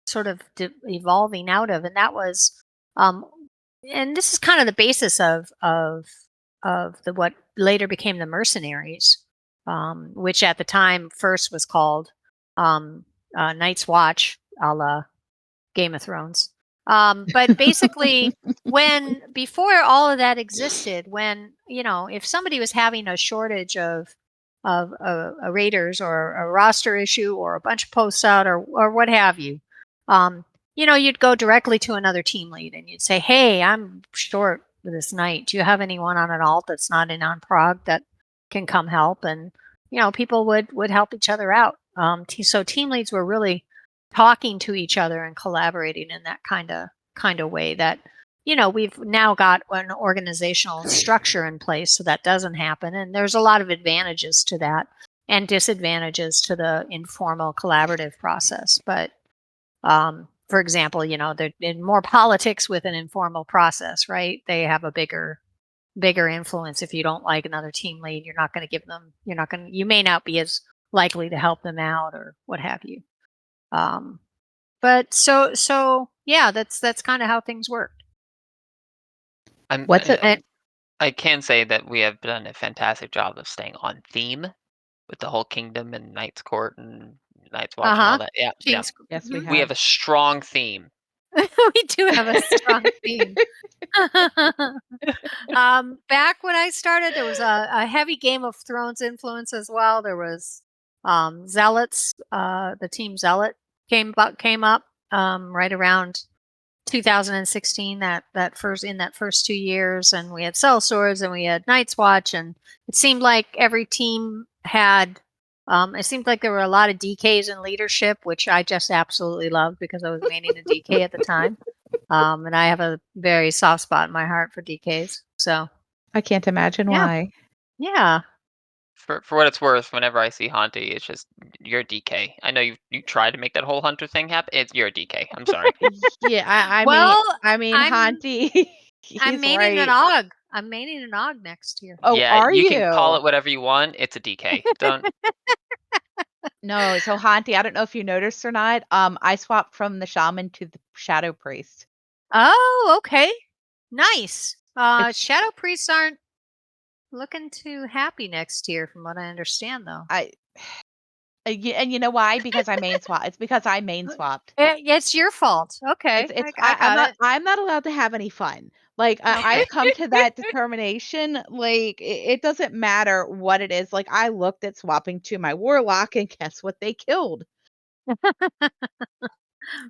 sort of evolving out of, and that was, um, and this is kind of the basis of the what later became the mercenaries, which at the time first was called Night's Watch, a la Game of Thrones. But basically, when before all of that existed, when if somebody was having a shortage of raiders or a roster issue or a bunch of posts out or what have you, you'd go directly to another team lead and you'd say, "Hey, I'm short this night. Do you have anyone on an alt that's not in on prog that can come help?" And people would help each other out. So team leads were really talking to each other and collaborating in that kind of way that we've now got an organizational structure in place so that doesn't happen, and there's a lot of advantages to that and disadvantages to the informal collaborative process. But for example, there's in more politics with an informal process, right? They have a bigger influence. If you don't like another team lead, you may not be as likely to help them out or what have you. But so yeah, that's kind of how things worked. What's it? I can say that we have done a fantastic job of staying on theme with the whole kingdom and Knight's Court and Night's Watch and all that. Yeah, yeah. Yes, we We have a strong theme. We do have a strong theme. Back when I started, there was a heavy Game of Thrones influence as well. There was Zealots. The team Zealot came up right around 2016. That first 2 years, and we had Cell Swords and we had Night's Watch, and it seemed like every team had. It seemed like there were a lot of DKs in leadership, which I just absolutely loved because I was maining a DK at the time. And I have a very soft spot in my heart for DKs. So I can't imagine Yeah. why. yeah, For what it's worth, whenever I see Hante, it's just you're a DK. I know you tried to make that whole hunter thing happen. You're a DK. I'm sorry. Yeah, Well, I mean, I'm Hanti, I'm he's maining an right. Og. I'm maining an Og next year. Oh, Yeah, are you can call you? it whatever you want. It's a DK. Don't. No, so Hanti, I don't know if you noticed or not. I swapped from the shaman to the shadow priest. Oh, okay. Nice. It's- Shadow priests aren't looking too happy next year, from what I understand, though. And you know why? Because I main swap. It's because I main swapped. It's your fault. Okay, I got it. I'm not allowed to have any fun. Like Okay. I've come to that determination. Like it doesn't matter what it is. Like I looked at swapping to my warlock, and guess what? They killed.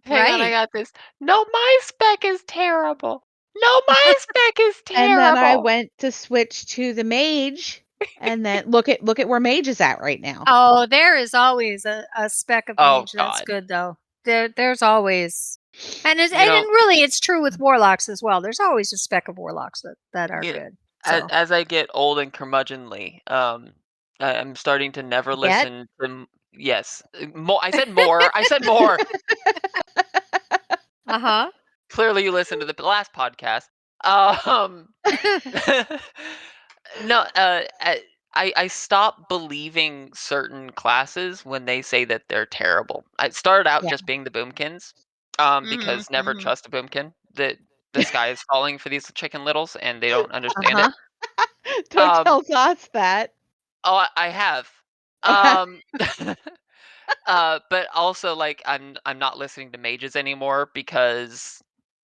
Hang on, I Right. got this. No, my spec is terrible. No, my spec is And then I terrible. went to switch to the mage, and then look at where mage is at right now. Oh, there is always a speck of Oh mage that's God. good, though. There's always, and You know, really it's true with warlocks as well. There's always a speck of warlocks that are you good. as, So as I get old and curmudgeonly, I'm starting to never get listen to. Yes, more. I said more. I said more. uh-huh. Clearly, you listened to the last podcast. Um, no, I stopped believing certain classes when they say that they're terrible. I started out Yeah. just being the boomkins, because never Mhm. trust a boomkin. The sky is falling for these chicken littles, and they don't understand it. Don't Um, tell us that. oh, I have. Um, but also like I'm not listening to mages anymore because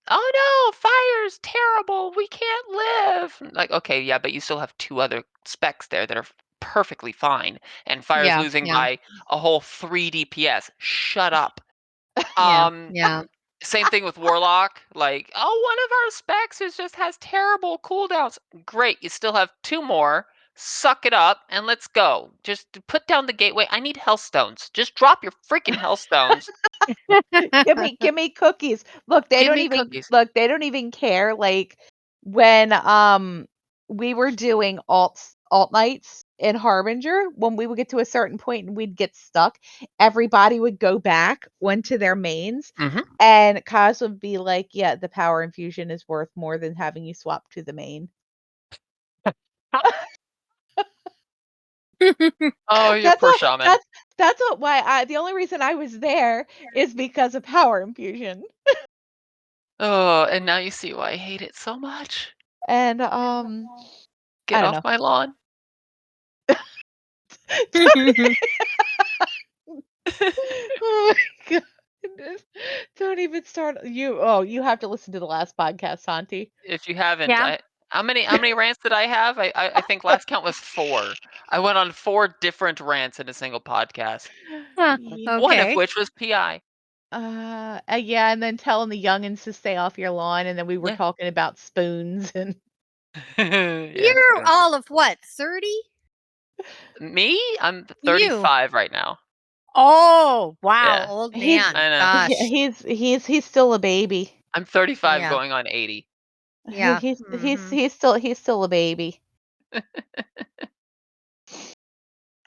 oh no, fire's terrible. We can't have. Like, okay, yeah, but you still have 2 other specs there that are perfectly fine, and Fire's Yeah, losing yeah. by a whole 3 DPS. Shut up. Yeah, yeah. Same thing with Warlock. Like, oh, one of our specs just has terrible cooldowns. Great, you still have 2 more. Suck it up and let's go. Just put down the gateway. I need Hellstones. Just drop your freaking Hellstones. Give me cookies. Look, they Give don't me even cookies. look, they don't even care. Like when we were doing alt nights in Harbinger, when we would get to a certain point and we'd get stuck, everybody would go back onto their mains, Mhm. and Kaz would be like, "Yeah, the power infusion is worth more than having you swap to the main." Oh, you That's poor all. shaman. That's why the only reason I was there is because of power infusion. Oh, and now you see why I hate it so much. And Get I don't off know. my lawn. Oh my goodness. Don't even start. You have to listen to the last podcast, Santi. If you haven't, Yeah. how many rants did I have? I think last count was 4. I went on 4 different rants in a single podcast. Huh, One of okay. which was PI. Yeah, and then telling the youngins to stay off your lawn, and then we were Yeah. talking about spoons and Yeah, You're all of what, 30? me? I'm You. 35 right now. Oh, wow, Yeah. old he's man. I know. Gosh. he's still a baby. I'm 35 Yeah. going on 80. Yeah. He's still a baby.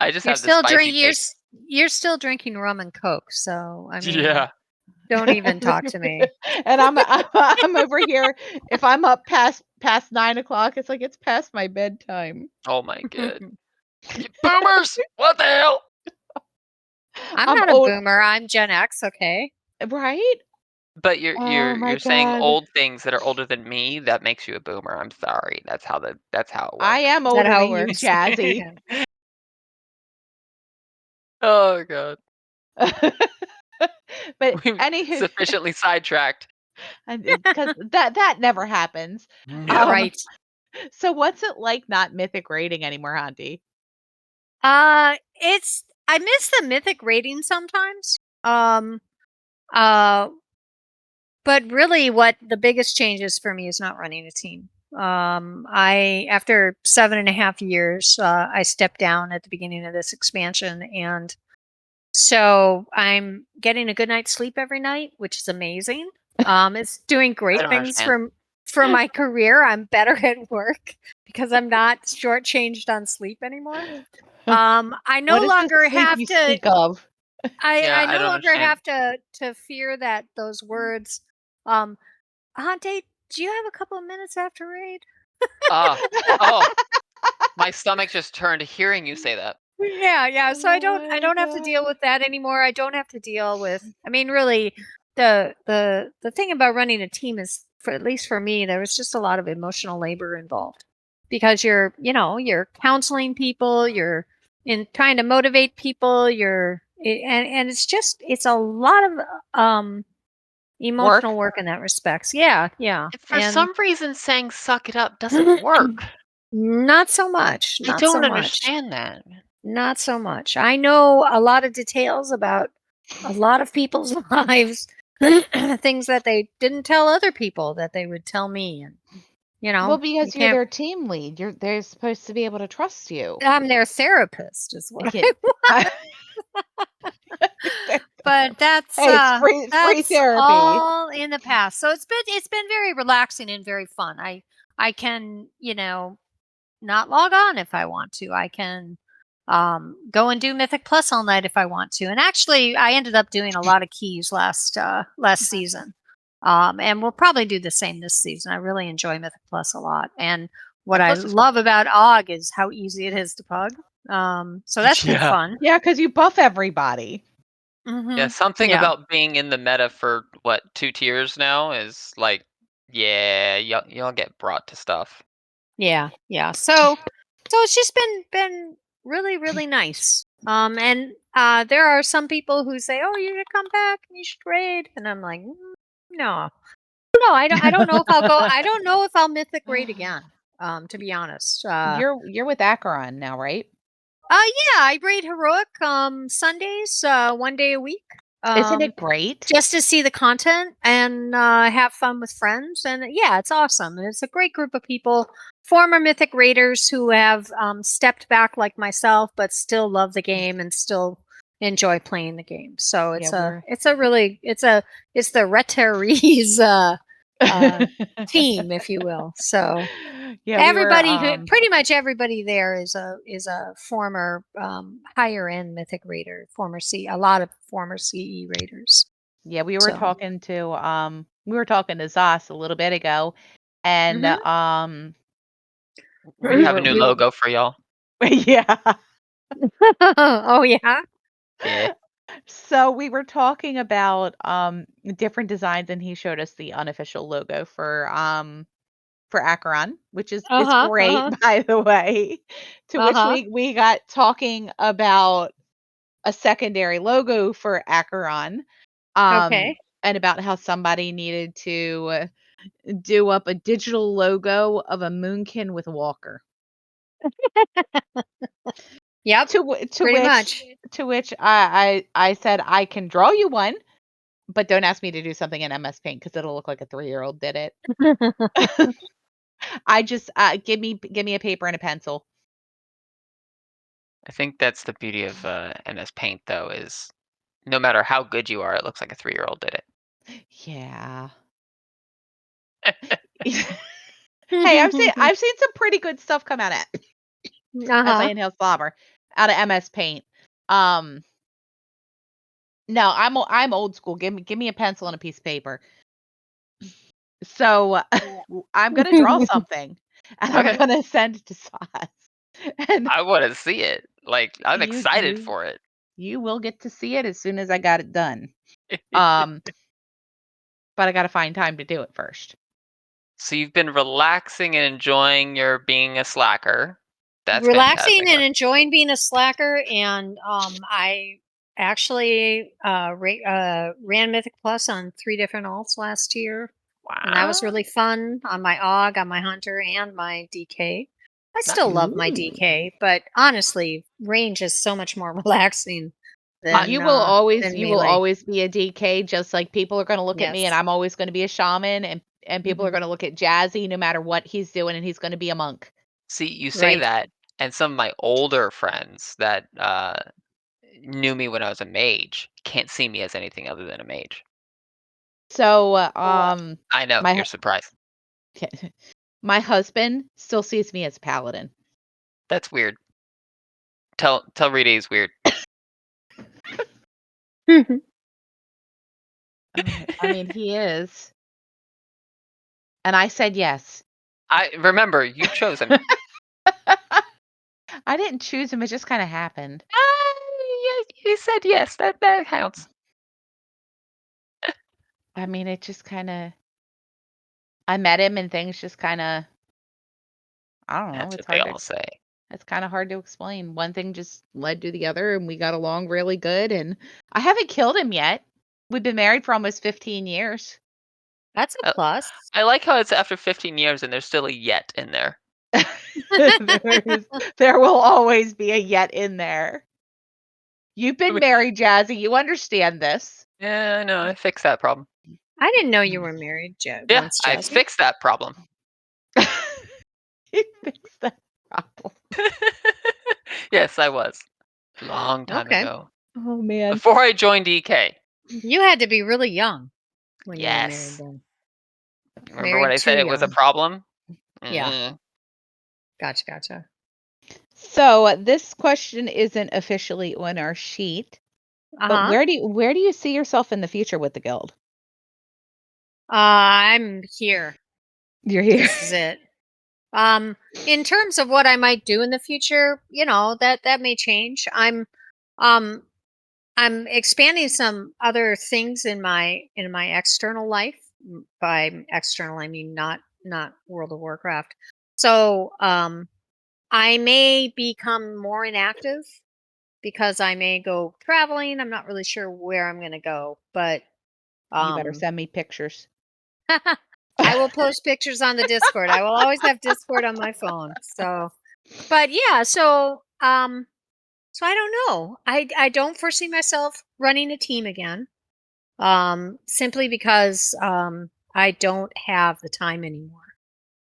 I just You're have the still spicy take. you're still drinking rum and Coke, so I mean, Yeah. don't even talk to me. And I'm over here. If I'm up past 9 o'clock, it's like it's past my bedtime. Oh my god. You boomers! What the hell? I'm I'm not a old, boomer. I'm Gen X, okay? right? But you're Oh you're my you're saying god. old things that are older than me. That makes you a boomer. I'm sorry. That's how it I works. am Is that older how than it you, works? Jazzy. Oh god. But We've anywho, sufficiently sidetracked. because that never happens. No. Right. So what's it like not mythic rating anymore, Auntie? It's I miss the mythic rating sometimes. Uh, but really what the biggest change is for me is not running a team. I after 7.5 years, I stepped down at the beginning of this expansion, and so I'm getting a good night's sleep every night, which is amazing. It's doing I great don't things understand. for my career. I'm better at work because I'm not shortchanged on sleep anymore. I no What is the longer sleep have you to. speak of? Yeah, I I no don't longer understand. have to fear that those words. Hante, do you have a couple of minutes after raid? Ah, oh, my stomach just turned hearing you say that. Yeah, yeah. So I Oh my don't have to deal god. with that anymore. I don't have to deal with. I mean, really, the thing about running a team is, for at least for me, there was just a lot of emotional labor involved because you're counseling people, you're in trying to motivate people, and it's a lot of Work? emotional work in that respects. Yeah, yeah, For and some reason, saying "suck it up" doesn't work. not so much, I not so don't much. understand that. Not so much. I know a lot of details about a lot of people's lives, things that they didn't tell other people that they would tell me, and Well, you because you're can't. their team lead. They're supposed to be able to trust you. I'm their therapist, is what Yeah. I but Hey, it's free that's therapy. all in the past. So it's been very relaxing and very fun. I can, not log on if I want to. I can go and do Mythic Plus all night if I want to. And actually, I ended up doing a lot of keys last season, and we'll probably do the same this season. I really enjoy Mythic Plus a lot, and what I Plus is fun. love about Og is how easy it is to pug. So that's been Yeah. fun. Yeah, because you buff everybody. Yeah, something Yeah. about being in the meta for, what, 2 tiers now is like, yeah, y'all get brought to stuff. Yeah, yeah. So it's just been really, really nice. And there are some people who say, "Oh, you should come back and you should raid," and I'm like, no, no, I don't know if I'll go. I don't know if I'll mythic raid again. to be honest. You're with Acheron now, right? Yeah, I raid heroic Sundays, 1 day a week. Isn't it great? Just to see the content and have fun with friends. And yeah, it's awesome. And it's a great group of people, former Mythic Raiders who have stepped back like myself, but still love the game and still enjoy playing the game. So it's Yeah, it's the retirees team, if you will. So yeah, everybody pretty much everybody there is a former higher end Mythic Raider, a lot of former CE Raiders. Yeah, we were So. talking to Zos a little bit ago, and Mhm. We have a new logo for y'all. yeah. Oh yeah. Yeah. So we were talking about different designs, and he showed us the unofficial logo for Acheron, which is great, by the way. To which we got talking about a secondary logo for Acheron, Okay. and about how somebody needed to do up a digital logo of a Moonkin with Walker. Yep. To which I said I can draw you one, but don't ask me to do something in MS Paint because it'll look like a 3-year-old did it. I just give me a paper and a pencil. I think that's the beauty of MS Paint, though, is no matter how good you are, it looks like a 3-year-old did it. Yeah. Hey, I've seen some pretty good stuff come out of it. As I inhale slobber out of MS Paint. No, I'm old school. Give me a pencil and a piece of paper. So I'm gonna draw something, and I'm gonna send it to Sauce. And I want to see it. Like, I'm excited for it. You will get to see it as soon as I got it done. But I got to find time to do it first. So you've been relaxing and enjoying your being a slacker. That's relaxing fantastic. and enjoying being a slacker, and I actually ran Mythic Plus on 3 different alts last year. Wow. And that was really fun on my AUG, on my Hunter, and my DK. I still love my DK, but honestly, range is so much more relaxing than you will always be a DK, just like people are going to look at me, and I'm always going to be a shaman, and people are going to look at Jazzy no matter what he's doing, and he's going to be a monk. See, you say that, and some of my older friends that knew me when I was a mage can't see me as anything other than a mage. So, I know, you're surprised. My husband still sees me as a paladin. That's weird. Tell Rita he's weird. I mean, he is. And I said yes. I remember you chose him. I didn't choose him, it just kind of happened. You said yes. That counts. I mean, it just kind of, I met him and things just kind of, I don't know. That's what they all say. It's kind of hard to explain. One thing just led to the other, and we got along really good. And I haven't killed him yet. We've been married for almost 15 years. That's a plus. I like how it's after 15 years and there's still a yet in there. There will always be a yet in there. You've been married, Jazzy. You understand this. Yeah, I know. I fixed that problem. I didn't know you were married, once, Jazzy. I fixed that problem. You fixed that problem. Yes, I was. Long time ago. Oh, man. Before I joined EK. You had to be really young when you were married then. Remember when I said it was a problem? Yeah. Gotcha. So this question isn't officially on our sheet, but where do you see yourself in the future with the guild? I'm here. You're here. This is it. In terms of what I might do in the future, that may change. I'm expanding some other things in my external life. By external, I mean not World of Warcraft. So, I may become more inactive because I may go traveling. I'm not really sure where I'm going to go, but you better send me pictures. I I will post pictures on the Discord. I will always have Discord on my phone. So, but yeah, so I don't know. I don't foresee myself running a team again. Simply because I don't have the time anymore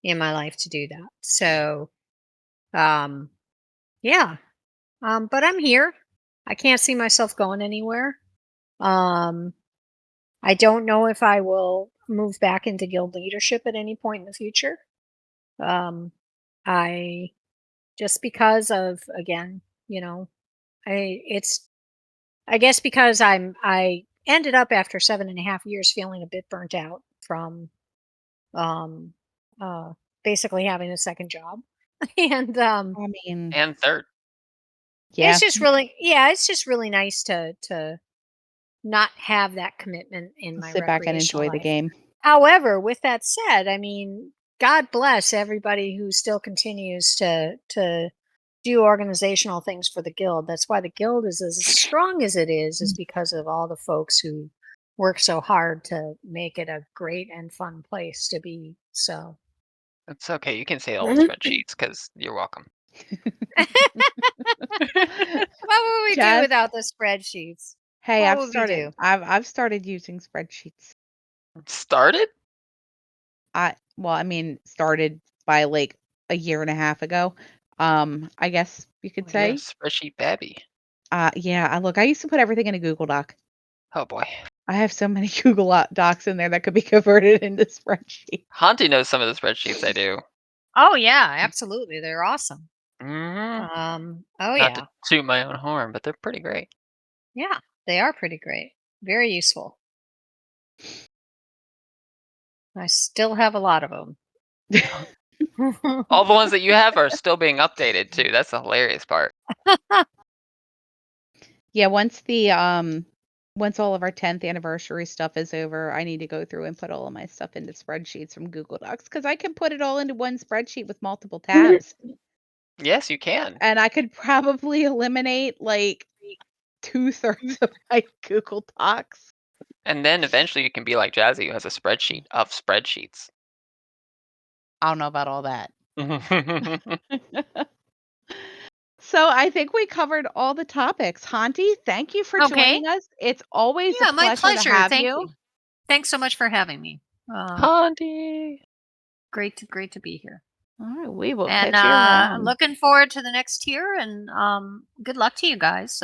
in my life to do that. So, yeah. But I'm here. I can't see myself going anywhere. I don't know if I will move back into guild leadership at any point in the future. I just because of, again, I guess because I ended up after 7.5 years feeling a bit burnt out from um basically having a second job. And I mean, And third. yeah. it's just really nice to not have that commitment in my Sit back and recreational enjoy the life. game. However, with that said, I mean, God bless everybody who still continues to do organizational things for the guild. That's why the guild is as strong as it is because of all the folks who work so hard to make it a great and fun place to be. So It's okay. You can say old spreadsheets because you're welcome. what would we do Jazz? without the spreadsheets? Hey, What I've would we started. do? I've started using spreadsheets. Started? I mean, started by like a year and a half ago. I guess you could You're a say. spreadsheet babby. Yeah. I used to put everything in a Google Doc. Oh boy. I have so many Google Docs in there that could be converted into spreadsheets. Hante knows some of the spreadsheets I do. Oh yeah, absolutely. They're awesome. Mm-hmm. Oh Not yeah. to toot my own horn, but they're pretty great. Yeah, they are pretty great. Very useful. I still have a lot of them. All the ones that you have are still being updated too. That's the hilarious part. Yeah, once all of our 10th anniversary stuff is over, I need to go through and put all of my stuff into spreadsheets from Google Docs because I can put it all into one spreadsheet with multiple tabs. Yes, you can. And I could probably eliminate like 2/3 of my Google Docs. And then eventually you can be like Jazzy, who has a spreadsheet of spreadsheets. I don't know about all that. So I think we covered all the topics. Hante, thank you for Okay. joining us. It's always Yeah, a my pleasure to pleasure. have Thank you. you. Thanks so much for having me. Hante. Great to be here. All right, we will And catch you around. looking forward to the next tier. And good luck to you guys.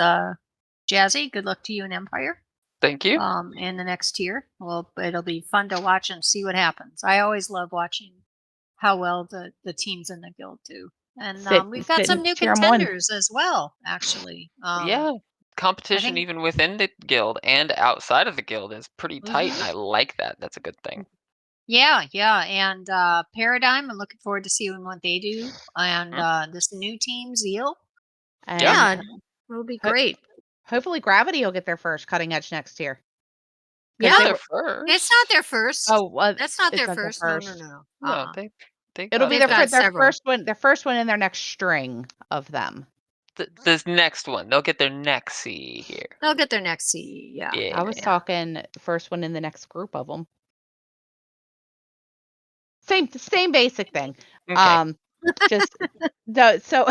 Jazzy, good luck to you in Empire. Thank you. In the next tier. Well, it'll be fun to watch and see what happens. I always love watching how well the teams in the guild do. And we've got some new contenders as well, actually. Yeah. Competition even within the guild and outside of the guild is pretty tight, and I like that. That's a good thing. Yeah. And Paradigm, I'm looking forward to seeing what they do. And this new team, Zeal. And yeah, it'll be great. Hopefully Gravity will get their first cutting edge next year. Yeah, their first. It's not their first. Oh, well, that's not it's their not their first. first. No. No, they It'll be They've got their several. first one. Their first one in their next string of them. This next one, they'll get their next CE here. They'll get their next CE. Yeah. I was talking first one in the next group of them. Same basic thing. Okay. Just so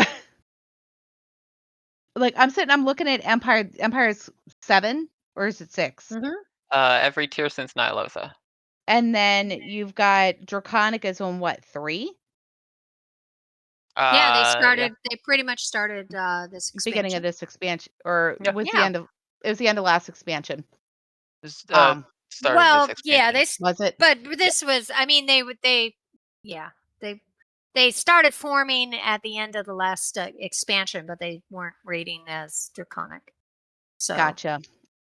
like I'm looking at Empire. Empire's 7 or is it 6? Mm-hmm. Every tier since Nylosa. And then you've got Draconica's on what, 3? Yeah, they started. They pretty much started this expansion. Beginning of this expansion, or was the end of? It was the end of last expansion. Started well, this yeah, expansion. Was it? But this was. I mean, they started forming at the end of the last expansion, but they weren't rating as Draconic. So gotcha.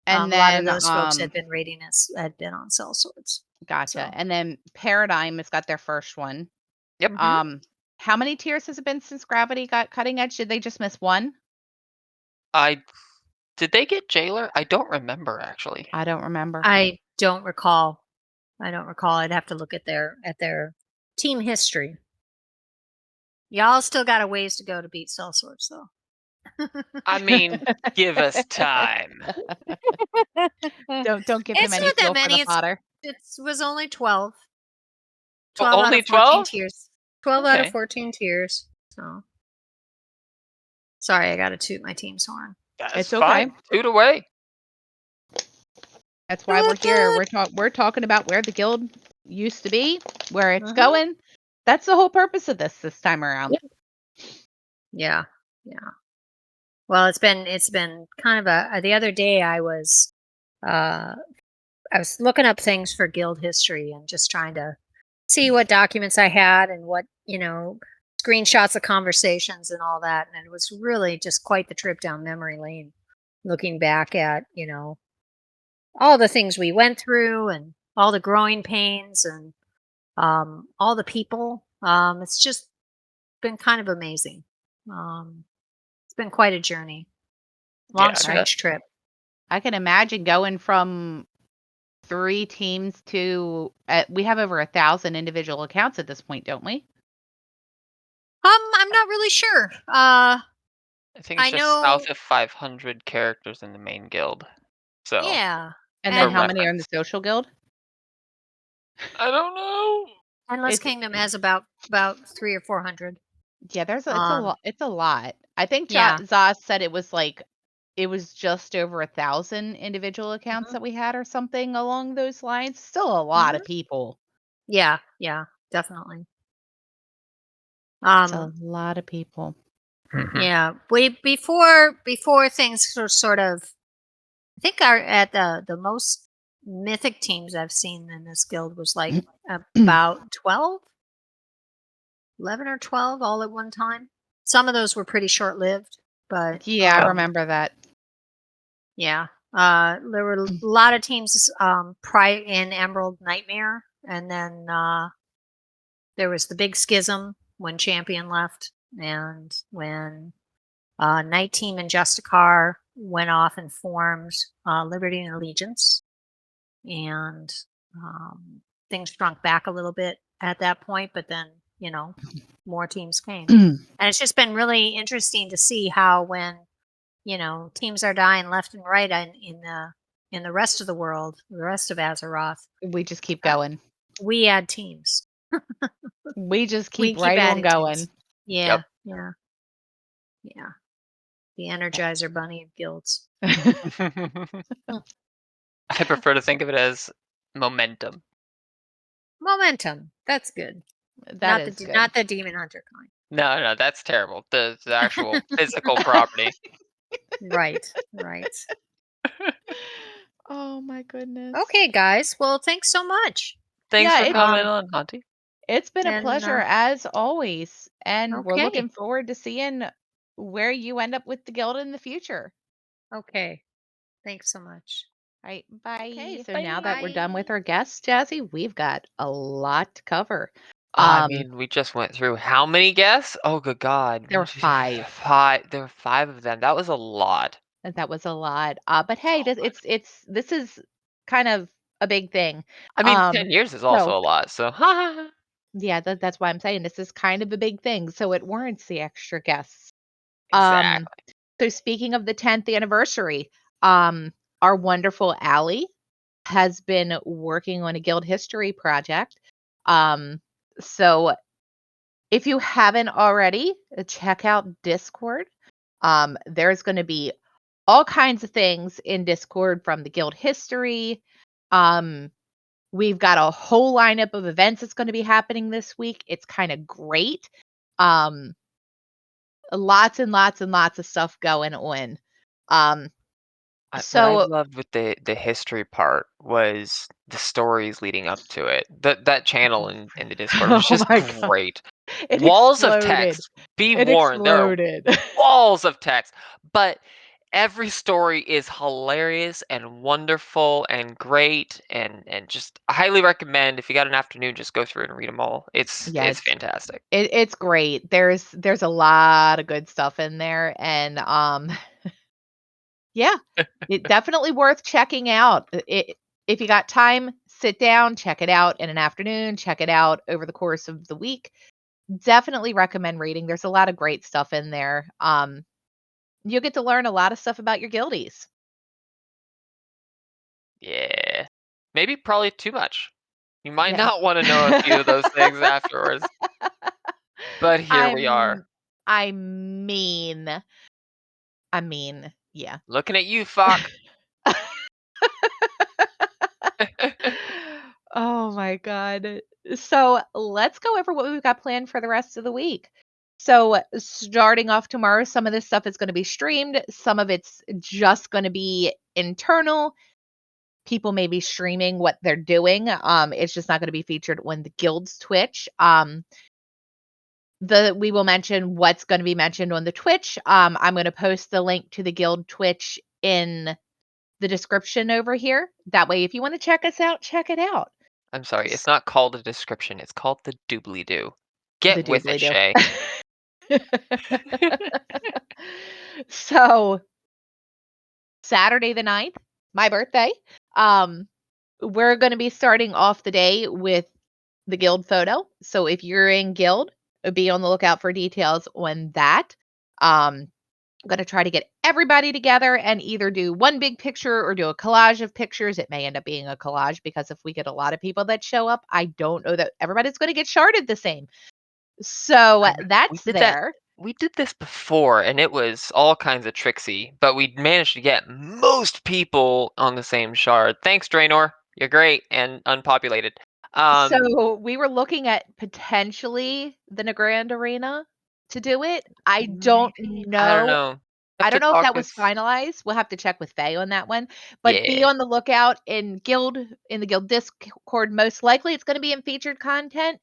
And then a lot of those folks had been on Cell Swords. Gotcha. So. And then Paradigm has got their first one. Yep. How many tiers has it been since Gravity got cutting edge? Did they just miss one? Did they get Jailer? I don't remember actually. I don't remember. I don't recall. I'd have to look at their team history. Y'all still got a ways to go to beat Cell Swords, though. I mean, give us time. Don't give them any not that fuel many. for the fodder. It was only 12. 12 out only of 14 12? tiers. 12 out of Okay. 14 tiers. So sorry, I got to toot my team's horn. That's It's okay. fine. Toot away. That's why we're here. Toot. We're talking about where the guild used to be, where it's Mhm. going. That's the whole purpose of this time around. Yeah. Well, it's been kind of the other day I was looking up things for guild history and just trying to see what documents I had and what, screenshots of conversations and all that. And it was really just quite the trip down memory lane, looking back at, all the things we went through and all the growing pains and all the people. It's just been kind of amazing. It's been quite a journey. Long, Yeah, strange trip. I can imagine going from 3 teams to we have over 1,000 individual accounts at this point, don't we? I'm not really sure. I think it's I just know. south of 500 characters in the main guild. So Yeah. And for then how many are in the reference. social guild? I don't know. Endless It's- Kingdom has about 300 or 400. Yeah, it's a lot. It's a lot. I think Yeah. Zos said it was like it was just over 1,000 individual accounts Mhm. that we had or something along those lines. Still a lot of people. Yeah, definitely. It's a lot of people. Yeah. We before things were sort of, I think our at the most mythic teams I've seen in this guild was like about 12, 11 or 12 all at one time. Some of those were pretty short lived, but Yeah, I remember that. yeah. There were a lot of teams prior in Emerald Nightmare, and then there was the big schism when Champion left, and when Night Team and Justicar went off and formed Liberty and Allegiance, and things shrunk back a little bit at that point, but then more teams came, and it's just been really interesting to see how when teams are dying left and right in the rest of the world, the rest of Azeroth, We just keep going. we add teams. We just We keep right on adding going. teams. Yeah, yeah. The Energizer Bunny of guilds. I prefer to think of it as momentum. Momentum. That's good. That is good. Not the Demon Hunter kind. No, that's terrible. The actual physical property. Right. Oh my goodness. Okay, guys. Well, thanks so much. Thanks Yeah, for coming on, Hante. It's been a And, pleasure as always, and we're okay. looking forward to seeing where you end up with the guild in the future. Okay. Thanks so much. All right, bye. Okay, so Bye. now that we're done with our guests, Jazzy, we've got a lot to cover. I mean, we just went through how many guests? Oh, good God. There were 5. There were 5 of them. That was a lot. That was a lot. But hey, this is kind of a big thing. I mean, 10 years is also a lot. So, yeah, that's why I'm saying this is kind of a big thing. So it warrants the extra guests. Exactly. So speaking of the 10th anniversary, our wonderful Allie has been working on a guild history project. So if you haven't already, check out Discord. There's going to be all kinds of things in Discord from the guild history. We've got a whole lineup of events that's going to be happening this week. It's kind of great. Lots and lots and lots of stuff going on. What I loved with the history part was the stories leading up to it. That channel in the Discord was just great. It Walls of exploded. text. Be It warned, there are exploded. walls of text. But every story is hilarious and wonderful and great and just I highly recommend if you got an afternoon, just go through and read them all. It's fantastic. It's great. There's a lot of good stuff in there, and yeah, it definitely worth checking out. If you got time, sit down, check it out in an afternoon, check it out over the course of the week. Definitely recommend reading. There's a lot of great stuff in there. You'll get to learn a lot of stuff about your guildies. Yeah. Maybe probably too much. You might Yeah. not want to know a few of those things afterwards. But here we are. I mean, yeah. Looking at you, fuck. Oh my god. So let's go over what we've got planned for the rest of the week. So starting off tomorrow, some of this stuff is going to be streamed. Some of it's just going to be internal. People may be streaming what they're doing. It's just not going to be featured on the guild's Twitch. We will mention what's going to be mentioned on the Twitch. I'm going to post the link to the guild Twitch in the description over here. That way, if you want to check us out, check it out. I'm sorry, it's not called a description. It's called the doobly-doo. Get The with it, doobly-doo. Shay. So, Saturday the 9th, my birthday, we're going to be starting off the day with the guild photo. So if you're in guild, be on the lookout for details on that. I'm going to try to get everybody together and either do one big picture or do a collage of pictures. It may end up being a collage because if we get a lot of people that show up, I don't know that everybody's going to get sharded the same. So that's there. We did this before, and it was all kinds of tricksy, but we managed to get most people on the same shard. Thanks, Draenor. You're great and unpopulated. So we were looking at potentially the Nagrand Arena to do it. I don't know. I don't know. I don't know if that was with- finalized. We'll have to check with Faye on that one. But be Yeah. on the lookout in the guild Discord. Most likely it's going to be in featured content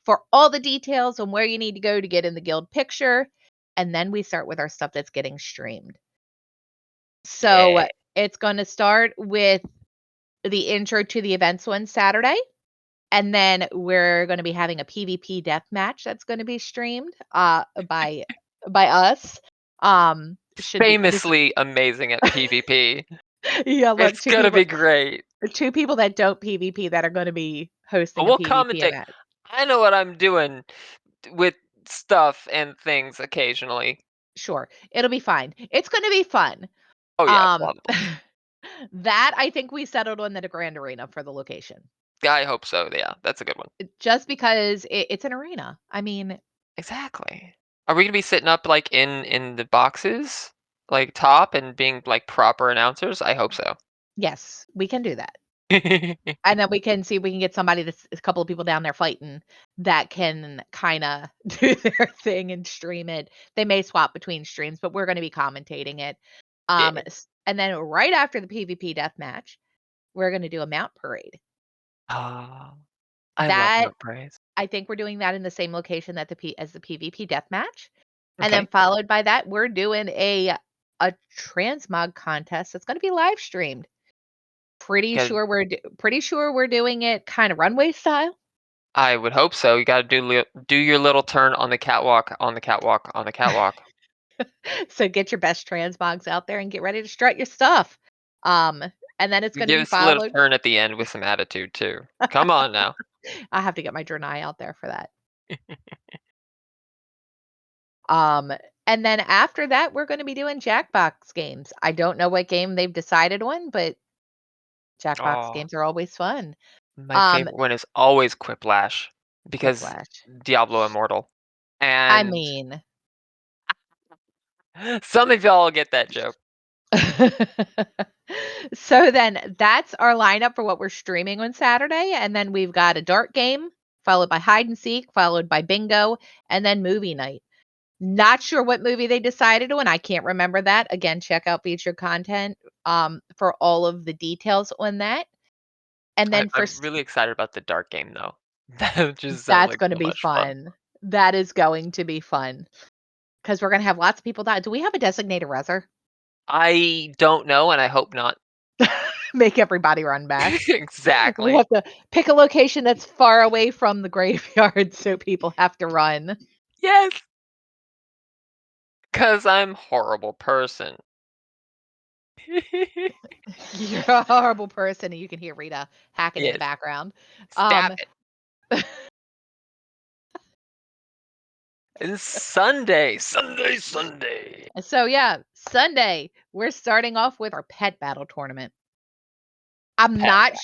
for all the details on where you need to go to get in the guild picture. And then we start with our stuff that's getting streamed. So Yeah. it's going to start with the intro to the events on Saturday. And then we're going to be having a PvP death match that's going to be streamed by us. Famously amazing at PvP. Yeah, look, It's gonna be great. 2 people that don't PvP that are going to be hosting We'll a PvP commentate. event. I know what I'm doing with stuff and things occasionally. Sure, it'll be fine. It's going to be fun. Oh yeah, a lot of fun. That I think we settled on the Grand Arena for the location. Yeah, I hope so. Yeah, that's a good one. Just because it's an arena. I mean, exactly. Are we gonna be sitting up like in the boxes, like top, and being like proper announcers? I hope so. Yes, we can do that. And then we can see if we can get somebody that's a couple of people down there fighting that can kind of do their thing and stream it. They may swap between streams, but we're going to be commentating it. Yeah. And then right after the PvP deathmatch, we're going to do a mount parade. I love mount parades. I think we're doing that in the same location as the PvP deathmatch. Okay. And then followed by that, we're doing a transmog contest that's going to be live streamed. Pretty sure we're doing it kind of runway style. I would hope so. You got to do your little turn on the catwalk, on the catwalk, on the catwalk. So get your best transmogs out there and get ready to strut your stuff. And then it's going to be Give us a little followed. turn at the end with some attitude too. Come on now. I have to get my Draenei out there for that. And then after that, we're going to be doing Jackbox games. I don't know what game they've decided on, but Jackbox games are always fun. My favorite one is always Quiplash because Diablo Immortal. And I mean, some of y'all get that joke. So then that's our lineup for what we're streaming on Saturday. And then we've got a dart game, followed by hide and seek, followed by bingo, and then movie night. Not sure what movie they decided on. I can't remember that. Again, check out featured content for all of the details on that. And then I'm really excited about the dart game though. That just that's like going to so be much fun. That is going to be fun because we're going to have lots of people die. Do we have a designated reser? I don't know, and I hope not. Make everybody run back. Exactly. We'll have to pick a location that's far away from the graveyard so people have to run. Yes. Because I'm a horrible person. You're a horrible person, and you can hear Rita hacking in the background. Stab it. And Sunday. So yeah, Sunday, we're starting off with our pet battle tournament. I'm not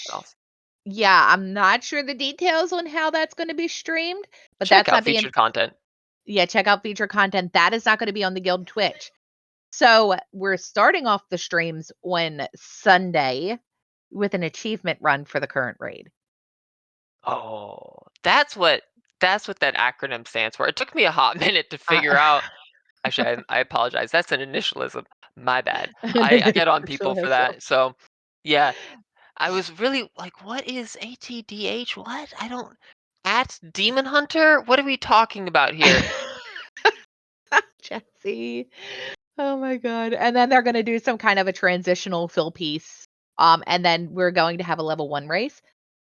Yeah, I'm not sure the details on how that's going to be streamed, but Check that's out not being. featured content. Yeah, check out featured content. That is not going to be on the Guild Twitch. So we're starting off the streams on Sunday with an achievement run for the current raid. Oh, that's what that acronym stands for. It took me a hot minute to figure out. Actually, I apologize. That's an initialism. My bad. I get on people for that. So, yeah, I was really like, what is ATDH? What? I don't. At Demon Hunter? What are we talking about here? Jazzy. Oh my god. And then they're going to do some kind of a transitional fill piece. And then we're going to have a level 1 race.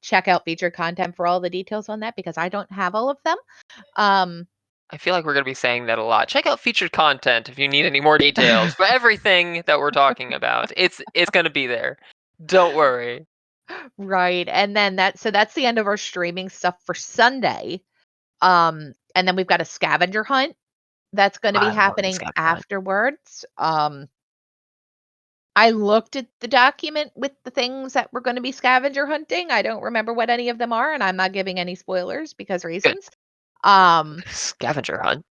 Check out featured content for all the details on that because I don't have all of them. I feel like we're going to be saying that a lot. Check out featured content if you need any more details for everything that we're talking about. It's going to be there. Don't worry. Right. And then that's the end of our streaming stuff for Sunday. And then we've got a scavenger hunt that's going to be I love the happening scavenger hunt. afterwards. I looked at the document with the things that we're going to be scavenger hunting. I don't remember what any of them are, and I'm not giving any spoilers because reasons. Scavenger hunt.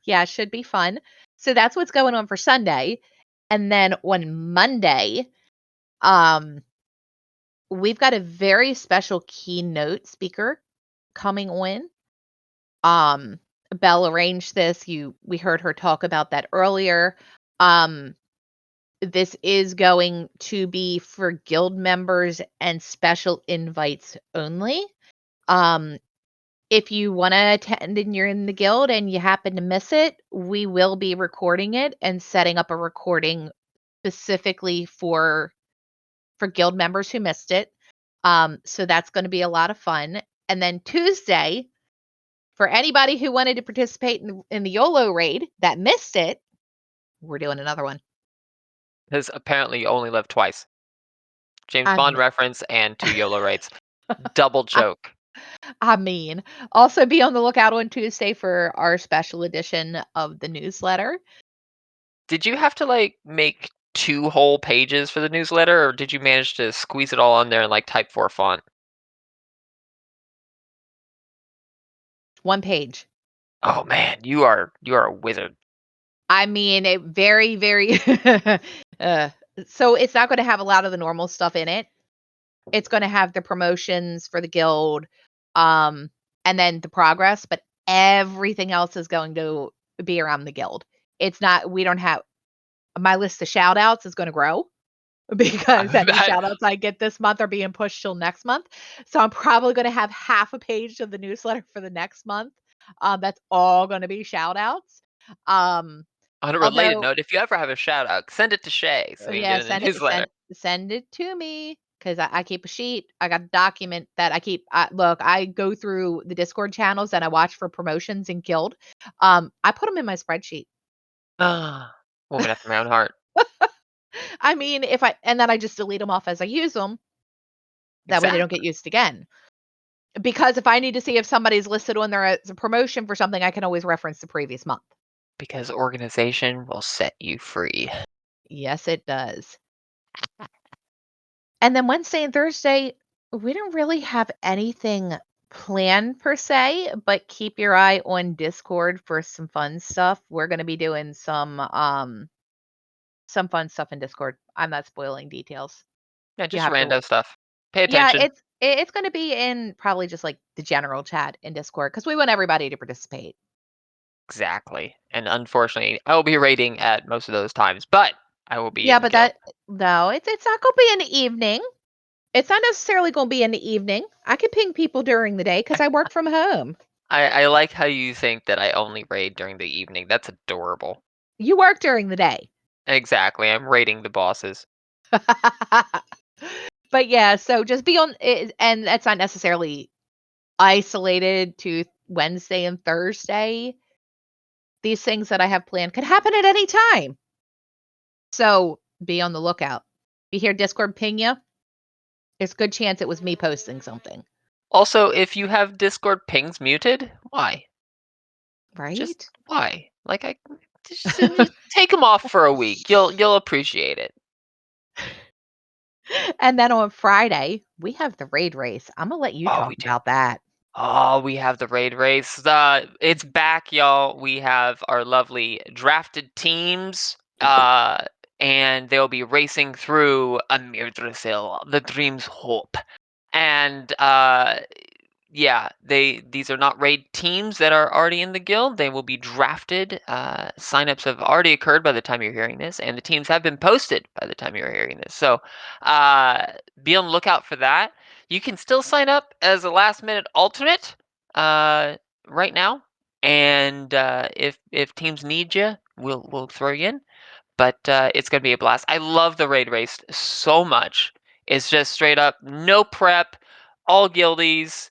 Yeah, should be fun. So that's what's going on for Sunday. And then on Monday, we've got a very special keynote speaker coming on. Belle arranged this. We heard her talk about that earlier. This is going to be for guild members and special invites only. If you want to attend and you're in the guild and you happen to miss it, we will be recording it and setting up a recording specifically for guild members who missed it. So that's going to be a lot of fun. And then Tuesday, for anybody who wanted to participate in the YOLO raid that missed it, we're doing another one. Because apparently you only live twice. James Bond reference and 2 YOLO raids. Double joke. I mean, also be on the lookout on Tuesday for our special edition of the newsletter. Did you have to make 2 whole pages for the newsletter, or did you manage to squeeze it all on there in Type 4 font? 1 page. Oh man, you are a wizard. I mean, it very, very. So it's not going to have a lot of the normal stuff in it. It's going to have the promotions for the guild, and then the progress, but everything else is going to be around the guild. It's not. We don't have my list of shout outs is going to grow because any shout outs I get this month are being pushed till next month. So I'm probably going to have half a page of the newsletter for the next month. That's all going to be shout outs. On a related note, if you ever have a shout out, send it to Shay so we can get in the newsletter. Send it to me because I keep a sheet. I got a document that I keep. Look, I go through the Discord channels and I watch for promotions in Guild. I put them in my spreadsheet. Woman after my own heart. I mean, and then I just delete them off as I use them. That way they don't get used again. Because if I need to see if somebody's listed on there as a promotion for something, I can always reference the previous month. Because organization will set you free. Yes, it does. And then Wednesday and Thursday, we don't really have anything planned per se, but keep your eye on Discord for some fun stuff. We're going to be doing some fun stuff in Discord. I'm not spoiling details. Yeah, just rando stuff. Pay Yeah, attention. it's going to be in probably just the general chat in Discord because we want everybody to participate. Exactly. And unfortunately, I will be raiding at most of those times, but I will be. Yeah, but it's not going to be in the evening. It's not necessarily going to be in the evening. I can ping people during the day because I work from home. I like how you think that I only raid during the evening. That's adorable. You work during the day. Exactly. I'm raiding the bosses. But yeah, so just be on it, and that's not necessarily isolated to Wednesday and Thursday. These things that I have planned could happen at any time. So be on the lookout. If you hear Discord ping you, there's a good chance it was me posting something. Also, if you have Discord pings muted, why? Right? Just why? Just take them off for a week. You'll appreciate it. And then on Friday, we have the raid race. I'm gonna let you Oh, talk we do. about that. Oh, we have the raid race. It's back, y'all. We have our lovely drafted teams, and they'll be racing through Amir Drasil, the Dream's Hope. And yeah, these are not raid teams that are already in the guild. They will be drafted. Signups have already occurred by the time you're hearing this, and the teams have been posted by the time you're hearing this. So be on the lookout for that. You can still sign up as a last-minute alternate right now, and if teams need you, we'll throw you in. But it's gonna be a blast. I love the raid race so much. It's just straight up no prep, all guildies.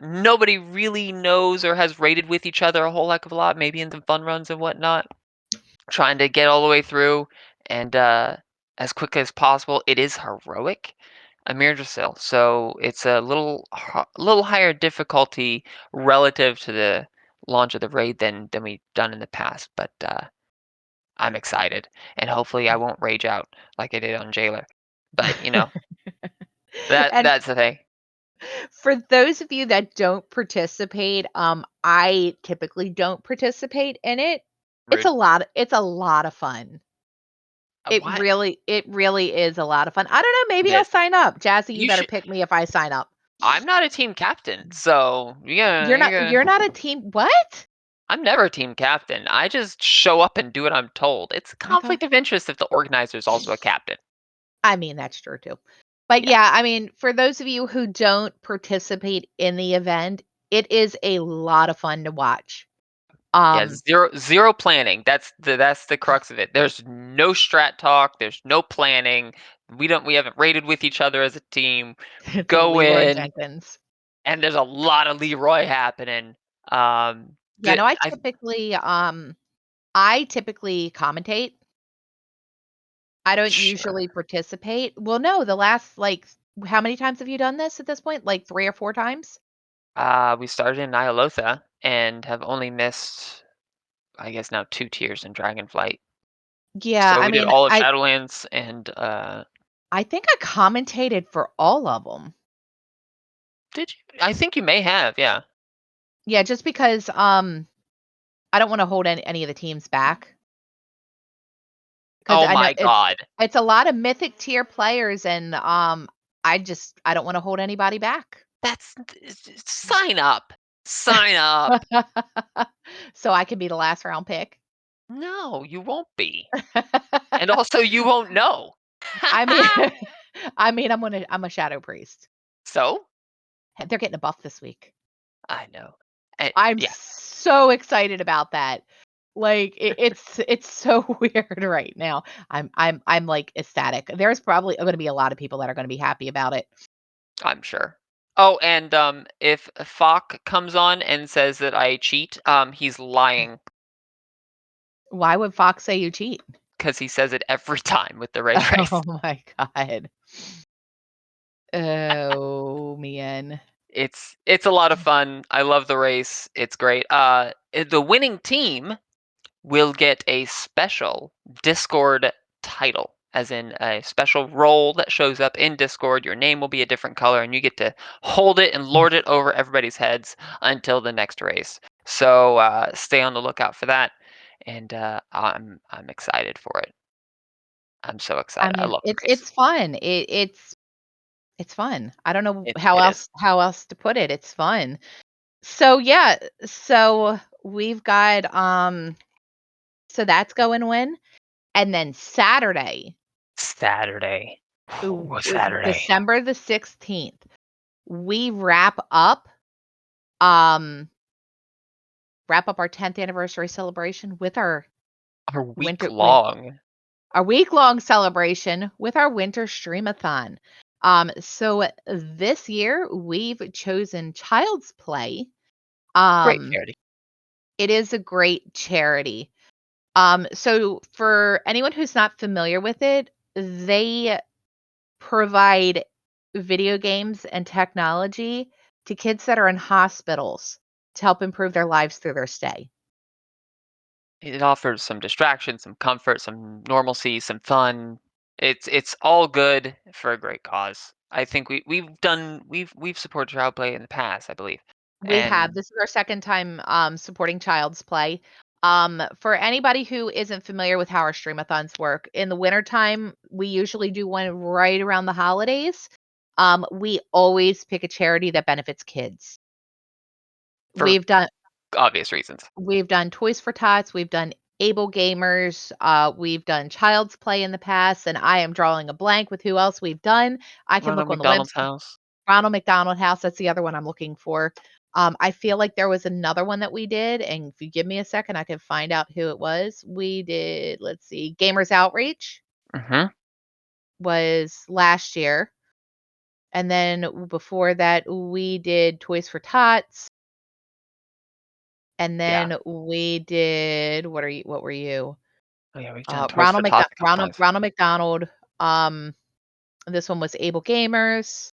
Nobody really knows or has raided with each other a whole heck of a lot, maybe in some fun runs and whatnot. Trying to get all the way through and as quick as possible. It is heroic, Amir Drasil, so it's a little higher difficulty relative to the launch of the raid than we've done in the past. But I'm excited, and hopefully I won't rage out like I did on Jailer. But And that's the thing. for those of you that don't participate, I typically don't participate in it. Rude. It's a lot of fun. What? It really is a lot of fun. I don't know, It maybe I'll is. sign up. Jazzy, you You better should. pick me if I sign up. I'm not a team captain, so You're not a team what? I'm never a team captain. I just show up and do what I'm told. It's a I thought conflict of interest if the organizer is also a captain. I mean, that's true too. But Yeah. yeah, I mean, for those of you who don't participate in the event, it is a lot of fun to watch. Yeah, zero planning. That's the crux of it. There's no strat talk. There's no planning. We haven't raided with each other as a team. It's a Go Leroy in, Jenkins. and there's a lot of Leroy happening. Yeah, no, I I typically commentate. I don't sure. usually participate. Well, no, the last how many times have you done this at this point? Like 3 or 4 times? We started in Nyalotha and have only missed, I guess now 2 tiers in Dragonflight. Yeah, So I we did mean, all of Shadowlands and I think I commentated for all of them. did you? I think you may have, yeah. Yeah, just because I don't wanna hold any of the teams back. 'Cause Oh I know my god. it's a lot of mythic tier players and, I don't wanna hold anybody back. That's sign up. Sign up. So I can be the last round pick. No, you won't be. And also you won't know. I mean I'm a shadow priest. So? They're getting a buff this week. I know. I'm Yeah, so excited about that. Like, it's so weird right now. I'm, like, ecstatic. There's probably gonna be a lot of people that are gonna be happy about it. I'm sure. Oh, and if Falk comes on and says that I cheat, he's lying Why would Fox say you cheat? because he says it every time with the raid race. Oh my god. Oh, man. It's a lot of fun. I love the race. It's great. The winning team will get a special Discord title, as in a special role that shows up in Discord. Your name will be a different color, and you get to hold it and lord it over everybody's heads until the next race. So stay on the lookout for that, and I'm excited for it. I'm so I excited. I mean, love the race. it's fun. It's fun. I don't know It is. how else to put it. It's fun. So, yeah, so we've got, so that's going win, and then Saturday, Saturday. ooh, Saturday. December the 16th, we um, wrap up our 10th anniversary celebration with our Our week winter long. our week-long celebration with our winter stream-a-thon. So this year we've chosen Child's Play. Great Um, charity. it is a great charity. So for anyone who's not familiar with it, they provide video games and technology to kids that are in hospitals to help improve their lives through their stay. It offers some distraction, some comfort, some normalcy, some fun. It's all good for a great cause. I think we've supported child play in the past, I believe. We have. And This is our second time supporting Child's Play. For anybody who isn't familiar with how our streamathons work, in the wintertime, we usually do one right around the holidays. We always pick a charity that benefits kids. for We've done obvious reasons. we've done Toys for Tots, we've done Able Gamers, we've done Child's Play in the past, and I am drawing a blank with who else we've done. I can Ronald look on the McDonald's website. house. Ronald McDonald House, that's the other one I'm looking for. I feel like there was another one that we did, and if you give me a second, I can find out who it was. We did, let's see, Gamers Outreach Mm-hmm. was last year. And then before that, we did Toys for Tots. And Yeah. then we did, what were you? Oh yeah, we've done Toys for Ronald Tots a couple times. McDonald. Um, this one was Able Gamers.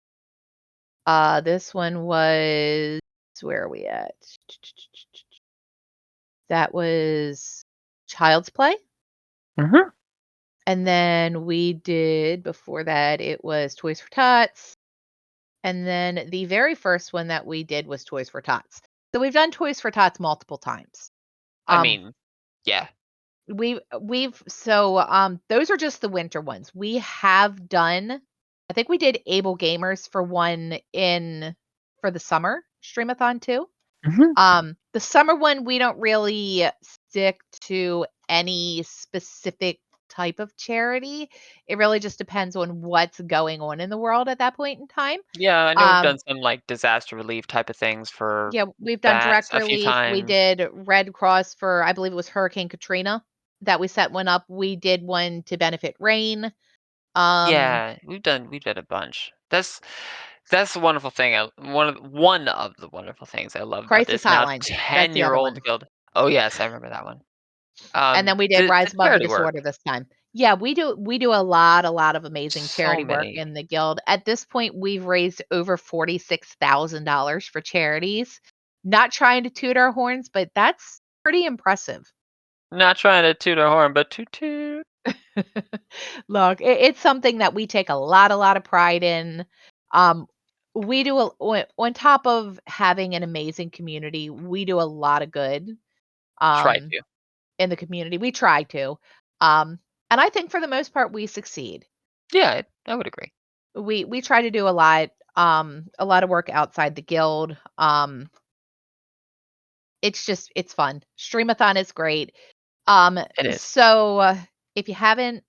This one was, where are we at? That was Child's Play. Mm-hmm. And then we did, before that, it was Toys for Tots. And then the very first one that we did was Toys for Tots. So we've done Toys for Tots multiple times. I mean, yeah. Those are just the winter ones. We have done, I think we did Able Gamers for one for the summer Stream-a-thon too. Mm-hmm. The summer one, we don't really stick to any specific type of charity. It really just depends on what's going on in the world at that point in time. Yeah, I know we've done some like disaster relief type of things for Yeah, we've done that direct a few relief. We times. did Red Cross for, I believe it was Hurricane Katrina that we set one up. We did one to benefit rain. Yeah, we've done a bunch. That's the wonderful thing. One of the wonderful things I love about Crisis this now Hotline. That's the other 10-year-old one. guild. Oh yes, I remember that one. And then we did The Rise Above the charity work. Disorder this time. Yeah, we do a lot of amazing So charity work many. in the guild. At this point, we've raised over $46,000 for charities. Not trying to toot our horns, but that's pretty impressive. Not trying to toot our horn, but toot toot. Look, it's something that we take a lot of pride in. We do on top of having an amazing community, we do a lot of good Try um to. in the community. We try to. And I think for the most part we succeed. Yeah, I would agree. We try to do a lot of work outside the guild. It's fun. Stream-a-thon is great. It is. So if you haven't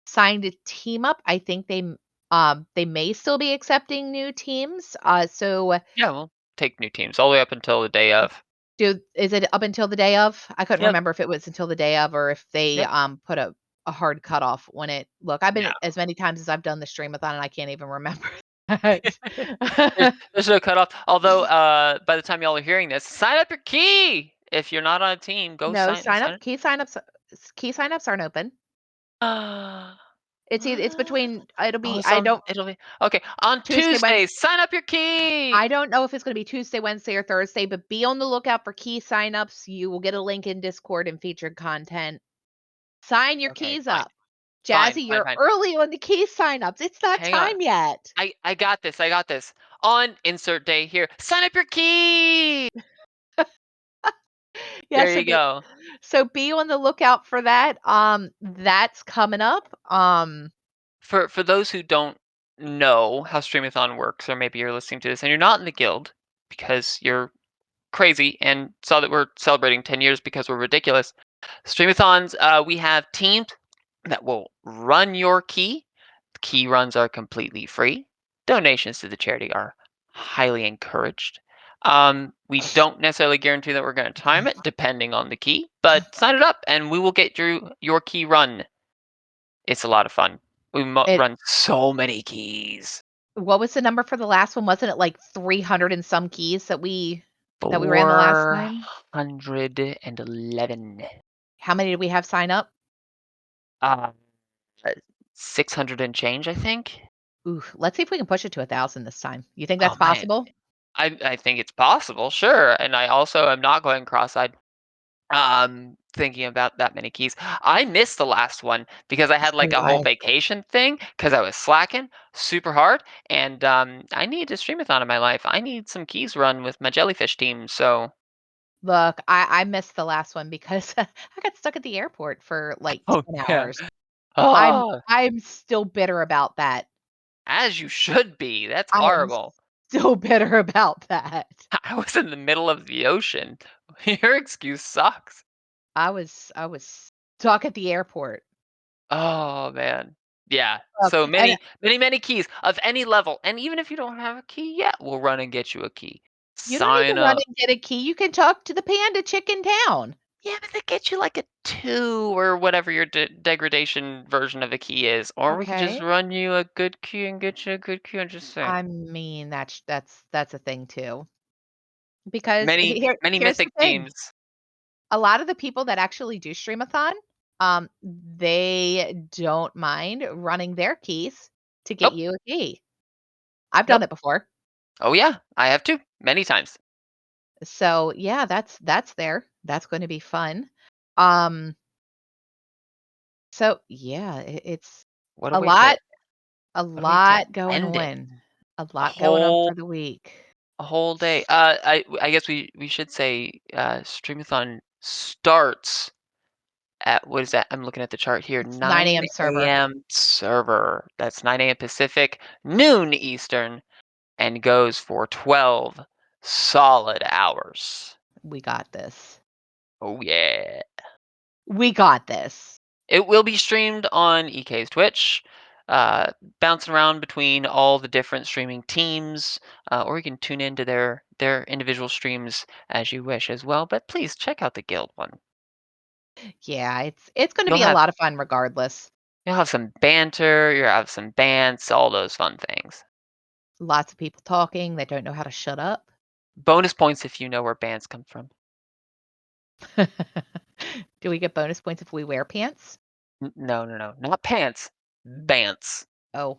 signed a team up, I think they may still be accepting new teams. So Yeah, we'll take new teams all the way up until the day of. is it up until the day of? I couldn't Yep. remember if it was until the day of or if they Yep. put a hard cutoff on it. Look, I've been No. as many times as I've done the stream-a-thon and I can't even remember that. There's no cutoff. Although, by the time y'all are hearing this, sign up your key. If you're not on a team, go No, sign sign up. up. Key signups aren't open. It's What? between. It'll Oh, be. I don't. it'll be okay on Tuesday, Wednesday. Tuesday. Sign up your key. I don't know if it's going to be Tuesday, Wednesday, or Thursday, but be on the lookout for key signups. You will get a link in Discord and featured content. Sign your Okay, keys fine, up. Jazzy, you're fine. early on the key signups. It's not Hang on. time yet. I got this. I got this. On insert day here. Sign up your key. Yeah, There you go. so be on the lookout for that. That's coming up. For those who don't know how Streamathon works, or maybe you're listening to this and you're not in the guild because you're crazy and saw that we're celebrating 10 years because we're ridiculous. Streamathons, we have teams that will run your key. Key runs are completely free. Donations to the charity are highly encouraged. We don't necessarily guarantee that we're going to time it, depending on the key, but sign it up and we will get your key run. It's a lot of fun. We It. run so many keys. What was the number for the last one? Wasn't it like 300 and some keys that we ran the last time? 411. How many did we have sign up? Uh, 600 and change, I think. Ooh, let's see if we can push it to 1,000 this time. You think Oh that's man, possible? I think it's possible, sure. And I also am not going cross-eyed. Thinking about that many keys. I missed the last one because I had So like a did whole I. vacation thing because I was slacking super hard, and I need a streamathon in my life. I need some keys run with my jellyfish team. So, Look, I missed the last one because I got stuck at the airport for like oh 10 yeah, hours. I'm oh, I'm still bitter about that. as you should be. That's I am horrible. still bitter about that. I was in the middle of the ocean. Your excuse sucks. I was stuck at the airport. Oh man. Yeah. Look, So and many keys of any level. And even if you don't have a key yet, we'll run and get you a key. you don't need to Sign run up. and get a key. You can talk to the panda chick in town. Yeah, but they get you like a 2 or whatever your degradation version of a key is. Or we could just Okay. run you a good key and get you a good key. I'm just saying. I mean, that's a thing too. Because Many, many here's the mythic thing. teams. A lot of the people that actually do Stream-a-thon, they don't mind running their keys to get Nope. you a key. I've done Nope. it before. Oh yeah, I have too. Many times. So, yeah, that's there. That's gonna be fun. Um, so yeah, it's What a awaits it? lot a What awaits it? lot going End it. on. A A lot going on whole for the week. A whole day. I guess we should say Streamathon starts at what is that? I'm looking at the chart here. It's 9 AM 9 server. a.m. server. That's 9 a.m. Pacific, noon Eastern, and goes for 12 solid hours. We got this. Oh yeah. We got this. It will be streamed on EK's Twitch, bouncing around between all the different streaming teams, or you can tune into their individual streams as you wish as well. But please check out the guild one. Yeah, it's gonna You'll be a have lot of fun regardless. you'll have some banter, you'll have some bants, all those fun things. Lots of people talking, they don't know how to shut up. Bonus points if you know where bands come from. Do we get bonus points if we wear pants? No, no, no, not pants, bants. Oh,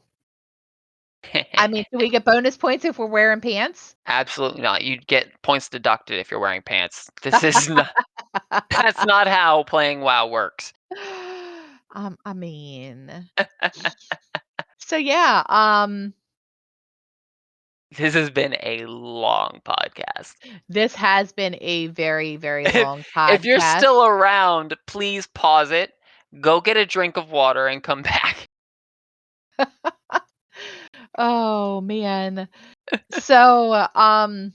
I mean, do we get bonus points if we're wearing pants? Absolutely not. You'd get points deducted if you're wearing pants. This is not. That's not how playing WoW works. I mean, so yeah, This has been a long podcast. this has been a very, very long If you're podcast. still around, please pause it, go get a drink of water, and come back. Oh man. So, are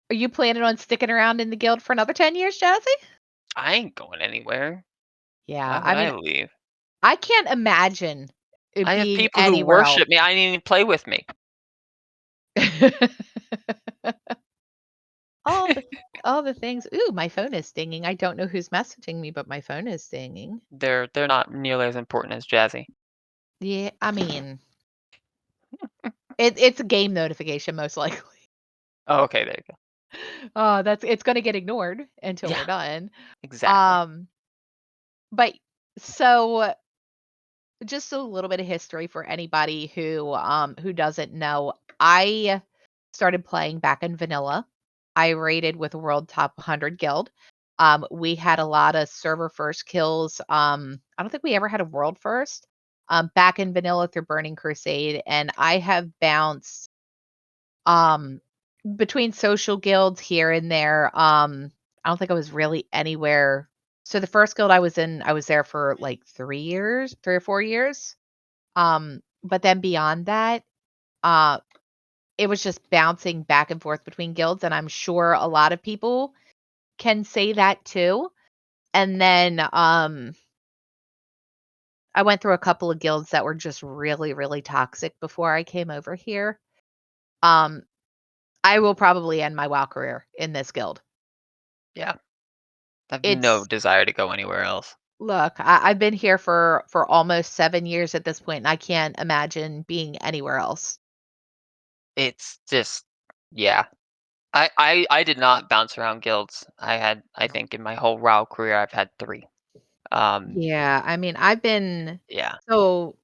you planning on sticking around in the guild for another 10 years, Jazzy? I ain't going anywhere. Yeah, Why would I I mean, leave? I can't imagine it I have being people who anywhere else. worship me. I didn't even play with me. All the all the things. Ooh, my phone is dinging. I don't know who's messaging me, but my phone is dinging. They're not nearly as important as Jazzy. Yeah, I mean, it's a game notification most likely. Oh, okay, there you go. It's gonna get ignored until Yeah, we're done. exactly. Um, but so just a little bit of history for anybody who doesn't know. I started playing back in vanilla. I rated with World Top 100 Guild. We had a lot of server first kills. I don't think we ever had a world first. Back in vanilla through Burning Crusade, and I have bounced um between social guilds here and there. I don't think I was really anywhere. So the first guild I was in, I was there for like 3 years, 3 or 4 years. But then beyond that, uh, it was just bouncing back and forth between guilds, and I'm sure a lot of people can say that too. And then I went through a couple of guilds that were just really, really toxic before I came over here. Um, I will probably end my WoW career in this guild. Yeah, I have no It's desire to go anywhere else. Look, I've been here for almost 7 years at this point, and I can't imagine being anywhere else. It's just, yeah. I did not bounce around guilds. I think in my whole WoW career, I've had 3. Um, Yeah, I mean, yeah. so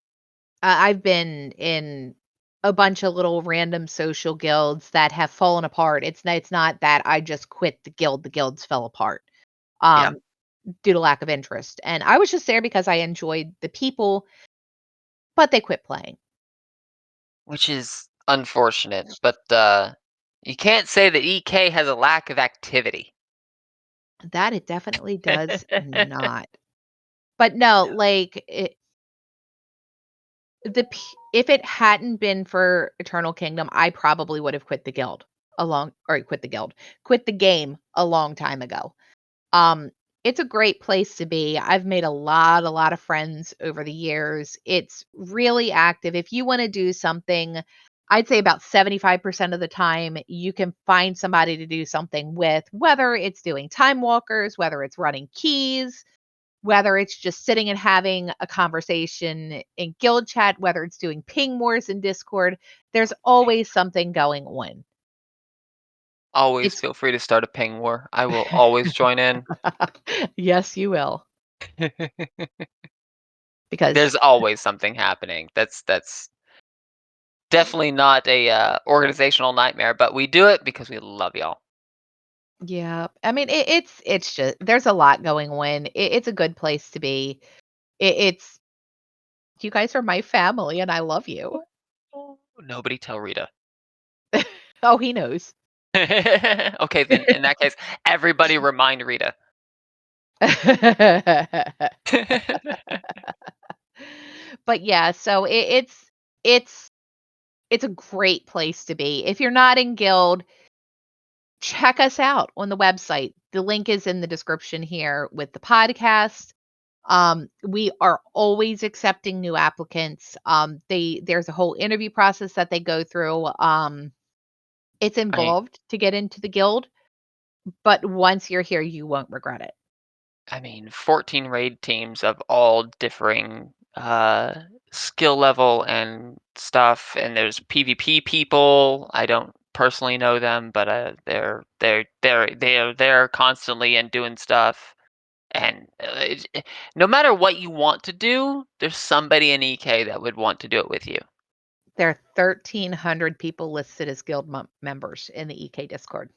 I've been in a bunch of little random social guilds that have fallen apart. It's not that I just quit the guild, the guilds fell apart. Yeah. due to lack of interest. And I was just there because I enjoyed the people, but they quit playing. Which is unfortunate, but you can't say that EK has a lack of activity. That it definitely does not. But no, like if it hadn't been for Eternal Kingdom, I probably would have quit the guild quit the game a long time ago. Um, it's a great place to be. I've made a lot of friends over the years. It's really active. If you want to do something, I'd say about 75% of the time you can find somebody to do something with, whether it's doing time walkers, whether it's running keys, whether it's just sitting and having a conversation in guild chat, whether it's doing ping wars in Discord, there's always something going on. Always It's feel free to start a ping war. I will always join in. yes, you will. Because There's always something happening. That's definitely not a organizational nightmare, but we do it because we love y'all. yeah, I mean it's just there's a lot going on. It's a good place to be. It's you guys are my family and I love you. Nobody tell Rita. Oh, he knows. Okay, then in that case, everybody remind Rita. But yeah, so it's it's a great place to be. If you're not in guild, check us out on the website. The link is in the description here with the podcast. We are always accepting new applicants. There's a whole interview process that they go through. It's I involved to get into the guild, but once you're here, you won't regret it. I mean, 14 raid teams of all differing skill level and stuff, and there's PvP people. I don't personally know them, but they're there constantly and doing stuff. And no matter what you want to do, there's somebody in EK that would want to do it with you. There are 1,300 people listed as guild members in the EK Discord.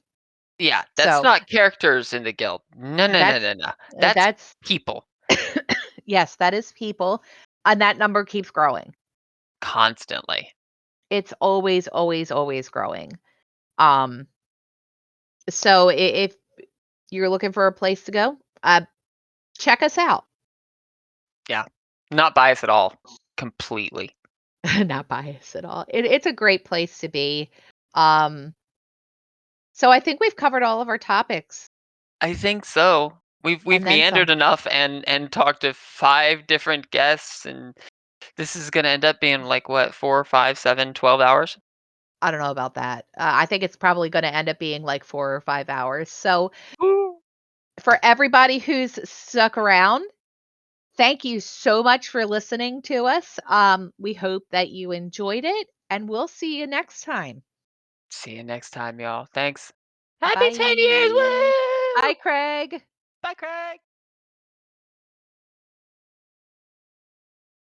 Yeah, that's So not characters in the guild. No, no, no, that's no, no. That's that's people yes, that is people, and that number keeps growing. constantly. It's always growing. Um, so if you're looking for a place to go, check us out. Yeah, not biased at all. Completely. Not biased at all. It's a great place to be. Um, so I think we've covered all of our topics I think so. We've and then meandered some. enough and talked to 5 different guests, and this is gonna end up being like what, 4, 5, 7, 12 hours? I don't know about that. I think it's probably going to end up being like 4 or 5 hours. So Woo. for everybody who's stuck around, thank you so much for listening to us. We hope that you enjoyed it, and we'll see you next time. See you next time, y'all. Thanks. Happy 10 years. Bye. Woo! Bye, Craig. Bye, Craig.